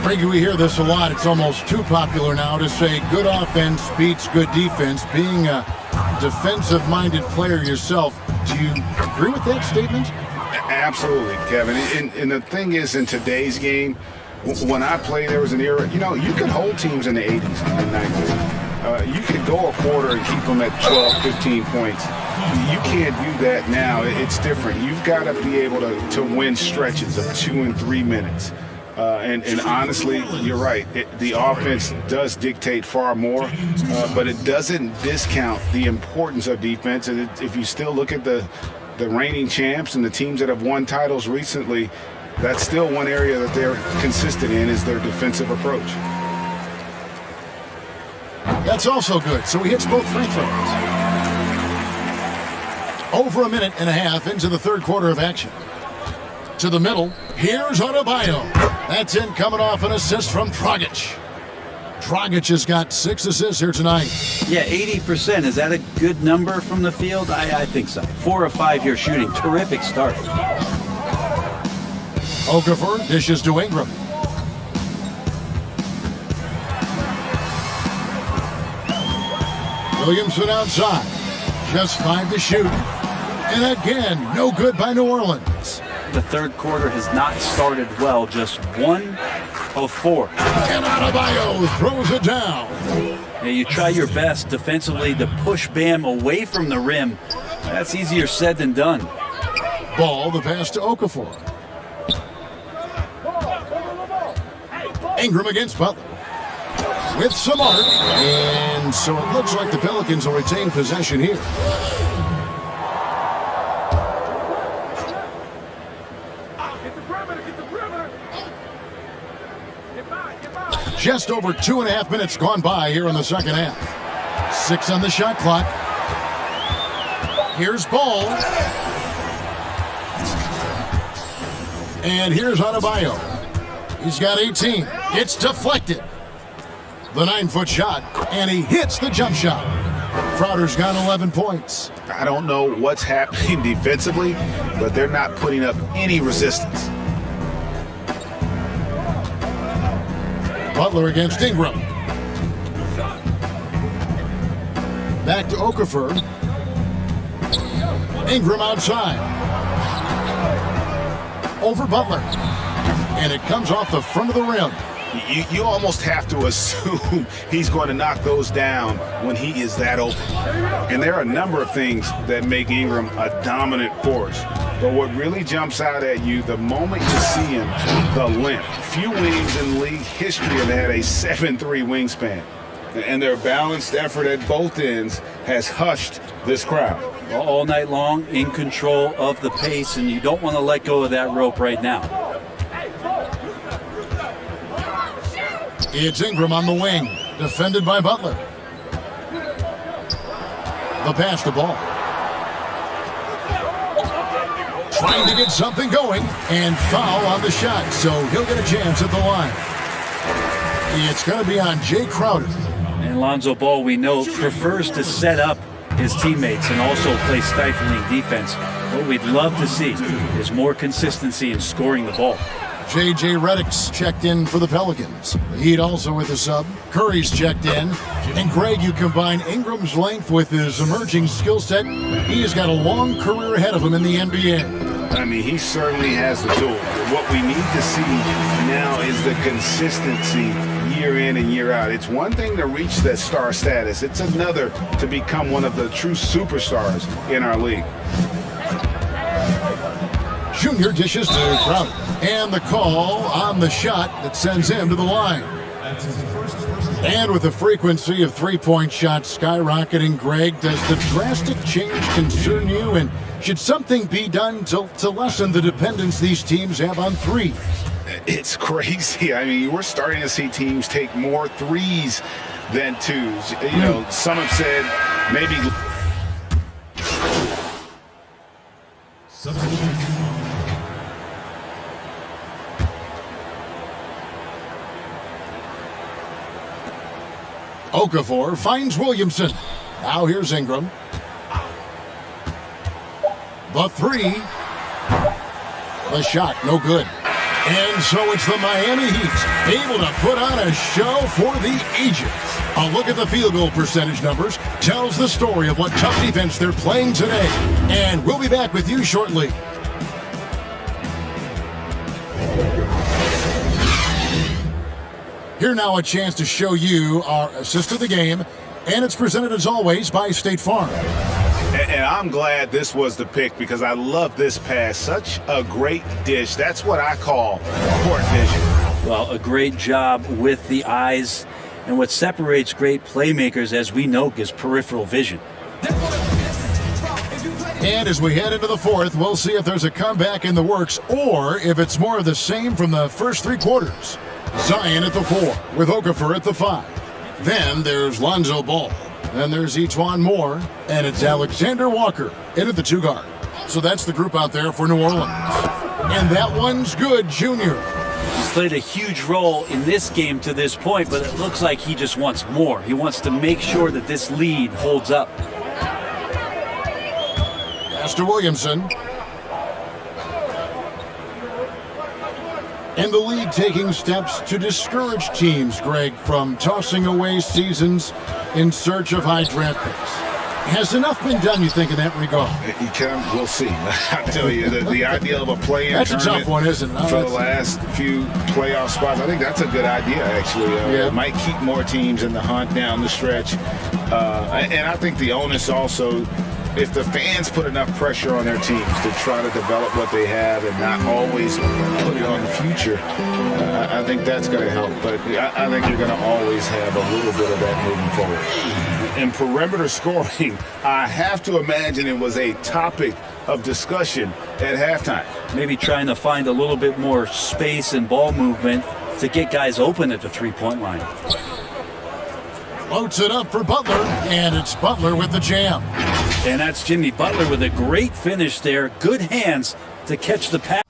Frankie, we hear this a lot. It's almost too popular now to say good offense beats good defense. Being a defensive-minded player yourself, do you agree with that statement? Absolutely, Kevin. And the thing is, in today's game, when I played, there was an era, you could hold teams in the 80s and 90s. You could go a quarter and keep them at 12, 15 points. You can't do that now. It's different. You've got to be able to win stretches of 2 and 3 minutes. And honestly, you're right. The offense does dictate far more, but it doesn't discount the importance of defense. And if you still look at the reigning champs and the teams that have won titles recently, that's still one area that they're consistent in is their defensive approach. That's also good. So he hits both free throws. Over a minute and a half into the third quarter of action. To the middle, here's Adebayo. That's in, coming off an assist from Dragic. Dragic has got 6 assists here tonight. Yeah, 80%. Is that a good number from the field? I think so. 4 of 5 here shooting. Terrific start. Okafor dishes to Ingram. Williamson outside. Just 5 to shoot. And again, no good by New Orleans. The third quarter has not started well. Just 1 of 4. And Adebayo throws it down. Yeah, you try your best defensively to push Bam away from the rim. That's easier said than done. Ball, the pass to Okafor. Ingram against Butler. With some arc. And so it looks like the Pelicans will retain possession here. Just over 2.5 minutes gone by here in the second half. 6 on the shot clock. Here's Ball. And here's Adebayo. He's got 18. It's deflected. The 9-foot shot, and he hits the jump shot. Crowder's got 11 points. I don't know what's happening defensively, but they're not putting up any resistance. Butler against Ingram. Back to Okafor. Ingram outside. Over Butler. And it comes off the front of the rim. You almost have to assume he's going to knock those down when he is that open. And there are a number of things that make Ingram a dominant force. But what really jumps out at you the moment you see him, the length. Few wings in league history have had a 7'3" wingspan. And their balanced effort at both ends has hushed this crowd. All night long, in control of the pace, and you don't want to let go of that rope right now. It's Ingram on the wing, defended by Butler. The pass to Ball. Trying to get something going, and foul on the shot, so he'll get a chance at the line. It's going to be on Jay Crowder. And Lonzo Ball, we know, prefers to set up his teammates and also play stifling defense. What we'd love to see is more consistency in scoring the ball. J.J. Redick's checked in for the Pelicans. The Heat also with a sub. Curry's checked in. And Greg, you combine Ingram's length with his emerging skill set. He has got a long career ahead of him in the NBA. I mean, he certainly has the tool. What we need to see now is the consistency year in and year out. It's one thing to reach that star status. It's another to become one of the true superstars in our league. Junior dishes to Crowder. And the call on the shot that sends him to the line. And with the frequency of three-point shots skyrocketing, Greg, does the drastic change concern you? And should something be done to lessen the dependence these teams have on three? It's crazy. I mean, we're starting to see teams take more threes than twos. You know, some have said maybe... Okafor finds Williamson. Now here's Ingram. The three. The shot, no good. And so it's the Miami Heat, able to put on a show for the ages. A look at the field goal percentage numbers tells the story of what tough defense they're playing today. And we'll be back with you shortly. Here now a chance to show you our assist of the game, and it's presented as always by State Farm. And I'm glad this was the pick because I love this pass. Such a great dish. That's what I call court vision. Well, a great job with the eyes, and what separates great playmakers, as we know, is peripheral vision. And as we head into the fourth, we'll see if there's a comeback in the works or if it's more of the same from the first three quarters. Zion at the 4 with Okafor at the 5. Then there's Lonzo Ball. Then there's Etuan Moore. And it's Alexander Walker in at the 2 guard. So that's the group out there for New Orleans. And that one's good, Junior. He's played a huge role in this game to this point, but it looks like he just wants more. He wants to make sure that this lead holds up. Pass to Williamson. And the league taking steps to discourage teams, Greg, from tossing away seasons in search of high draft picks. Has enough been done, you think, in that regard? We'll see. I tell you, the idea of a play-in that's tournament a tough one, isn't it? for the last few playoff spots, I think that's a good idea, actually. It might keep more teams in the hunt down the stretch. And I think the onus also, if the fans put enough pressure on their teams to try to develop what they have and not always put it on the future, I think that's going to help. But I think you're going to always have a little bit of that moving forward. In perimeter scoring, I have to imagine it was a topic of discussion at halftime. Maybe trying to find a little bit more space and ball movement to get guys open at the three-point line. Floats it up for Butler, and it's Butler with the jam. And that's Jimmy Butler with a great finish there. Good hands to catch the pass.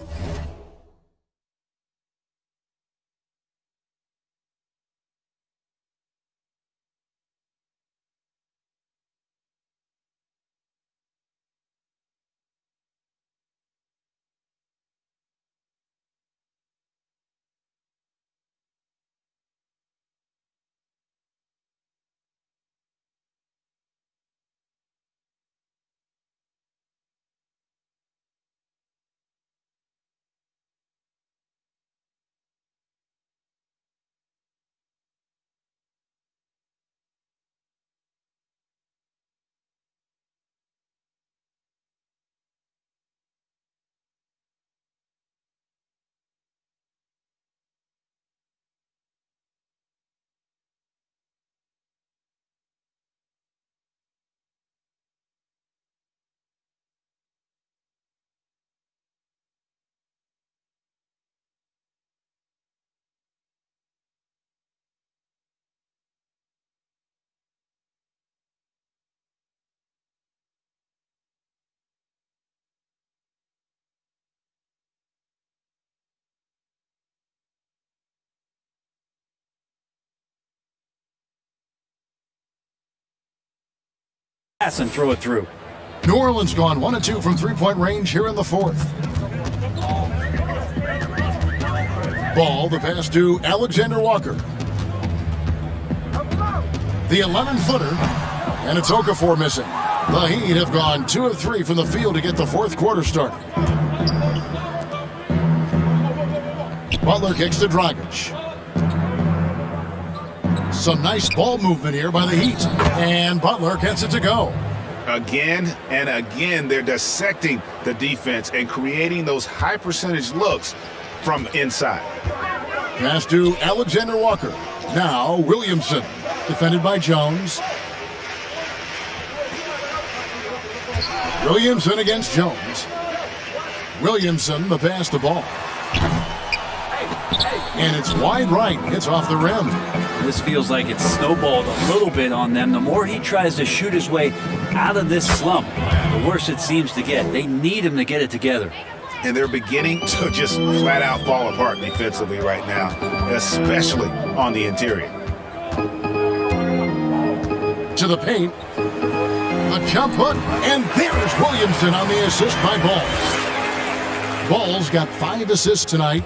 pass and throw it through. New Orleans gone 1 of 2 from three-point range here in the fourth. Ball, the pass to Alexander Walker. The 11-footer, and it's Okafor missing. The Heat have gone 2 of 3 from the field to get the fourth quarter started. Butler kicks to Dragic. Some nice ball movement here by the Heat, and Butler gets it to go. Again and again, they're dissecting the defense and creating those high percentage looks from inside. Pass to Alexander Walker. Now Williamson, defended by Jones. Williamson against Jones. Williamson, the pass to Ball. And it's wide right. It's off the rim. This feels like it's snowballed a little bit on them. The more he tries to shoot his way out of this slump, the worse it seems to get. They need him to get it together. And they're beginning to just flat out fall apart defensively right now, especially on the interior. To the paint. The jump hook. And there's Williamson on the assist by Balls. Balls got 5 assists tonight.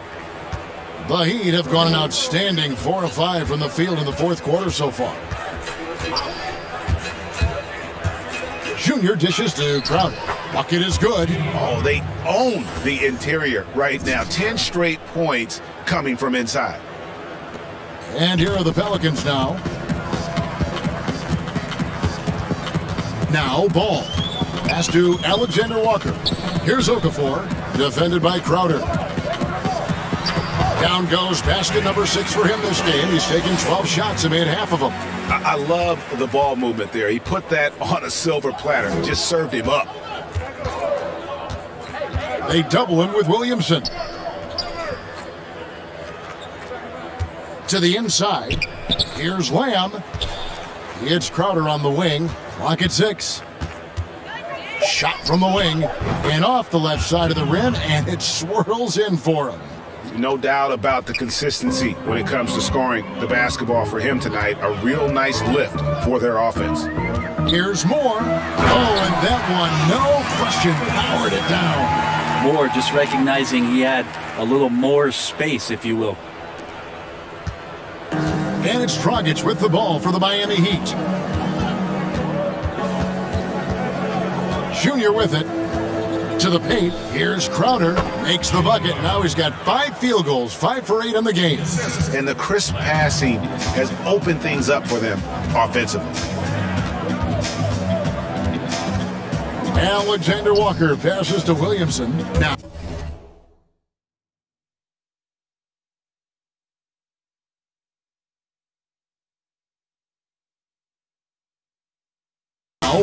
The Heat have gone an outstanding 4 of 5 from the field in the fourth quarter so far. Junior dishes to Crowder. Bucket is good. Oh, they own the interior right now. 10 straight points coming from inside. And here are the Pelicans now. Now Ball. Pass to Alexander Walker. Here's Okafor, defended by Crowder. Down goes basket number 6 for him this game. He's taken 12 shots and made half of them. I love the ball movement there. He put that on a silver platter. Just served him up. They double him with Williamson. To the inside. Here's Lamb. It's Crowder on the wing. Clock at 6. Shot from the wing and off the left side of the rim, and it swirls in for him. No doubt about the consistency when it comes to scoring the basketball for him tonight. A real nice lift for their offense. Here's Moore. Oh, and that one, no question, powered it down. Moore just recognizing he had a little more space, if you will. And it's Dragic with the ball for the Miami Heat. Junior with it. To the paint. Here's Crowder. Makes the bucket. Now he's got 5 field goals, 5 for 8 in the game. And the crisp passing has opened things up for them offensively. Alexander Walker passes to Williamson. Now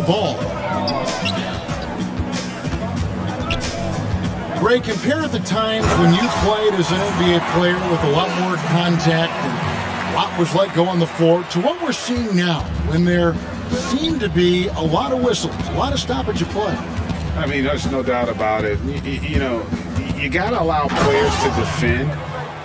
Ball. Ray, compare the times when you played as an NBA player with a lot more contact and what was like go on the floor to what we're seeing now when there seem to be a lot of whistles, a lot of stoppage of play. I mean, there's no doubt about it. You know, you got to allow players to defend.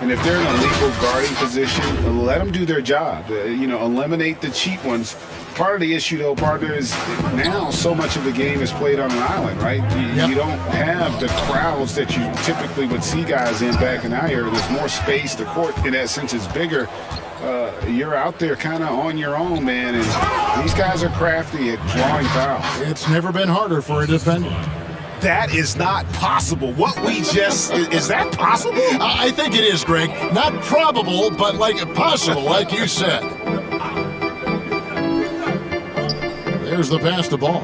And if they're in a legal guarding position, let them do their job. Eliminate the cheap ones. Part of the issue, though, partner, is now so much of the game is played on an island, right? You don't have the crowds that you typically would see guys in back in our area. There's more space. The court, in that sense, is bigger. You're out there kind of on your own, man. And these guys are crafty at drawing fouls. It's never been harder for a defender. That is not possible. What we just... Is that possible? I think it is, Greg. Not probable, but like possible, like you said. There's the pass to Ball.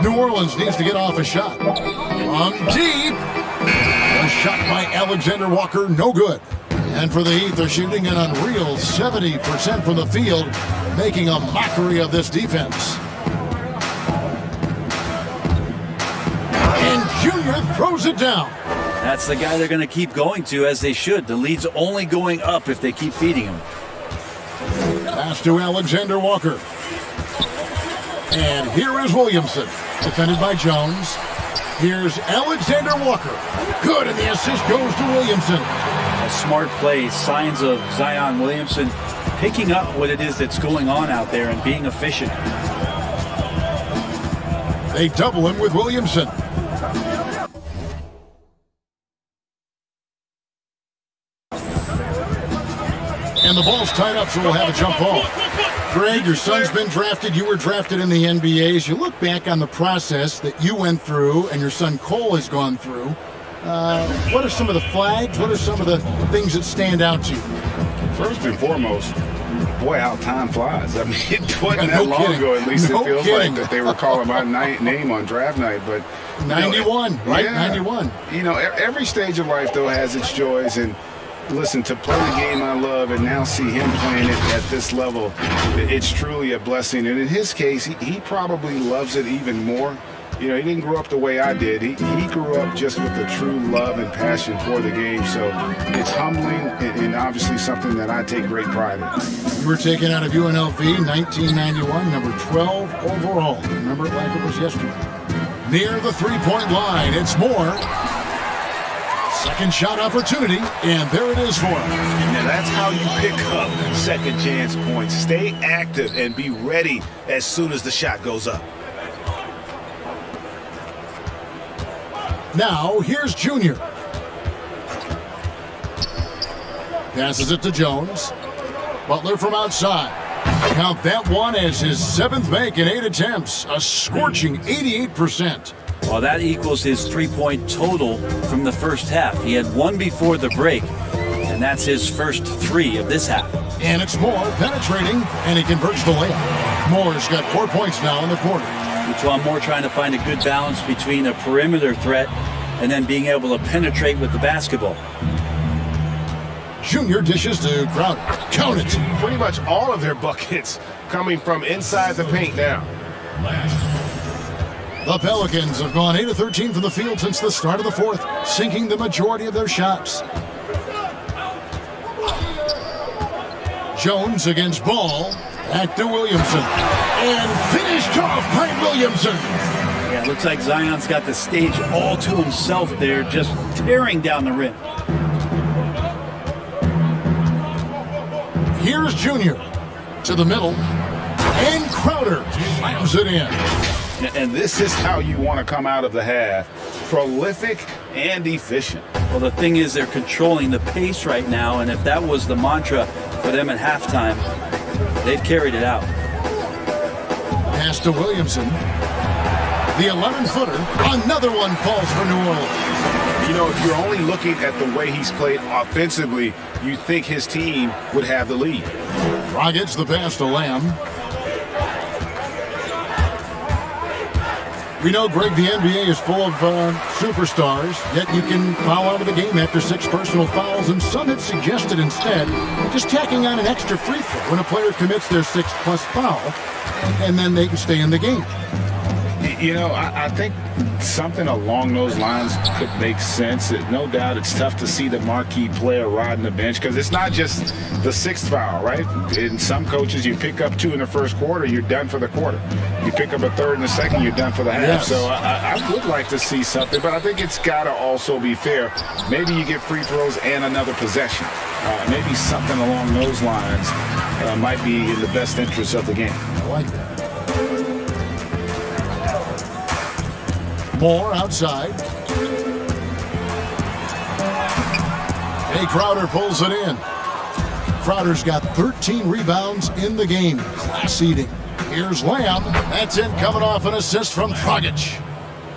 New Orleans needs to get off a shot. From deep. A shot by Alexander Walker, no good. And for the Heat, they're shooting an unreal 70% from the field, making a mockery of this defense. And Junior throws it down. That's the guy they're going to keep going to, as they should. The lead's only going up if they keep feeding him. Pass to Alexander Walker. And here is Williamson, defended by Jones. Here's Alexander Walker. Good, and the assist goes to Williamson. A smart play, signs of Zion Williamson picking up what it is that's going on out there and being efficient. They double him with Williamson. And the ball's tied up, so we'll have a jump ball. Greg, your son's been drafted. You were drafted in the NBA. As you look back on the process that you went through and your son Cole has gone through, what are some of the flags? What are some of the things that stand out to you? First and foremost, boy, how time flies. I mean, it wasn't that long ago, at least it feels like, that they were calling my name on draft night. But 91, right? 91. You know, every stage of life, though, has its joys. And listen, to play the game I love and now see him playing it at this level, it's truly a blessing. And in his case, he probably loves it even more. You know, he didn't grow up the way I did. He grew up just with a true love and passion for the game. So it's humbling and obviously something that I take great pride in. You were taken out of UNLV, 1991, number 12 overall. Remember it like it was yesterday. Near the three-point line, it's Moore. Second shot opportunity, and there it is for him. Now that's how you pick up second chance points. Stay active and be ready as soon as the shot goes up. Now, here's Junior. Passes it to Jones. Butler from outside. Count that one as his 7th make in 8 attempts. A scorching 88%. Well, that equals his three-point total from the first half. He had one before the break, and that's his first 3 of this half. And it's Moore penetrating, and he converts the layup. Moore's got 4 points now in the quarter. Juwan Moore trying to find a good balance between a perimeter threat and then being able to penetrate with the basketball. Junior dishes to Crowder. Count it. Pretty much all of their buckets coming from inside the paint now. The Pelicans have gone 8 of 13 from the field since the start of the fourth, sinking the majority of their shots. Jones against Ball. Back to Williamson. And finished off by Williamson. Yeah, it looks like Zion's got the stage all to himself there, just tearing down the rim. Here's Junior to the middle. And Crowder slams it in. And this is how you want to come out of the half. Prolific and efficient. Well, the thing is they're controlling the pace right now, and if that was the mantra for them at halftime, they've carried it out. Pass to Williamson. The 11-footer. Another one falls for New Orleans. You know, if you're only looking at the way he's played offensively, you think his team would have the lead. Dragic's the pass to Lamb. We know, Greg, the NBA is full of superstars, yet you can foul out of the game after 6 personal fouls, and some have suggested instead just tacking on an extra free throw when a player commits their 6th+ foul, and then they can stay in the game. You know, I think something along those lines could make sense. No doubt it's tough to see the marquee player riding the bench because it's not just the 6th foul, right? In some coaches, you pick up 2 in the first quarter, you're done for the quarter. You pick up a 3rd in the second, you're done for the half. Yes. So I would like to see something, but I think it's got to also be fair. Maybe you get free throws and another possession. Maybe something along those lines might be in the best interest of the game. I like that. Moore outside. Jay Crowder pulls it in. Crowder's got 13 rebounds in the game. Class eating. Here's Lamb. That's in, coming off an assist from Dragic.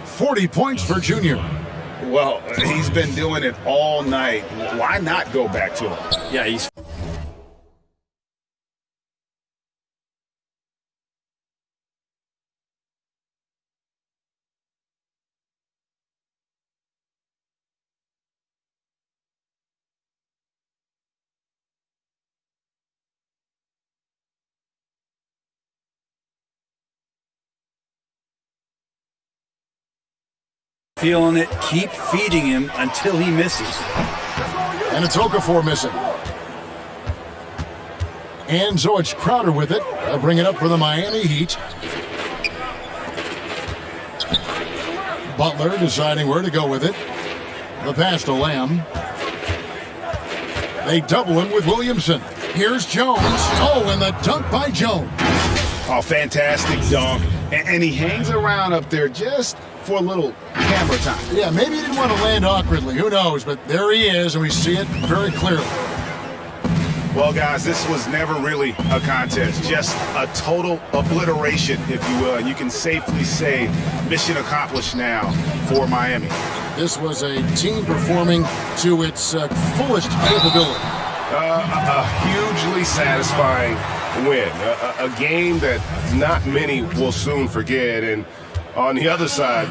40 points for Junior. Well, he's been doing it all night. Why not go back to him? Yeah, he's... feeling it, keep feeding him until he misses. And it's Okafor missing. And so it's Crowder with it. They'll bring it up for the Miami Heat. Butler deciding where to go with it. The pass to Lamb. They double him with Williamson. Here's Jones. Oh, and the dunk by Jones. Oh, fantastic dunk. And he hangs around up there just for a little camera time. Yeah, maybe he didn't want to land awkwardly. Who knows? But there he is, and we see it very clearly. Well, guys, this was never really a contest. Just a total obliteration, if you will. And you can safely say mission accomplished now for Miami. This was a team performing to its fullest capability. A hugely satisfying win. A game that not many will soon forget. And on the other side,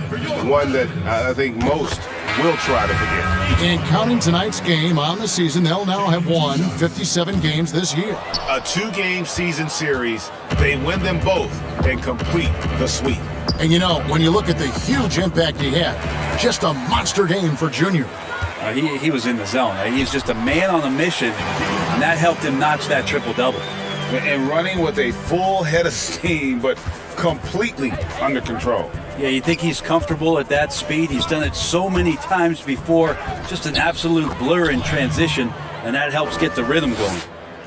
one that I think most will try to forget. And counting tonight's game on the season, they'll now have won 57 games this year. A 2-game season series, they win them both and complete the sweep. And you know, when you look at the huge impact he had, just a monster game for Junior. He was in the zone. He's just a man on a mission, and that helped him notch that triple-double. And running with a full head of steam, but completely under control. Yeah, you think he's comfortable at that speed. He's done it so many times before. Just an absolute blur in transition, and that helps get the rhythm going.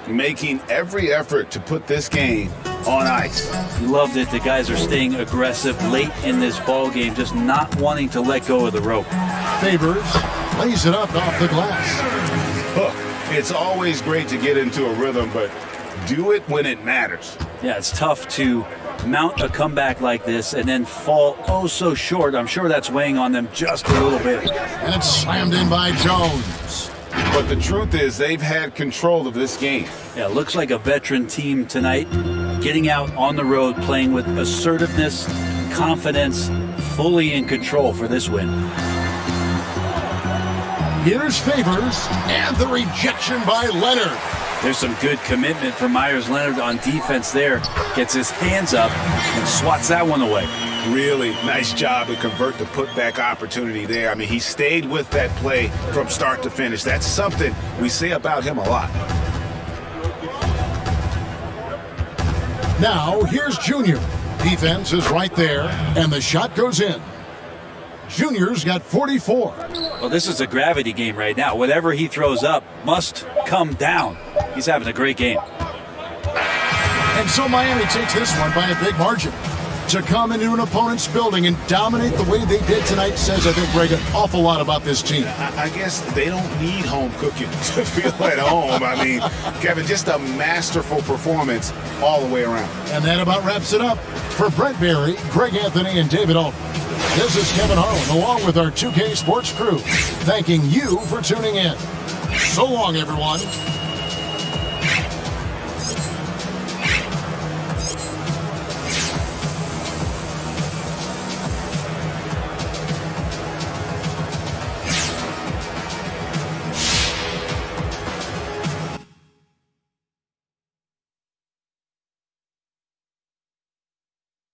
Making every effort to put this game on ice. He loved it. The guys are staying aggressive late in this ball game, just not wanting to let go of the rope. Favors lays it up off the glass. Look, it's always great to get into a rhythm, but do it when it matters. Yeah, it's tough to mount a comeback like this and then fall oh so short. I'm sure that's weighing on them just a little bit. And it's slammed in by Jones. But the truth is, they've had control of this game. Yeah, looks like a veteran team tonight, getting out on the road, playing with assertiveness, confidence, fully in control for this win. Here's Favors, and the rejection by Leonard. There's some good commitment from Myers Leonard on defense there. Gets his hands up and swats that one away. Really nice job to convert the putback opportunity there. I mean, he stayed with that play from start to finish. That's something we say about him a lot. Now, here's Junior. Defense is right there, and the shot goes in. Junior's got 44. Well, this is a gravity game right now. Whatever he throws up must come down. He's having a great game. And so Miami takes this one by a big margin. To come into an opponent's building and dominate the way they did tonight says, I think, Greg, an awful lot about this team. I guess they don't need home cooking to feel at home. I mean, Kevin, just a masterful performance all the way around. And that about wraps it up. For Brent Barry, Greg Anthony, and David Altman, this is Kevin Harlan, along with our 2K Sports crew, thanking you for tuning in. So long, everyone.